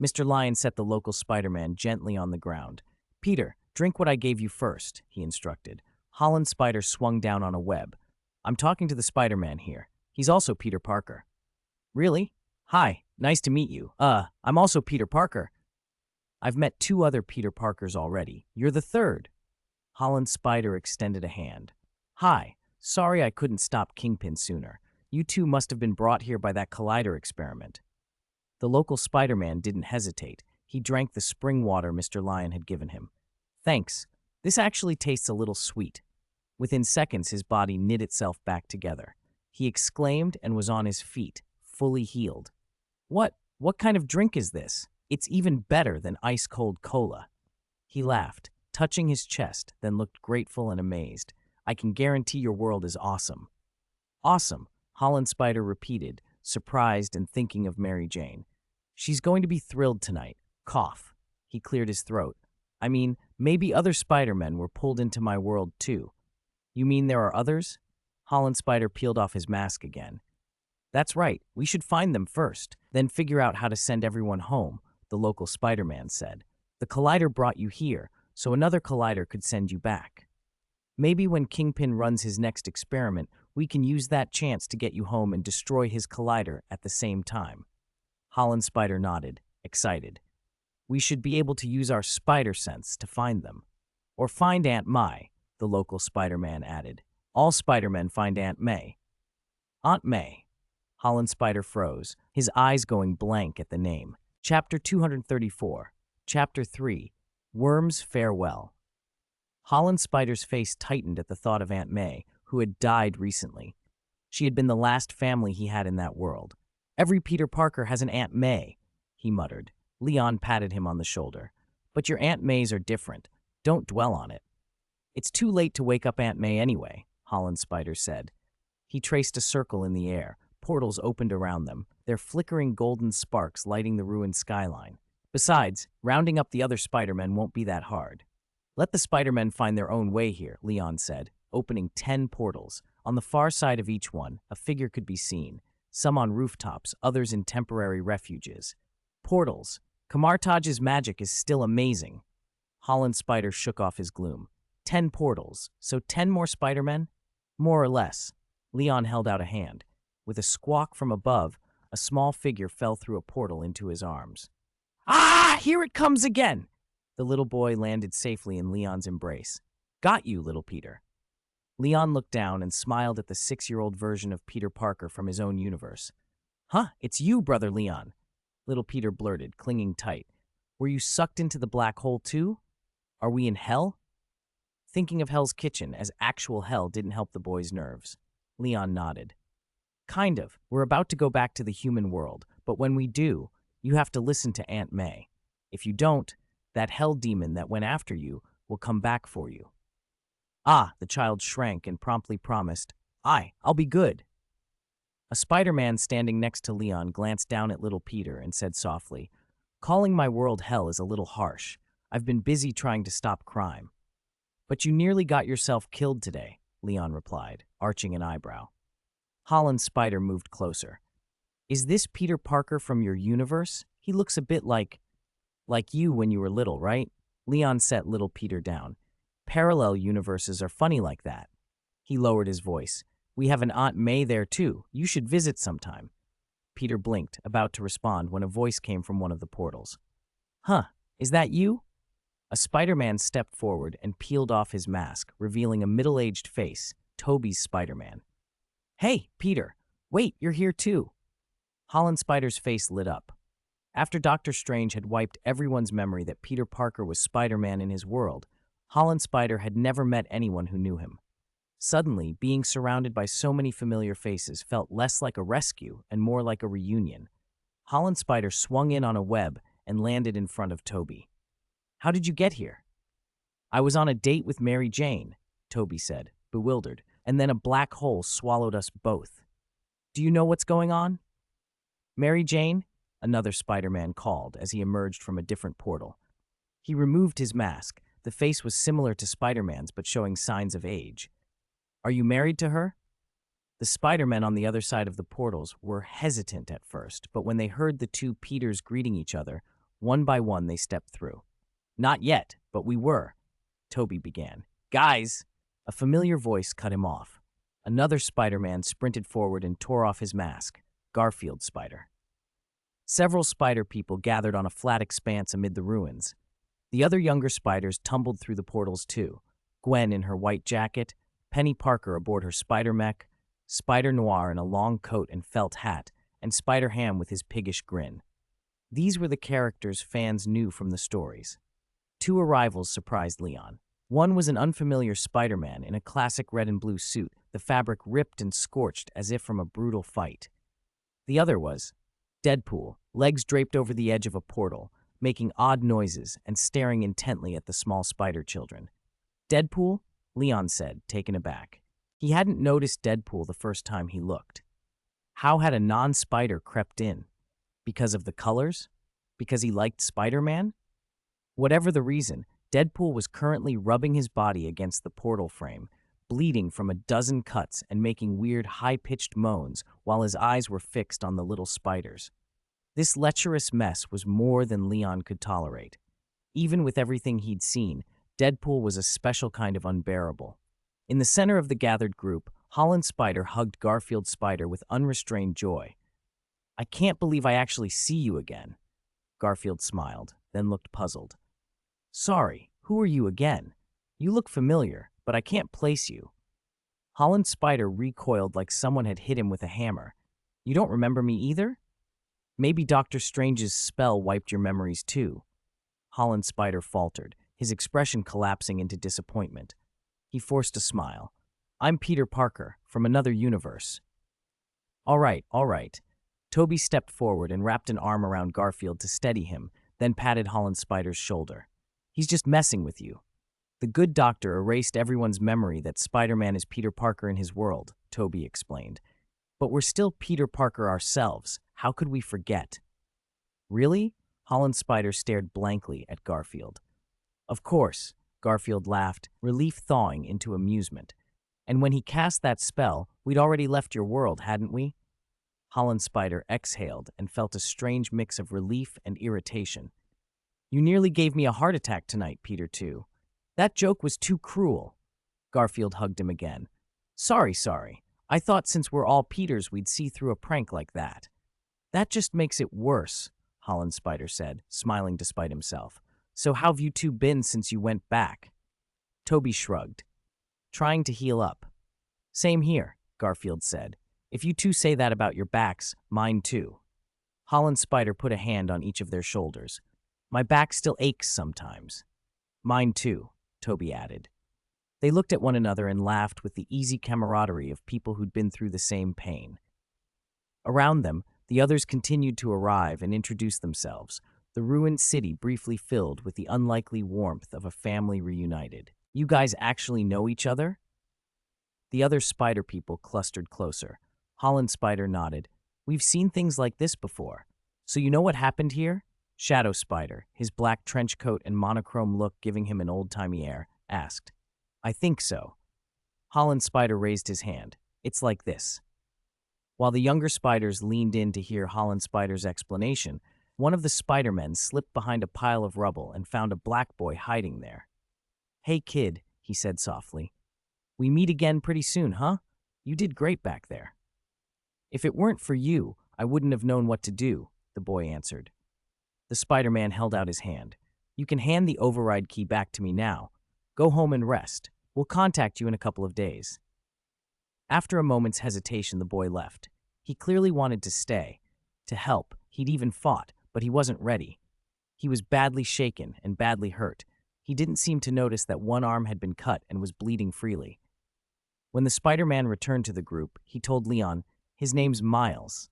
Mr. Lion set the local Spider-Man gently on the ground. Peter, drink what I gave you first, he instructed. Holland Spider swung down on a web. I'm talking to the Spider-Man here. He's also Peter Parker. Really? Hi, nice to meet you. I'm also Peter Parker. I've met 2 other Peter Parkers already. You're the third. Holland Spider extended a hand. Hi, sorry I couldn't stop Kingpin sooner. You 2 must have been brought here by that collider experiment. The local Spider-Man didn't hesitate. He drank the spring water Mr. Lion had given him. Thanks. This actually tastes a little sweet. Within seconds, his body knit itself back together. He exclaimed and was on his feet, fully healed. What kind of drink is this? It's even better than ice-cold cola. He laughed, touching his chest, then looked grateful and amazed. I can guarantee your world is awesome. Awesome, Holland Spider repeated, surprised and thinking of Mary Jane. She's going to be thrilled tonight. Cough. He cleared his throat. I mean, maybe other Spider-Men were pulled into my world too. You mean there are others? Holland Spider peeled off his mask again. That's right, we should find them first, then figure out how to send everyone home, the local Spider-Man said. The collider brought you here, so another collider could send you back. Maybe when Kingpin runs his next experiment, we can use that chance to get you home and destroy his collider at the same time. Holland Spider nodded, excited. We should be able to use our spider sense to find them. Or find Aunt May, the local Spider-Man added. All Spider-Men find Aunt May. Aunt May. Holland Spider froze, his eyes going blank at the name. Chapter 234. Chapter 3. Worms Farewell. Holland Spider's face tightened at the thought of Aunt May, who had died recently. She had been the last family he had in that world. Every Peter Parker has an Aunt May, he muttered. Leon patted him on the shoulder. But your Aunt Mays are different. Don't dwell on it. It's too late to wake up Aunt May anyway, Holland Spider said. He traced a circle in the air. Portals opened around them, their flickering golden sparks lighting the ruined skyline. Besides, rounding up the other Spider-Men won't be that hard. Let the Spider-Men find their own way here, Leon said, opening 10 portals. On the far side of each one, a figure could be seen, some on rooftops, others in temporary refuges. Portals. Kamartaj's magic is still amazing. Holland Spider shook off his gloom. 10 portals, so 10 more Spider-Men? More or less. Leon held out a hand. With a squawk from above, a small figure fell through a portal into his arms. Ah, here it comes again! The little boy landed safely in Leon's embrace. Got you, little Peter. Leon looked down and smiled at the 6-year-old version of Peter Parker from his own universe. Huh, it's you, brother Leon, little Peter blurted, clinging tight. Were you sucked into the black hole too? Are we in hell? Thinking of Hell's Kitchen as actual hell didn't help the boy's nerves. Leon nodded. Kind of. We're about to go back to the human world, but when we do, you have to listen to Aunt May. If you don't, that hell demon that went after you will come back for you. Ah, the child shrank and promptly promised, I'll be good. A Spider-Man standing next to Leon glanced down at little Peter and said softly, Calling my world hell is a little harsh. I've been busy trying to stop crime. But you nearly got yourself killed today, Leon replied, arching an eyebrow. Holland's spider moved closer. Is this Peter Parker from your universe? He looks a bit like you when you were little, right? Leon set little Peter down. Parallel universes are funny like that. He lowered his voice. We have an Aunt May there too. You should visit sometime. Peter blinked, about to respond when a voice came from one of the portals. Huh, is that you? A Spider-Man stepped forward and peeled off his mask, revealing a middle-aged face, Toby's Spider-Man. Hey, Peter. Wait, you're here too. Holland Spider's face lit up. After Doctor Strange had wiped everyone's memory that Peter Parker was Spider-Man in his world, Holland Spider had never met anyone who knew him. Suddenly, being surrounded by so many familiar faces felt less like a rescue and more like a reunion. Holland Spider swung in on a web and landed in front of Toby. How did you get here? I was on a date with Mary Jane, Toby said, bewildered, and then a black hole swallowed us both. Do you know what's going on? Mary Jane? Another Spider-Man called as he emerged from a different portal. He removed his mask. The face was similar to Spider-Man's but showing signs of age. Are you married to her? The Spider-Men on the other side of the portals were hesitant at first, but when they heard the two Peters greeting each other, one by one they stepped through. Not yet, but we were, Toby began. Guys! A familiar voice cut him off. Another Spider-Man sprinted forward and tore off his mask, Garfield Spider. Several spider people gathered on a flat expanse amid the ruins. The other younger spiders tumbled through the portals too. Gwen in her white jacket, Penny Parker aboard her spider mech, Spider Noir in a long coat and felt hat, and Spider Ham with his piggish grin. These were the characters fans knew from the stories. Two arrivals surprised Leon. One was an unfamiliar Spider-Man in a classic red and blue suit, the fabric ripped and scorched as if from a brutal fight. The other was Deadpool, legs draped over the edge of a portal, making odd noises and staring intently at the small spider children. Deadpool? Leon said, taken aback. He hadn't noticed Deadpool the first time he looked. How had a non-spider crept in? Because of the colors? Because he liked Spider-Man? Whatever the reason, Deadpool was currently rubbing his body against the portal frame, bleeding from a dozen cuts and making weird high-pitched moans while his eyes were fixed on the little spiders. This lecherous mess was more than Leon could tolerate. Even with everything he'd seen, Deadpool was a special kind of unbearable. In the center of the gathered group, Holland Spider hugged Garfield Spider with unrestrained joy. I can't believe I actually see you again. Garfield smiled, then looked puzzled. Sorry, who are you again? You look familiar, but I can't place you. Holland Spider recoiled like someone had hit him with a hammer. You don't remember me either? Maybe Doctor Strange's spell wiped your memories too. Holland Spider faltered, his expression collapsing into disappointment. He forced a smile. I'm Peter Parker, from another universe. All right. Toby stepped forward and wrapped an arm around Garfield to steady him, then patted Holland Spider's shoulder. He's just messing with you. The good doctor erased everyone's memory that Spider-Man is Peter Parker in his world, Toby explained. But we're still Peter Parker ourselves. How could we forget? Really? Holland Spider stared blankly at Garfield. Of course, Garfield laughed, relief thawing into amusement. And when he cast that spell, we'd already left your world, hadn't we? Holland Spider exhaled and felt a strange mix of relief and irritation. You nearly gave me a heart attack tonight, Peter, too. That joke was too cruel. Garfield hugged him again. Sorry. I thought since we're all Peters we'd see through a prank like that. That just makes it worse, Holland Spider said, smiling despite himself. So how've you two been since you went back? Toby shrugged. Trying to heal up. Same here, Garfield said. If you two say that about your backs, mine too. Holland Spider put a hand on each of their shoulders. My back still aches sometimes. Mine too, Toby added. They looked at one another and laughed with the easy camaraderie of people who'd been through the same pain. Around them, the others continued to arrive and introduce themselves, the ruined city briefly filled with the unlikely warmth of a family reunited. You guys actually know each other? The other spider people clustered closer. Holland Spider nodded. We've seen things like this before. So you know what happened here? Shadow Spider, his black trench coat and monochrome look giving him an old-timey air, asked. I think so. Holland Spider raised his hand. It's like this. While the younger spiders leaned in to hear Holland Spider's explanation, one of the Spider-Men slipped behind a pile of rubble and found a black boy hiding there. Hey kid, he said softly. We meet again pretty soon, huh? You did great back there. If it weren't for you, I wouldn't have known what to do, the boy answered. The Spider-Man held out his hand. You can hand the override key back to me now. Go home and rest. We'll contact you in a couple of days. After a moment's hesitation, the boy left. He clearly wanted to stay, to help. He'd even fought, but he wasn't ready. He was badly shaken and badly hurt. He didn't seem to notice that one arm had been cut and was bleeding freely. When the Spider-Man returned to the group, he told Leon, his name's Miles.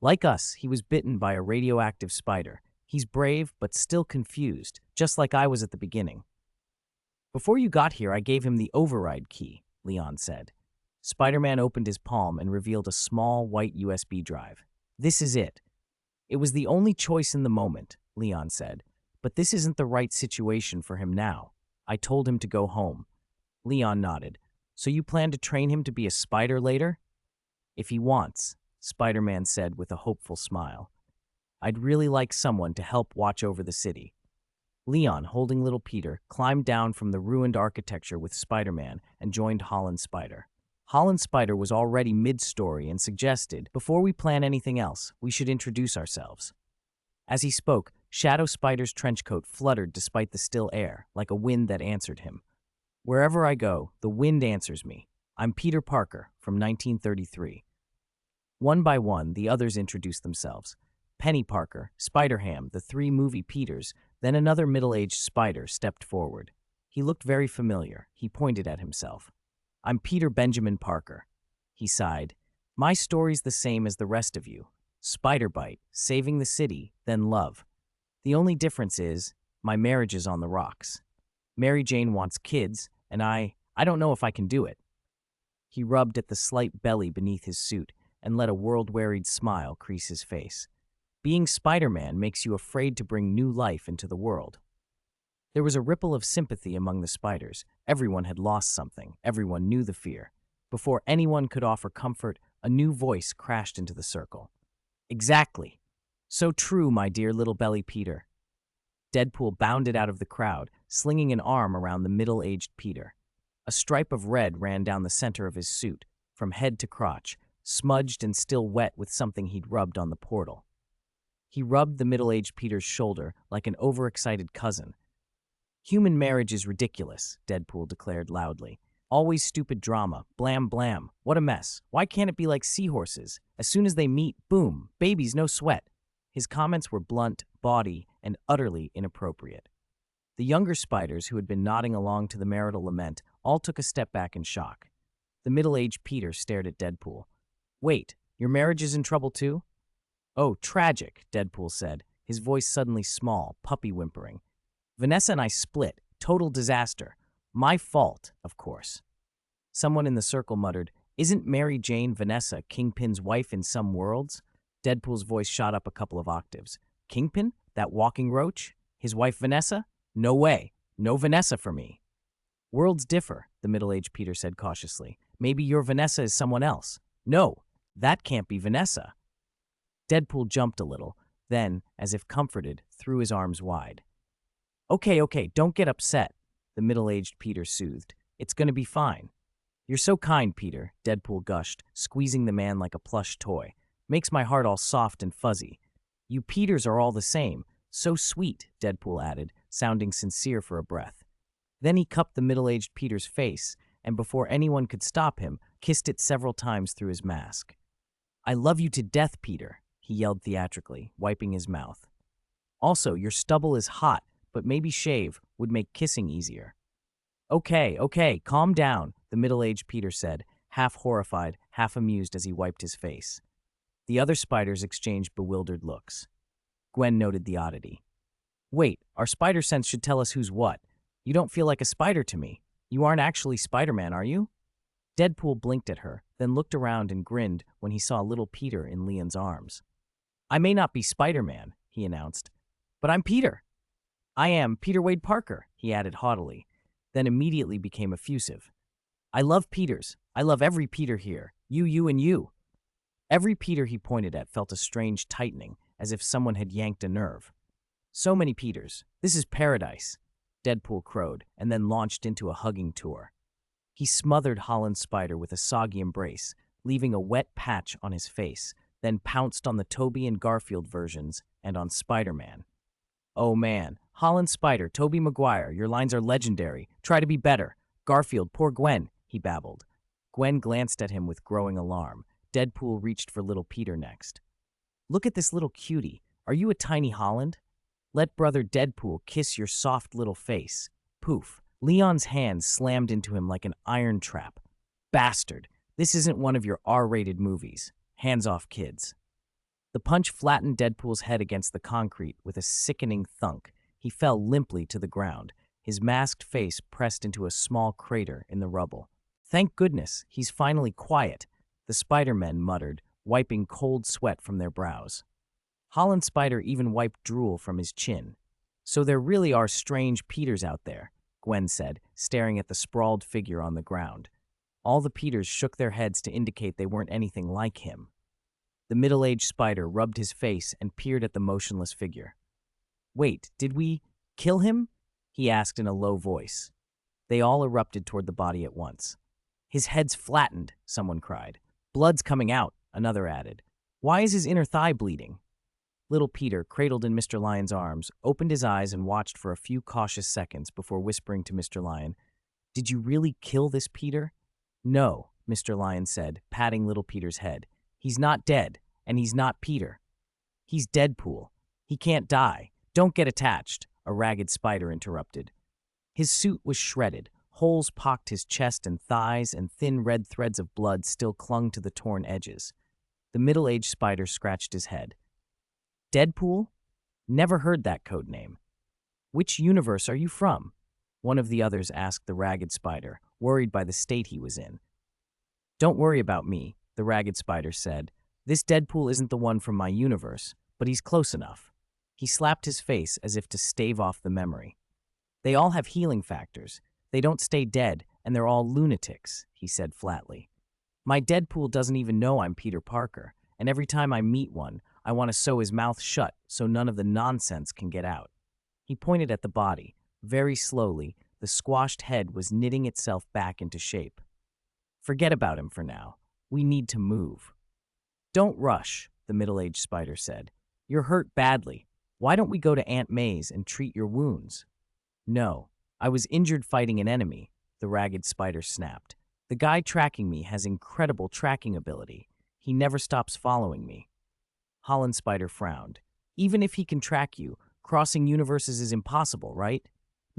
Like us, he was bitten by a radioactive spider. He's brave, but still confused, just like I was at the beginning. Before you got here, I gave him the override key, Leon said. Spider-Man opened his palm and revealed a small white USB drive. This is it. It was the only choice in the moment, Leon said, but this isn't the right situation for him now. I told him to go home. Leon nodded. So you plan to train him to be a spider later? If he wants, Spider-Man said with a hopeful smile. I'd really like someone to help watch over the city. Leon, holding little Peter, climbed down from the ruined architecture with Spider-Man and joined Holland Spider. Holland Spider was already mid-story and suggested, before we plan anything else, we should introduce ourselves. As he spoke, Shadow Spider's trench coat fluttered despite the still air, like a wind that answered him. Wherever I go, the wind answers me. I'm Peter Parker, from 1933. One by one, the others introduced themselves. Penny Parker, Spider-Ham, the three movie Peters, then another middle-aged spider stepped forward. He looked very familiar. He pointed at himself. I'm Peter Benjamin Parker. He sighed. My story's the same as the rest of you. Spider bite, saving the city, then love. The only difference is, my marriage is on the rocks. Mary Jane wants kids, and I don't know if I can do it. He rubbed at the slight belly beneath his suit and let a world-wearied smile crease his face. Being Spider-Man makes you afraid to bring new life into the world. There was a ripple of sympathy among the spiders. Everyone had lost something. Everyone knew the fear. Before anyone could offer comfort, a new voice crashed into the circle. Exactly. So true, my dear little belly Peter. Deadpool bounded out of the crowd, slinging an arm around the middle-aged Peter. A stripe of red ran down the center of his suit, from head to crotch, smudged and still wet with something he'd rubbed on the portal. He rubbed the middle-aged Peter's shoulder like an overexcited cousin. Human marriage is ridiculous, Deadpool declared loudly. Always stupid drama, blam blam, what a mess. Why can't it be like seahorses? As soon as they meet, boom, babies, no sweat. His comments were blunt, bawdy, and utterly inappropriate. The younger spiders who had been nodding along to the marital lament all took a step back in shock. The middle-aged Peter stared at Deadpool. Wait, your marriage is in trouble too? Oh, tragic, Deadpool said, his voice suddenly small, puppy whimpering. Vanessa and I split. Total disaster. My fault, of course. Someone in the circle muttered, Isn't Mary Jane Vanessa Kingpin's wife in some worlds? Deadpool's voice shot up a couple of octaves. Kingpin? That walking roach? His wife Vanessa? No way. No Vanessa for me. Worlds differ, the middle-aged Peter said cautiously. Maybe your Vanessa is someone else. No, that can't be Vanessa. Deadpool jumped a little, then, as if comforted, threw his arms wide. Okay, don't get upset, the middle-aged Peter soothed. It's going to be fine. You're so kind, Peter, Deadpool gushed, squeezing the man like a plush toy. Makes my heart all soft and fuzzy. You Peters are all the same. So sweet, Deadpool added, sounding sincere for a breath. Then he cupped the middle-aged Peter's face, and before anyone could stop him, kissed it several times through his mask. I love you to death, Peter, he yelled theatrically, wiping his mouth. Also, your stubble is hot, but maybe shave would make kissing easier. Okay, calm down, the middle-aged Peter said, half horrified, half amused as he wiped his face. The other spiders exchanged bewildered looks. Gwen noted the oddity. Wait, our spider sense should tell us who's what. You don't feel like a spider to me. You aren't actually Spider-Man, are you? Deadpool blinked at her, then looked around and grinned when he saw little Peter in Leon's arms. I may not be Spider-Man, he announced, but I'm Peter. I am Peter Wade Parker, he added haughtily. then immediately became effusive. I love Peters. I love every Peter here. You, and you. Every Peter he pointed at felt a strange tightening, as if someone had yanked a nerve. So many Peters. This is paradise, Deadpool crowed, and then launched into a hugging tour. He smothered Holland's spider with a soggy embrace, leaving a wet patch on his face, then pounced on the Tobey and Garfield versions and on Spider-Man. Oh man, Holland's spider, Tobey Maguire, your lines are legendary. Try to be better. Garfield, poor Gwen, he babbled. Gwen glanced at him with growing alarm. Deadpool reached for little Peter next. Look at this little cutie. Are you a tiny Holland? Let brother Deadpool kiss your soft little face. Poof. Leon's hand slammed into him like an iron trap. Bastard. This isn't one of your R-rated movies. Hands off, kids. The punch flattened Deadpool's head against the concrete with a sickening thunk. He fell limply to the ground, his masked face pressed into a small crater in the rubble. Thank goodness, he's finally quiet, the Spider-Men muttered, wiping cold sweat from their brows. Holland Spider even wiped drool from his chin. So there really are strange Peters out there, Gwen said, staring at the sprawled figure on the ground. All the Peters shook their heads to indicate they weren't anything like him. The middle-aged spider rubbed his face and peered at the motionless figure. Wait, did we kill him? He asked in a low voice. They all erupted toward the body at once. His head's flattened, someone cried. Blood's coming out, another added. Why is his inner thigh bleeding? Little Peter, cradled in Mr. Lion's arms, opened his eyes and watched for a few cautious seconds before whispering to Mr. Lion, Did you really kill this Peter? No, Mr. Lion said, patting little Peter's head. He's not dead, and he's not Peter. He's Deadpool. He can't die. Don't get attached, a ragged spider interrupted. His suit was shredded. Holes pocked his chest and thighs, and thin red threads of blood still clung to the torn edges. The middle-aged spider scratched his head. Deadpool? Never heard that code name. Which universe are you from? One of the others asked the ragged spider, worried by the state he was in. Don't worry about me, the ragged spider said. This Deadpool isn't the one from my universe, but he's close enough. He slapped his face as if to stave off the memory. They all have healing factors. They don't stay dead, and they're all lunatics, he said flatly. My Deadpool doesn't even know I'm Peter Parker, and every time I meet one, I want to sew his mouth shut so none of the nonsense can get out. He pointed at the body. Very slowly, the squashed head was knitting itself back into shape. Forget about him for now. We need to move. Don't rush, the middle-aged spider said. You're hurt badly. Why don't we go to Aunt May's and treat your wounds? No, I was injured fighting an enemy, the ragged spider snapped. The guy tracking me has incredible tracking ability. He never stops following me. Holland Spider frowned. Even if he can track you, crossing universes is impossible, right?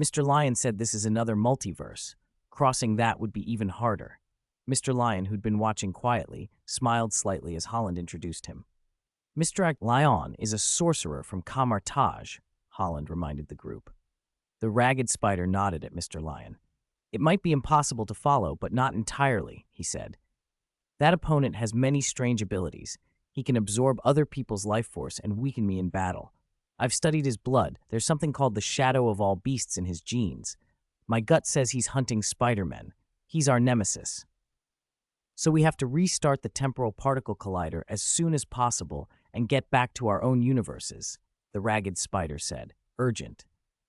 Mr. Lion said this is another multiverse. Crossing that would be even harder. Mr. Lion, who'd been watching quietly, smiled slightly as Holland introduced him. Mr. Lion is a sorcerer from Kamartaj, Holland reminded the group. The ragged spider nodded at Mr. Lion. It might be impossible to follow, but not entirely, he said. That opponent has many strange abilities. He can absorb other people's life force and weaken me in battle. I've studied his blood. There's something called the shadow of all beasts in his genes. My gut says he's hunting Spider-Men. He's our nemesis. So we have to restart the temporal particle collider as soon as possible and get back to our own universes, the ragged spider said, urgent.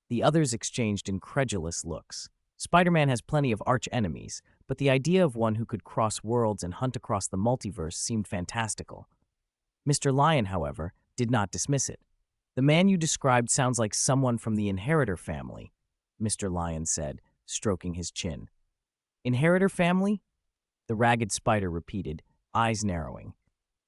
The others exchanged incredulous looks. Spider-Man has plenty of arch-enemies, but the idea of one who could cross worlds and hunt across the multiverse seemed fantastical. Mr. Lion, however, did not dismiss it. The man you described sounds like someone from the Inheritor family, Mr. Lion said, stroking his chin. Inheritor family? The ragged spider repeated, eyes narrowing.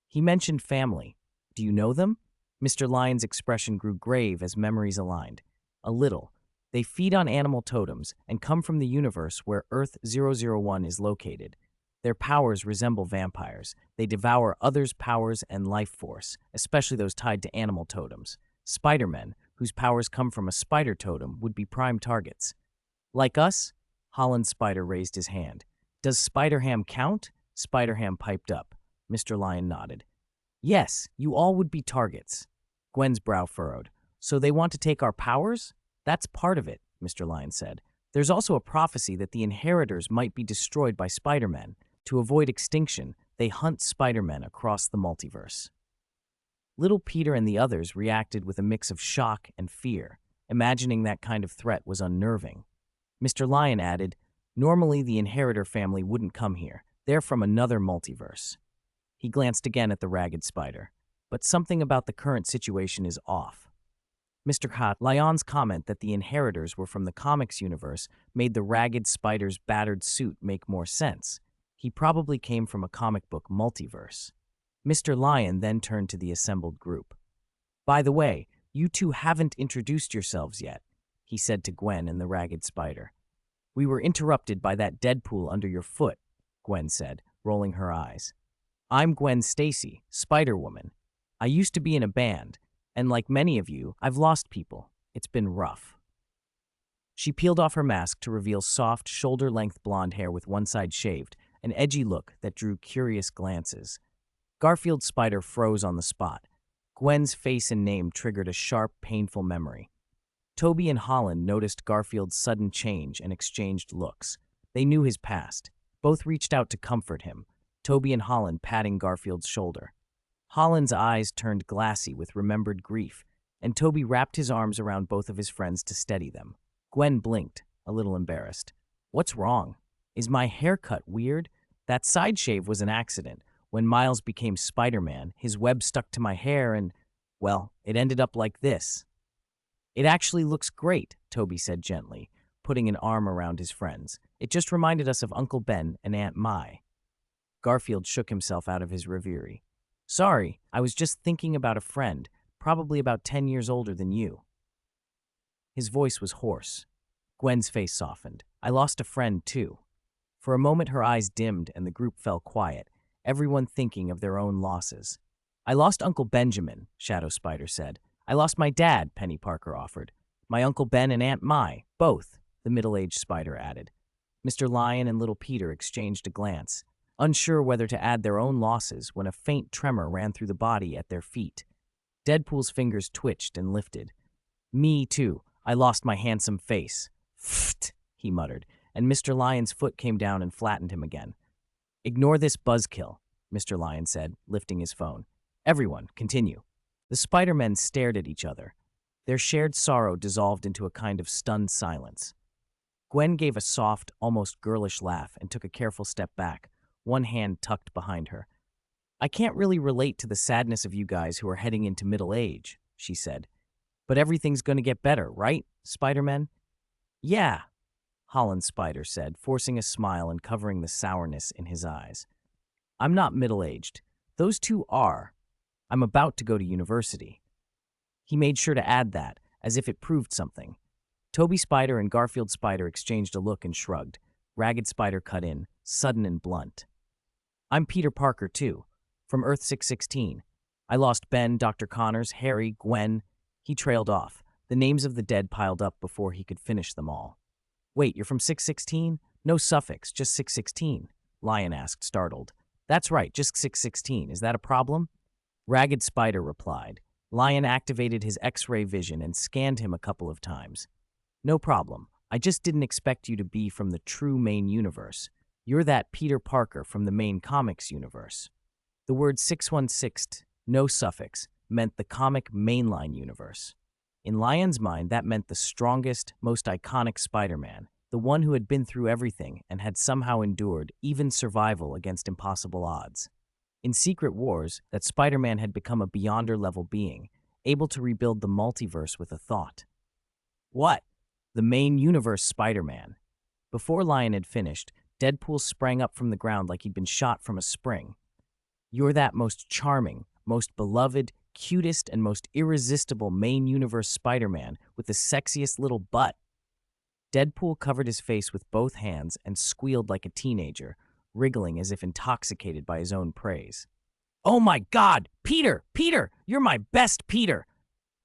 He mentioned family. Do you know them? Mr. Lion's expression grew grave as memories aligned. A little. They feed on animal totems and come from the universe where Earth-001 is located. Their powers resemble vampires. They devour others' powers and life force, especially those tied to animal totems. Spider-Men, whose powers come from a spider totem, would be prime targets. Like us? Holland Spider raised his hand. Does Spider-Ham count? Spider-Ham piped up. Mr. Lion nodded. Yes, you all would be targets. Gwen's brow furrowed. So they want to take our powers? That's part of it, Mr. Lion said. There's also a prophecy that the inheritors might be destroyed by Spider-Men. To avoid extinction, they hunt Spider-Men across the multiverse. Little Peter and the others reacted with a mix of shock and fear. Imagining that kind of threat was unnerving. Mr. Lion added, "Normally the inheritor family wouldn't come here. They're from another multiverse." He glanced again at the ragged spider. But something about the current situation is off. Mr. Lion's comment that the inheritors were from the comics universe made the ragged spider's battered suit make more sense. He probably came from a comic book multiverse. Mr. Lion then turned to the assembled group. "By the way, you two haven't introduced yourselves yet," he said to Gwen and the ragged spider. "We were interrupted by that Deadpool under your foot," Gwen said, rolling her eyes. "I'm Gwen Stacy, Spider-Woman. I used to be in a band, and like many of you, I've lost people. It's been rough." She peeled off her mask to reveal soft, shoulder-length blonde hair with one side shaved, an edgy look that drew curious glances. Garfield's spider froze on the spot. Gwen's face and name triggered a sharp, painful memory. Toby and Holland noticed Garfield's sudden change and exchanged looks. They knew his past. Both reached out to comfort him, Toby and Holland patting Garfield's shoulder. Holland's eyes turned glassy with remembered grief, and Toby wrapped his arms around both of his friends to steady them. Gwen blinked, a little embarrassed. "What's wrong? Is my haircut weird? That side shave was an accident. When Miles became Spider-Man, his web stuck to my hair and, well, it ended up like this." "It actually looks great," Toby said gently, putting an arm around his friends. "It just reminded us of Uncle Ben and Aunt Mai." Garfield shook himself out of his reverie. "Sorry, I was just thinking about a friend, probably about 10 years older than you." His voice was hoarse. Gwen's face softened. "I lost a friend, too." For a moment her eyes dimmed and the group fell quiet, everyone thinking of their own losses. "I lost Uncle Benjamin," Shadow Spider said. "I lost my dad," Penny Parker offered. "My Uncle Ben and Aunt Mai, both," the middle-aged spider added. Mr. Lion and Little Peter exchanged a glance, unsure whether to add their own losses when a faint tremor ran through the body at their feet. Deadpool's fingers twitched and lifted. "Me, too. I lost my handsome face." "Pfft," he muttered, and Mr. Lion's foot came down and flattened him again. "Ignore this buzzkill," Mr. Lion said, lifting his phone. "Everyone, continue." The Spider-Men stared at each other. Their shared sorrow dissolved into a kind of stunned silence. Gwen gave a soft, almost girlish laugh and took a careful step back, one hand tucked behind her. "I can't really relate to the sadness of you guys who are heading into middle age," she said. "But everything's going to get better, right, Spider-Man?" "Yeah," Holland Spider said, forcing a smile and covering the sourness in his eyes. "I'm not middle-aged. Those two are. I'm about to go to university." He made sure to add that, as if it proved something. Toby Spider and Garfield Spider exchanged a look and shrugged. Ragged Spider cut in, sudden and blunt. "I'm Peter Parker, too, from Earth 616. I lost Ben, Dr. Connors, Harry, Gwen." He trailed off. The names of the dead piled up before he could finish them all. "Wait, you're from 616? No suffix, just 616, Lion asked, startled. "That's right, just 616. Is that a problem?" Ragged Spider replied. Lion activated his X-ray vision and scanned him a couple of times. "No problem. I just didn't expect you to be from the true main universe. You're that Peter Parker from the main comics universe." The word 616, no suffix, meant the comic mainline universe. In Lion's mind, that meant the strongest, most iconic Spider-Man, the one who had been through everything and had somehow endured even survival against impossible odds. In Secret Wars, that Spider-Man had become a Beyonder-level being, able to rebuild the multiverse with a thought. "What?" "The main universe Spider-Man." Before Lion had finished, Deadpool sprang up from the ground like he'd been shot from a spring. "You're that most charming, most beloved, cutest, and most irresistible main universe Spider-Man with the sexiest little butt." Deadpool covered his face with both hands and squealed like a teenager, wriggling as if intoxicated by his own praise. "Oh my God! Peter! Peter! You're my best Peter!"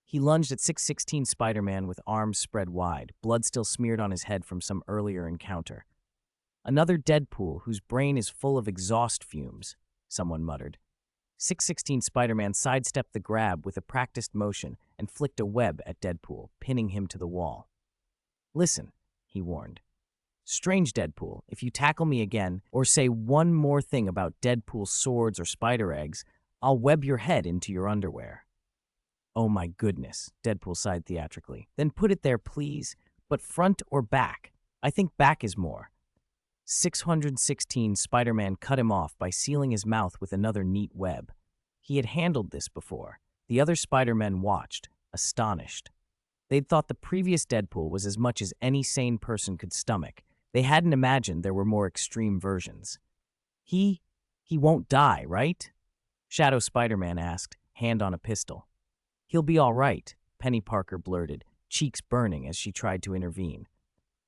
He lunged at 616 Spider-Man with arms spread wide, blood still smeared on his head from some earlier encounter. "Another Deadpool whose brain is full of exhaust fumes," someone muttered. 616 Spider-Man sidestepped the grab with a practiced motion and flicked a web at Deadpool, pinning him to the wall. "Listen," he warned. Strange Deadpool, if you tackle me again or say one more thing about Deadpool's swords or spider eggs, I'll web your head into your underwear. Oh my goodness, Deadpool sighed theatrically. Then put it there, please. But front or back? I think back is more. 616 Spider-Man cut him off by sealing his mouth with another neat web. He had handled this before. The other Spider-Men watched, astonished. They'd thought the previous Deadpool was as much as any sane person could stomach. They hadn't imagined there were more extreme versions. He won't die, right? Shadow Spider-Man asked, hand on a pistol. He'll be all right, Penny Parker blurted, cheeks burning as she tried to intervene.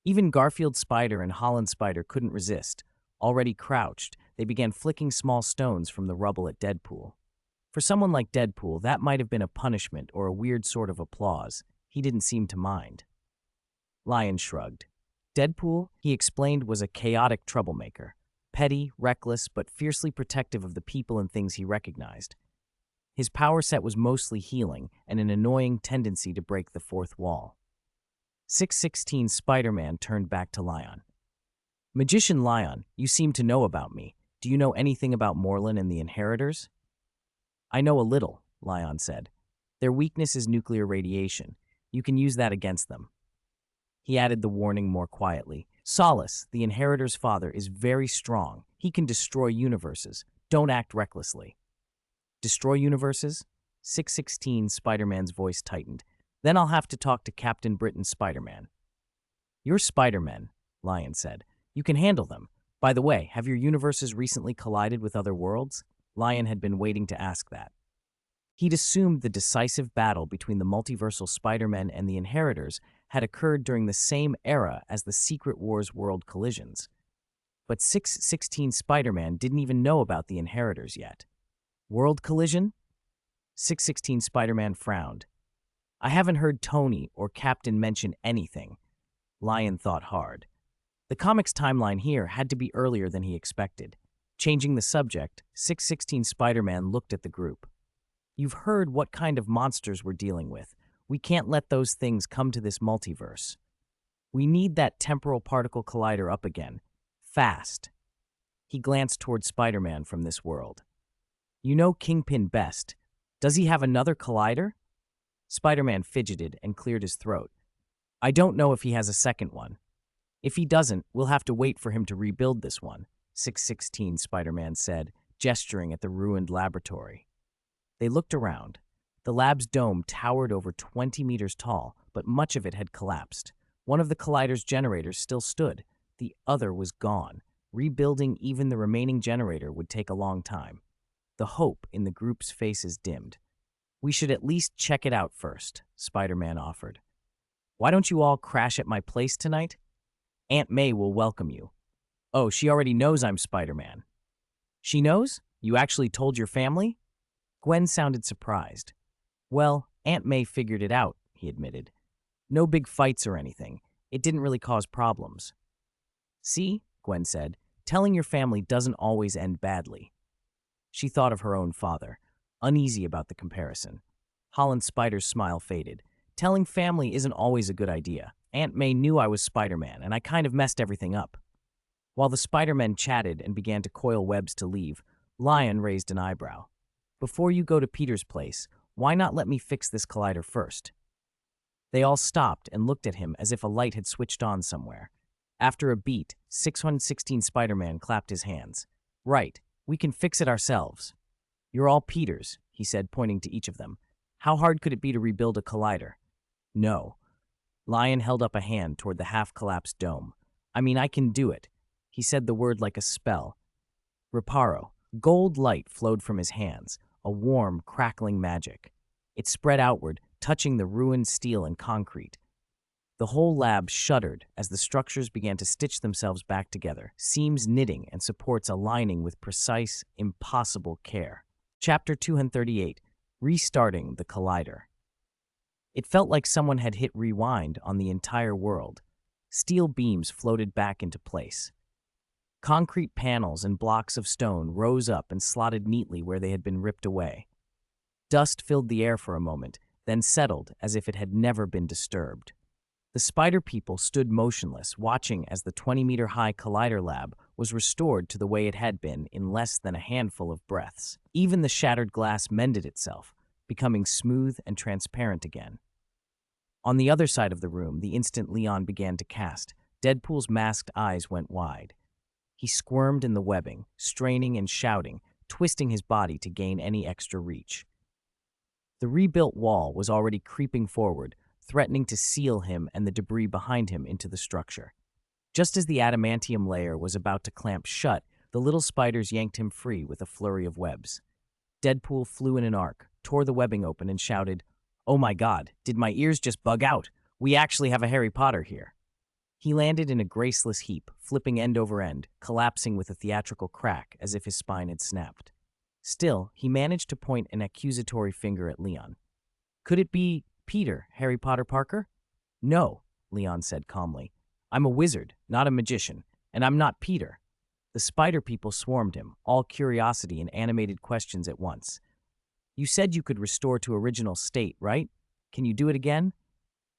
Even Garfield Spider and Holland Spider couldn't resist. Already crouched, they began flicking small stones from the rubble at Deadpool. For someone like Deadpool, that might have been a punishment or a weird sort of applause. He didn't seem to mind. Lion shrugged. Deadpool, he explained, was a chaotic troublemaker. Petty, reckless, but fiercely protective of the people and things he recognized. His power set was mostly healing and an annoying tendency to break the fourth wall. 616 Spider-Man turned back to Lion. Magician Lion, you seem to know about me. Do you know anything about Morlun and the Inheritors? I know a little, Lion said. Their weakness is nuclear radiation. You can use that against them. He added the warning more quietly. Solace, the Inheritor's father, is very strong. He can destroy universes. Don't act recklessly. Destroy universes? 616 Spider-Man's voice tightened. Then I'll have to talk to Captain Britain Spider-Man. You're Spider-Man, Lion said. You can handle them. By the way, have your universes recently collided with other worlds? Lion had been waiting to ask that. He'd assumed the decisive battle between the multiversal Spider-Men and the Inheritors had occurred during the same era as the Secret Wars world collisions. But 616 Spider-Man didn't even know about the Inheritors yet. World collision? 616 Spider-Man frowned. I haven't heard Tony or Captain mention anything. Lion thought hard. The comics timeline here had to be earlier than he expected. Changing the subject, 616 Spider-Man looked at the group. You've heard what kind of monsters we're dealing with. We can't let those things come to this multiverse. We need that temporal particle collider up again. Fast. He glanced toward Spider-Man from this world. You know Kingpin best. Does he have another collider? Spider-Man fidgeted and cleared his throat. I don't know if he has a second one. If he doesn't, we'll have to wait for him to rebuild this one, 616 Spider-Man said, gesturing at the ruined laboratory. They looked around. The lab's dome towered over 20 meters tall, but much of it had collapsed. One of the collider's generators still stood. The other was gone. Rebuilding even the remaining generator would take a long time. The hope in the group's faces dimmed. We should at least check it out first, Spider-Man offered. Why don't you all crash at my place tonight? Aunt May will welcome you. Oh, she already knows I'm Spider-Man. She knows? You actually told your family? Gwen sounded surprised. Well, Aunt May figured it out, he admitted. No big fights or anything. It didn't really cause problems. See, Gwen said, telling your family doesn't always end badly. She thought of her own father, uneasy about the comparison. Holland Spider's smile faded. Telling family isn't always a good idea. Aunt May knew I was Spider-Man, and I kind of messed everything up. While the Spider-Men chatted and began to coil webs to leave, Lion raised an eyebrow. Before you go to Peter's place, why not let me fix this collider first? They all stopped and looked at him as if a light had switched on somewhere. After a beat, 616 Spider-Man clapped his hands. Right, we can fix it ourselves. You're all Peters, he said, pointing to each of them. How hard could it be to rebuild a collider? No. Lion held up a hand toward the half-collapsed dome. I mean, I can do it. He said the word like a spell. Reparo. Gold light flowed from his hands, a warm, crackling magic. It spread outward, touching the ruined steel and concrete. The whole lab shuddered as the structures began to stitch themselves back together, seams knitting and supports aligning with precise, impossible care. Chapter 238, Restarting the Collider. It felt like someone had hit rewind on the entire world. Steel beams floated back into place. Concrete panels and blocks of stone rose up and slotted neatly where they had been ripped away. Dust filled the air for a moment, then settled as if it had never been disturbed. The spider people stood motionless, watching as the 20-meter-high collider lab was restored to the way it had been in less than a handful of breaths. Even the shattered glass mended itself, becoming smooth and transparent again. On the other side of the room, the instant Leon began to cast, Deadpool's masked eyes went wide. He squirmed in the webbing, straining and shouting, twisting his body to gain any extra reach. The rebuilt wall was already creeping forward, threatening to seal him and the debris behind him into the structure. Just as the adamantium layer was about to clamp shut, the little spiders yanked him free with a flurry of webs. Deadpool flew in an arc, tore the webbing open, and shouted, "Oh my God, did my ears just bug out? We actually have a Harry Potter here." He landed in a graceless heap, flipping end over end, collapsing with a theatrical crack as if his spine had snapped. Still, he managed to point an accusatory finger at Leon. "Could it be Peter, Harry Potter Parker?" "No," Leon said calmly. "I'm a wizard, not a magician, and I'm not Peter." The spider people swarmed him, all curiosity and animated questions at once. "You said you could restore to original state, right? Can you do it again?"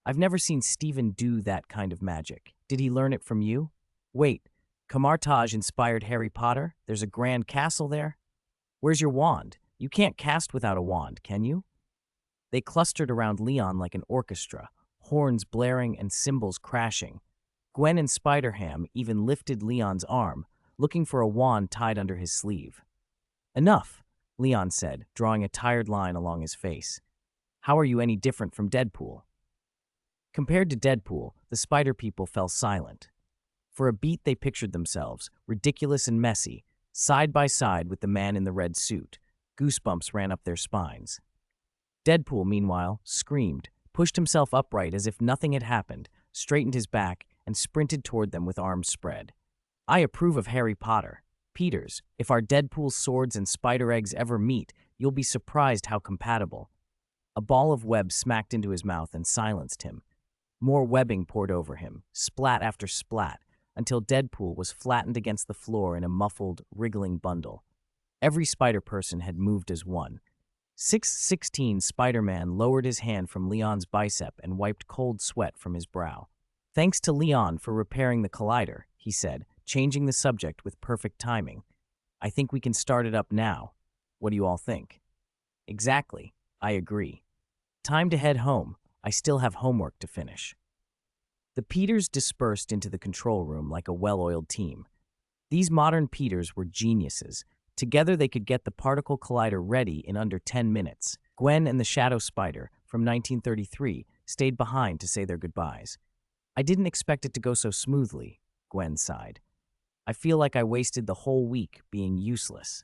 "I've never seen Steven do that kind of magic. Did he learn it from you?" "Wait, Kamartaj inspired Harry Potter? There's a grand castle there?" "Where's your wand? You can't cast without a wand, can you?" They clustered around Leon like an orchestra, horns blaring and cymbals crashing. Gwen and Spider-Ham even lifted Leon's arm, looking for a wand tied under his sleeve. "Enough," Leon said, drawing a tired line along his face. "How are you any different from Deadpool?" Compared to Deadpool, the spider people fell silent. For a beat they pictured themselves, ridiculous and messy, side by side with the man in the red suit. Goosebumps ran up their spines. Deadpool, meanwhile, screamed, pushed himself upright as if nothing had happened, straightened his back, and sprinted toward them with arms spread. "I approve of Harry Potter. Peters, if our Deadpool swords and spider eggs ever meet, you'll be surprised how compatible." A ball of web smacked into his mouth and silenced him. More webbing poured over him, splat after splat, until Deadpool was flattened against the floor in a muffled, wriggling bundle. Every spider person had moved as one. 616 Spider-Man lowered his hand from Leon's bicep and wiped cold sweat from his brow. "Thanks to Leon for repairing the collider," he said, changing the subject with perfect timing. "I think we can start it up now. What do you all think?" "Exactly. I agree. Time to head home. I still have homework to finish." The Peters dispersed into the control room like a well-oiled team. These modern Peters were geniuses. Together they could get the particle collider ready in under 10 minutes. Gwen and the Shadow Spider from 1933 stayed behind to say their goodbyes. "I didn't expect it to go so smoothly," Gwen sighed. "I feel like I wasted the whole week being useless."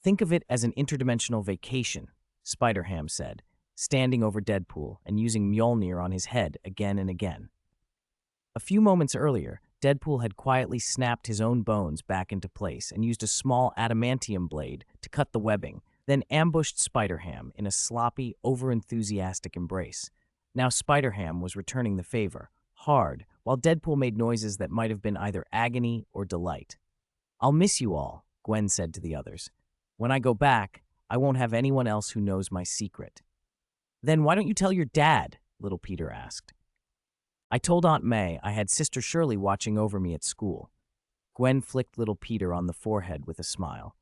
"Think of it as an interdimensional vacation," Spider-Ham said, standing over Deadpool and using Mjolnir on his head again and again. A few moments earlier, Deadpool had quietly snapped his own bones back into place and used a small adamantium blade to cut the webbing, then ambushed Spider-Ham in a sloppy, over-enthusiastic embrace. Now Spider-Ham was returning the favor, hard, while Deadpool made noises that might have been either agony or delight. "I'll miss you all," Gwen said to the others. "When I go back, I won't have anyone else who knows my secret." "Then why don't you tell your dad?" Little Peter asked. "I told Aunt May I had Sister Shirley watching over me at school." Gwen flicked Little Peter on the forehead with a smile.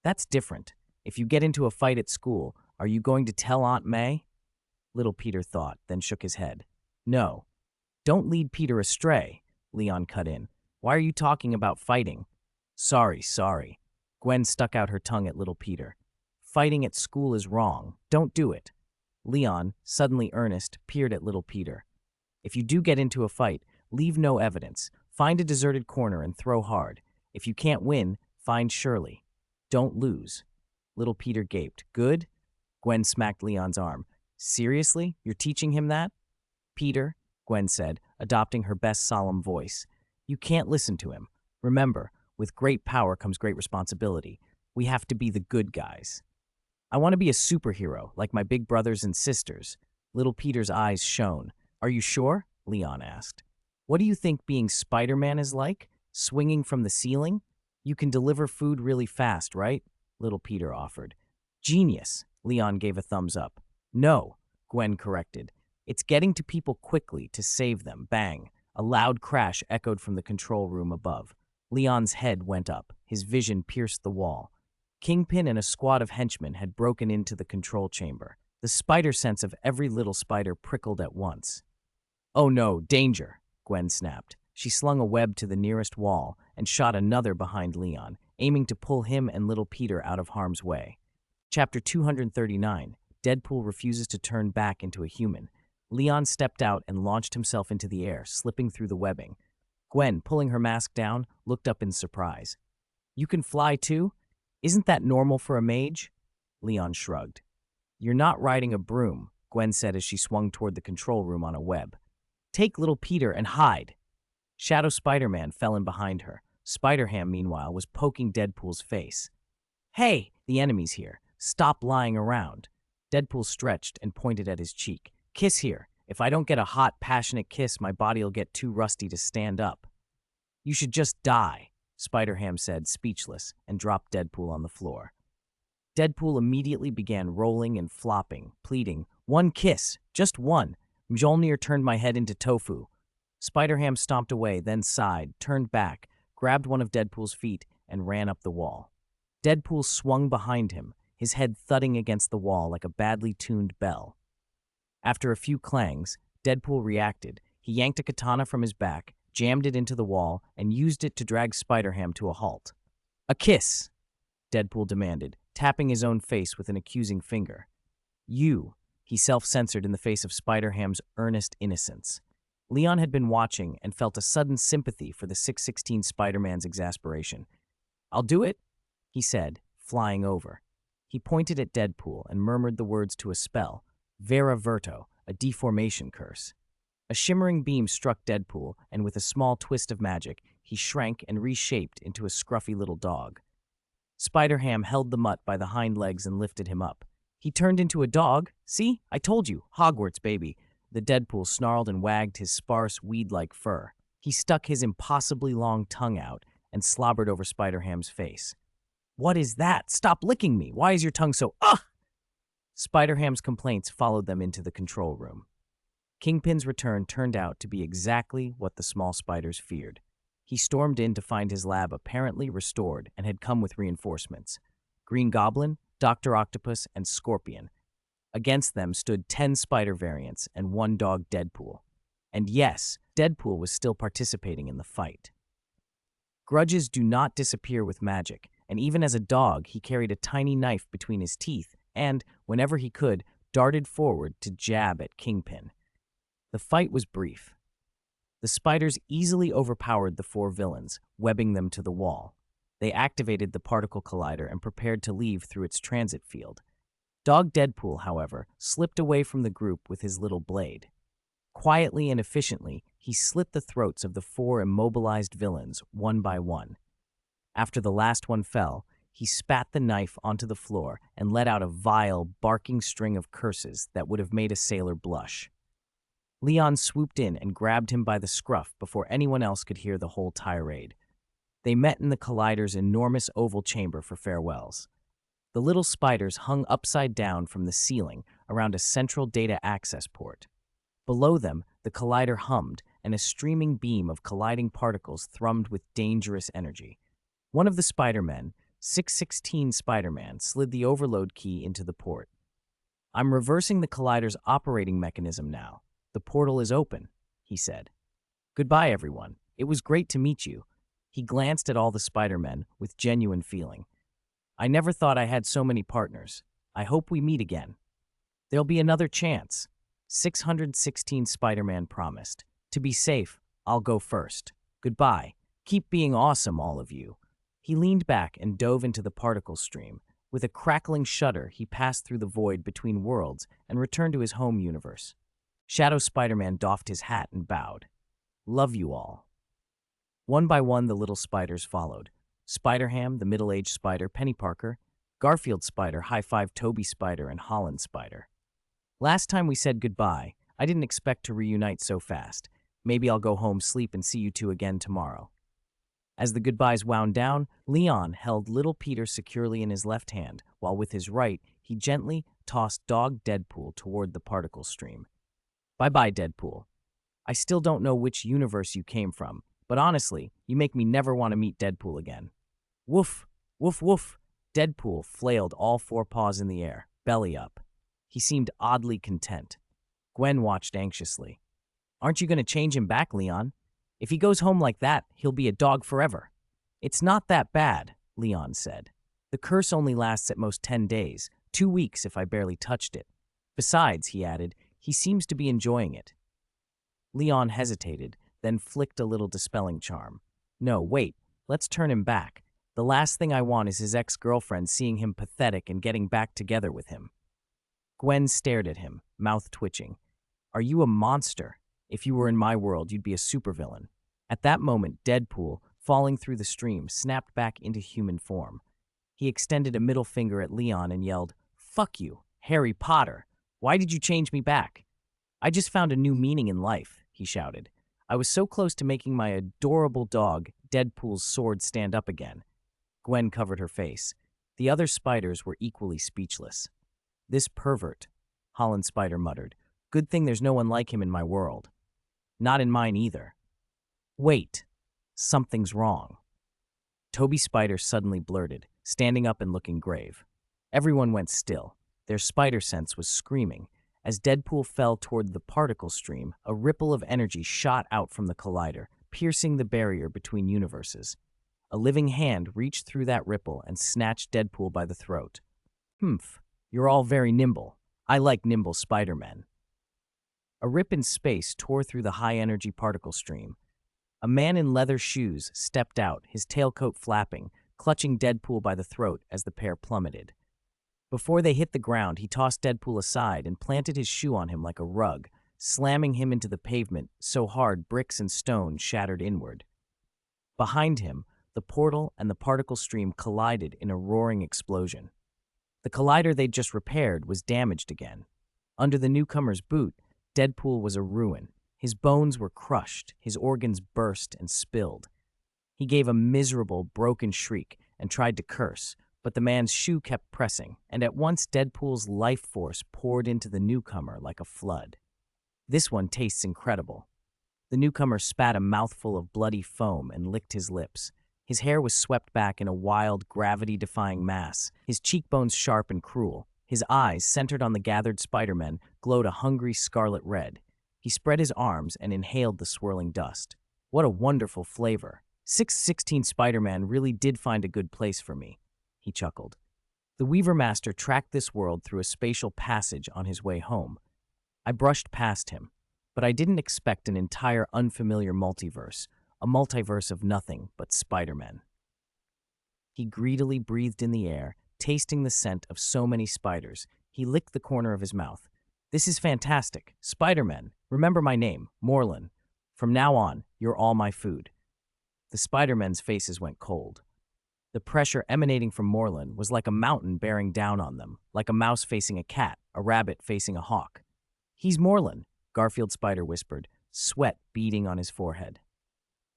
"That's different. If you get into a fight at school, are you going to tell Aunt May?" Little Peter thought, then shook his head. "No. Don't lead Peter astray," Leon cut in. "Why are you talking about fighting?" Sorry. Gwen stuck out her tongue at Little Peter. "Fighting at school is wrong. Don't do it." Leon, suddenly earnest, peered at Little Peter. "If you do get into a fight, leave no evidence. Find a deserted corner and throw hard. If you can't win, find Shirley. Don't lose." Little Peter gaped. "Good?" Gwen smacked Leon's arm. "Seriously? You're teaching him that?" "Peter," Gwen said, adopting her best solemn voice, "you can't listen to him. Remember, with great power comes great responsibility. We have to be the good guys." "I want to be a superhero, like my big brothers and sisters." Little Peter's eyes shone. "Are you sure?" Leon asked. "What do you think being Spider-Man is like? Swinging from the ceiling? You can deliver food really fast, right?" Little Peter offered. "Genius," Leon gave a thumbs up. "No," Gwen corrected. It's getting to people quickly to save them. Bang! A loud crash echoed from the control room above. Leon's head went up. His vision pierced the wall. Kingpin and a squad of henchmen had broken into the control chamber. The spider sense of every little spider prickled at once. "Oh no, danger!" Gwen snapped. She slung a web to the nearest wall and shot another behind Leon, aiming to pull him and little Peter out of harm's way. Chapter 239, Deadpool refuses to turn back into a human. Leon stepped out and launched himself into the air, slipping through the webbing. Gwen, pulling her mask down, looked up in surprise. "You can fly too? Isn't that normal for a mage?" Leon shrugged. "You're not riding a broom," Gwen said as she swung toward the control room on a web. "Take little Peter and hide." Shadow Spider-Man fell in behind her. Spider-Ham, meanwhile, was poking Deadpool's face. "Hey, the enemy's here. Stop lying around." Deadpool stretched and pointed at his cheek. "Kiss here. If I don't get a hot, passionate kiss, my body'll get too rusty to stand up." "You should just die," Spider-Ham said, speechless, and dropped Deadpool on the floor. Deadpool immediately began rolling and flopping, pleading, "One kiss, just one. Mjolnir turned my head into tofu." Spider-Ham stomped away, then sighed, turned back, grabbed one of Deadpool's feet, and ran up the wall. Deadpool swung behind him, his head thudding against the wall like a badly tuned bell. After a few clangs, Deadpool reacted. He yanked a katana from his back, jammed it into the wall, and used it to drag Spider-Ham to a halt. "A kiss," Deadpool demanded, tapping his own face with an accusing finger. "You," he self-censored in the face of Spider-Ham's earnest innocence. Leon had been watching and felt a sudden sympathy for the 616 Spider-Man's exasperation. "I'll do it," he said, flying over. He pointed at Deadpool and murmured the words to a spell, Vera Verto, a deformation curse. A shimmering beam struck Deadpool, and with a small twist of magic, he shrank and reshaped into a scruffy little dog. Spider-Ham held the mutt by the hind legs and lifted him up. "He turned into a dog? See? I told you, Hogwarts, baby." The Deadpool snarled and wagged his sparse, weed-like fur. He stuck his impossibly long tongue out and slobbered over Spider-Ham's face. "What is that? Stop licking me! Why is your tongue so— Ugh!" Spider-Ham's complaints followed them into the control room. Kingpin's return turned out to be exactly what the small spiders feared. He stormed in to find his lab apparently restored and had come with reinforcements. Green Goblin, Dr. Octopus, and Scorpion. Against them stood 10 spider variants and 1 dog Deadpool. And yes, Deadpool was still participating in the fight. Grudges do not disappear with magic, and even as a dog, he carried a tiny knife between his teeth and, whenever he could, darted forward to jab at Kingpin. The fight was brief. The spiders easily overpowered the 4 villains, webbing them to the wall. They activated the particle collider and prepared to leave through its transit field. Dog Deadpool, however, slipped away from the group with his little blade. Quietly and efficiently, he slit the throats of the 4 immobilized villains one by one. After the last one fell, he spat the knife onto the floor and let out a vile, barking string of curses that would have made a sailor blush. Leon swooped in and grabbed him by the scruff before anyone else could hear the whole tirade. They met in the Collider's enormous oval chamber for farewells. The little spiders hung upside down from the ceiling around a central data access port. Below them, the Collider hummed, and a streaming beam of colliding particles thrummed with dangerous energy. One of the Spider-Men, 616 Spider-Man, slid the overload key into the port. "I'm reversing the Collider's operating mechanism now. The portal is open," he said. "Goodbye, everyone. It was great to meet you." He glanced at all the Spider-Men with genuine feeling. "I never thought I had so many partners. I hope we meet again." "There'll be another chance," 616 Spider-Man promised. "To be safe, I'll go first. Goodbye. Keep being awesome, all of you." He leaned back and dove into the particle stream. With a crackling shudder, he passed through the void between worlds and returned to his home universe. Shadow Spider-Man doffed his hat and bowed. "Love you all." One by one, the little spiders followed. Spider-Ham, the middle-aged spider, Penny Parker, Garfield Spider, High Five Toby Spider, and Holland Spider. "Last time we said goodbye, I didn't expect to reunite so fast. Maybe I'll go home, sleep, and see you two again tomorrow." As the goodbyes wound down, Leon held little Peter securely in his left hand, while with his right, he gently tossed dog Deadpool toward the particle stream. Bye-bye, Deadpool. I still don't know which universe you came from, but honestly, you make me never want to meet Deadpool again. Woof, woof, woof. Deadpool flailed all four paws in the air, belly up. He seemed oddly content. Gwen watched anxiously. Aren't you going to change him back, Leon? If he goes home like that, he'll be a dog forever. It's not that bad, Leon said. The curse only lasts at most 10 days, 2 weeks if I barely touched it. Besides, he added, he seems to be enjoying it. Leon hesitated, then flicked a little dispelling charm. No, wait, let's turn him back. The last thing I want is his ex-girlfriend seeing him pathetic and getting back together with him. Gwen stared at him, mouth twitching. Are you a monster? If you were in my world, you'd be a supervillain. At that moment, Deadpool, falling through the stream, snapped back into human form. He extended a middle finger at Leon and yelled, "Fuck you, Harry Potter! Why did you change me back?" "I just found a new meaning in life," he shouted. "I was so close to making my adorable dog, Deadpool's sword, stand up again." Gwen covered her face. The other spiders were equally speechless. "This pervert," Holland Spider muttered. "Good thing there's no one like him in my world." "Not in mine either." "Wait, something's wrong." Toby Spider suddenly blurted, standing up and looking grave. Everyone went still. Their spider sense was screaming. As Deadpool fell toward the particle stream, a ripple of energy shot out from the collider, piercing the barrier between universes. A living hand reached through that ripple and snatched Deadpool by the throat. "Humph, you're all very nimble. I like nimble Spider-Men." A rip in space tore through the high-energy particle stream. A man in leather shoes stepped out, his tailcoat flapping, clutching Deadpool by the throat as the pair plummeted. Before they hit the ground, he tossed Deadpool aside and planted his shoe on him like a rug, slamming him into the pavement so hard bricks and stone shattered inward. Behind him, the portal and the particle stream collided in a roaring explosion. The collider they'd just repaired was damaged again. Under the newcomer's boot, Deadpool was a ruin. His bones were crushed, his organs burst and spilled. He gave a miserable, broken shriek and tried to curse, but the man's shoe kept pressing, and at once Deadpool's life force poured into the newcomer like a flood. "This one tastes incredible." The newcomer spat a mouthful of bloody foam and licked his lips. His hair was swept back in a wild, gravity-defying mass, his cheekbones sharp and cruel. His eyes, centered on the gathered Spider-Men, glowed a hungry scarlet red. He spread his arms and inhaled the swirling dust. "What a wonderful flavor. 616 Spider-Man really did find a good place for me," he chuckled. The Weaver Master tracked this world through a spatial passage on his way home. I brushed past him, but I didn't expect an entire unfamiliar multiverse, a multiverse of nothing but Spider-Men. He greedily breathed in the air, tasting the scent of so many spiders. He licked the corner of his mouth. "This is fantastic. Spider-Men, remember my name, Morlun. From now on, you're all my food." The Spider-Men's faces went cold. The pressure emanating from Morlun was like a mountain bearing down on them, like a mouse facing a cat, a rabbit facing a hawk. "He's Morlun," Garfield Spider whispered, sweat beading on his forehead.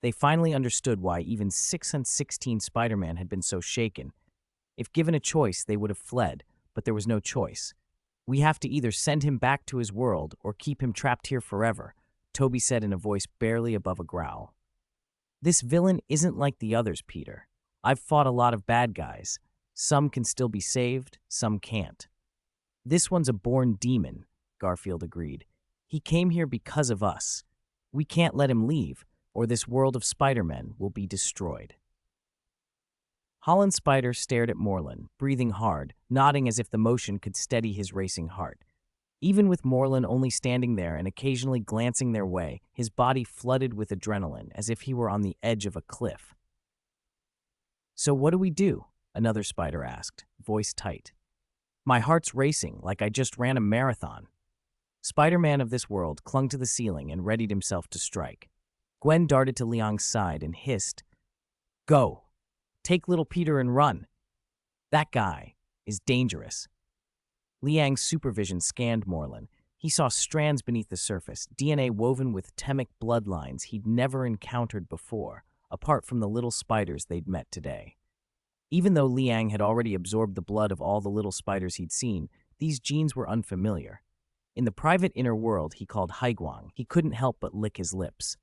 They finally understood why even 616 Spider-Man had been so shaken. If given a choice, they would have fled, but there was no choice. "We have to either send him back to his world or keep him trapped here forever," Toby said in a voice barely above a growl. "This villain isn't like the others, Peter. I've fought a lot of bad guys. Some can still be saved, some can't." "This one's a born demon," Garfield agreed. "He came here because of us. We can't let him leave, or this world of Spider-Men will be destroyed." Holland Spider stared at Morlun, breathing hard, nodding as if the motion could steady his racing heart. Even with Morlun only standing there and occasionally glancing their way, his body flooded with adrenaline as if he were on the edge of a cliff. "So what do we do?" another spider asked, voice tight. "My heart's racing like I just ran a marathon." Spider-Man of this world clung to the ceiling and readied himself to strike. Gwen darted to Liang's side and hissed, "Go! Take little Peter and run. That guy is dangerous." Liang's supervision scanned Morlun. He saw strands beneath the surface, DNA woven with Temic bloodlines he'd never encountered before, apart from the little spiders they'd met today. Even though Liang had already absorbed the blood of all the little spiders he'd seen, these genes were unfamiliar. In the private inner world he called Haiguang, he couldn't help but lick his lips.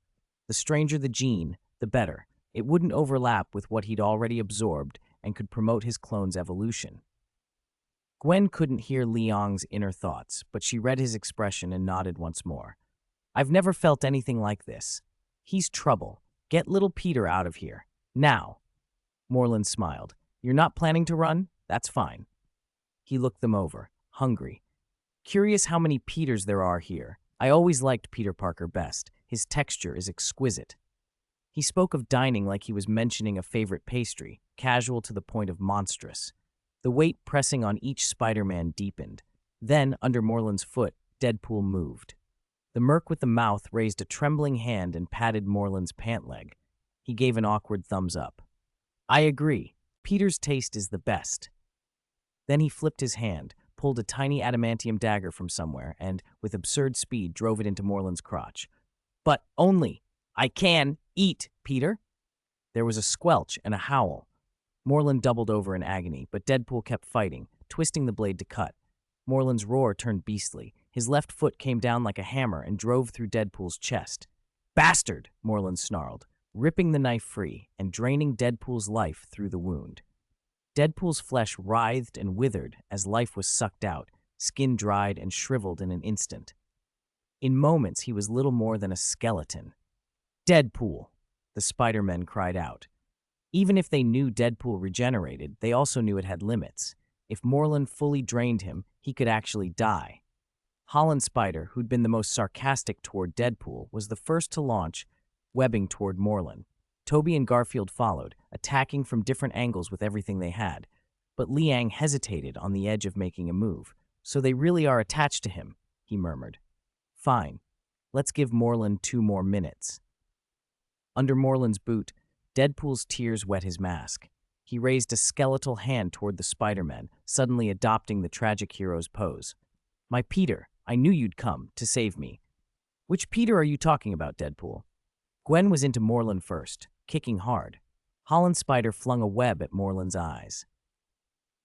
The stranger the gene, the better. It wouldn't overlap with what he'd already absorbed and could promote his clone's evolution. Gwen couldn't hear Liang's inner thoughts, but she read his expression and nodded once more. I've never felt anything like this. He's trouble. Get little Peter out of here. Now. Moreland smiled. You're not planning to run? That's fine. He looked them over, hungry. Curious how many Peters there are here. I always liked Peter Parker best. His texture is exquisite. He spoke of dining like he was mentioning a favorite pastry, casual to the point of monstrous. The weight pressing on each Spider-Man deepened. Then, under Moreland's foot, Deadpool moved. The merc with the mouth raised a trembling hand and patted Moreland's pant leg. He gave an awkward thumbs up. I agree. Peter's taste is the best. Then he flipped his hand, pulled a tiny adamantium dagger from somewhere, and, with absurd speed, drove it into Moreland's crotch. But only. I can eat, Peter. There was a squelch and a howl. Moreland doubled over in agony, but Deadpool kept fighting, twisting the blade to cut. Moreland's roar turned beastly. His left foot came down like a hammer and drove through Deadpool's chest. Bastard! Moreland snarled, ripping the knife free and draining Deadpool's life through the wound. Deadpool's flesh writhed and withered as life was sucked out, skin dried and shriveled in an instant. In moments, he was little more than a skeleton. Deadpool! The Spider-Men cried out. Even if they knew Deadpool regenerated, they also knew it had limits. If Moreland fully drained him, he could actually die. Holland Spider, who'd been the most sarcastic toward Deadpool, was the first to launch, webbing toward Moreland. Toby and Garfield followed, attacking from different angles with everything they had. But Liang hesitated on the edge of making a move. So they really are attached to him, he murmured. Fine. Let's give Moreland 2 more minutes. Under Moreland's boot, Deadpool's tears wet his mask. He raised a skeletal hand toward the Spider-Men, suddenly adopting the tragic hero's pose. My Peter, I knew you'd come to save me. Which Peter are you talking about, Deadpool? Gwen was into Moreland first, kicking hard. Holland Spider flung a web at Moreland's eyes.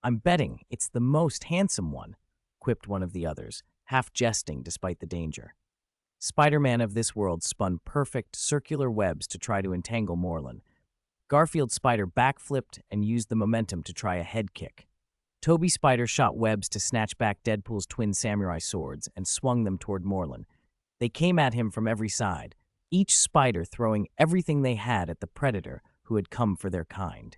I'm betting it's the most handsome one, quipped one of the others, half jesting despite the danger. Spider-Man of this world spun perfect, circular webs to try to entangle Moreland. Garfield Spider backflipped and used the momentum to try a head kick. Toby Spider shot webs to snatch back Deadpool's twin samurai swords and swung them toward Moreland. They came at him from every side, each spider throwing everything they had at the predator who had come for their kind.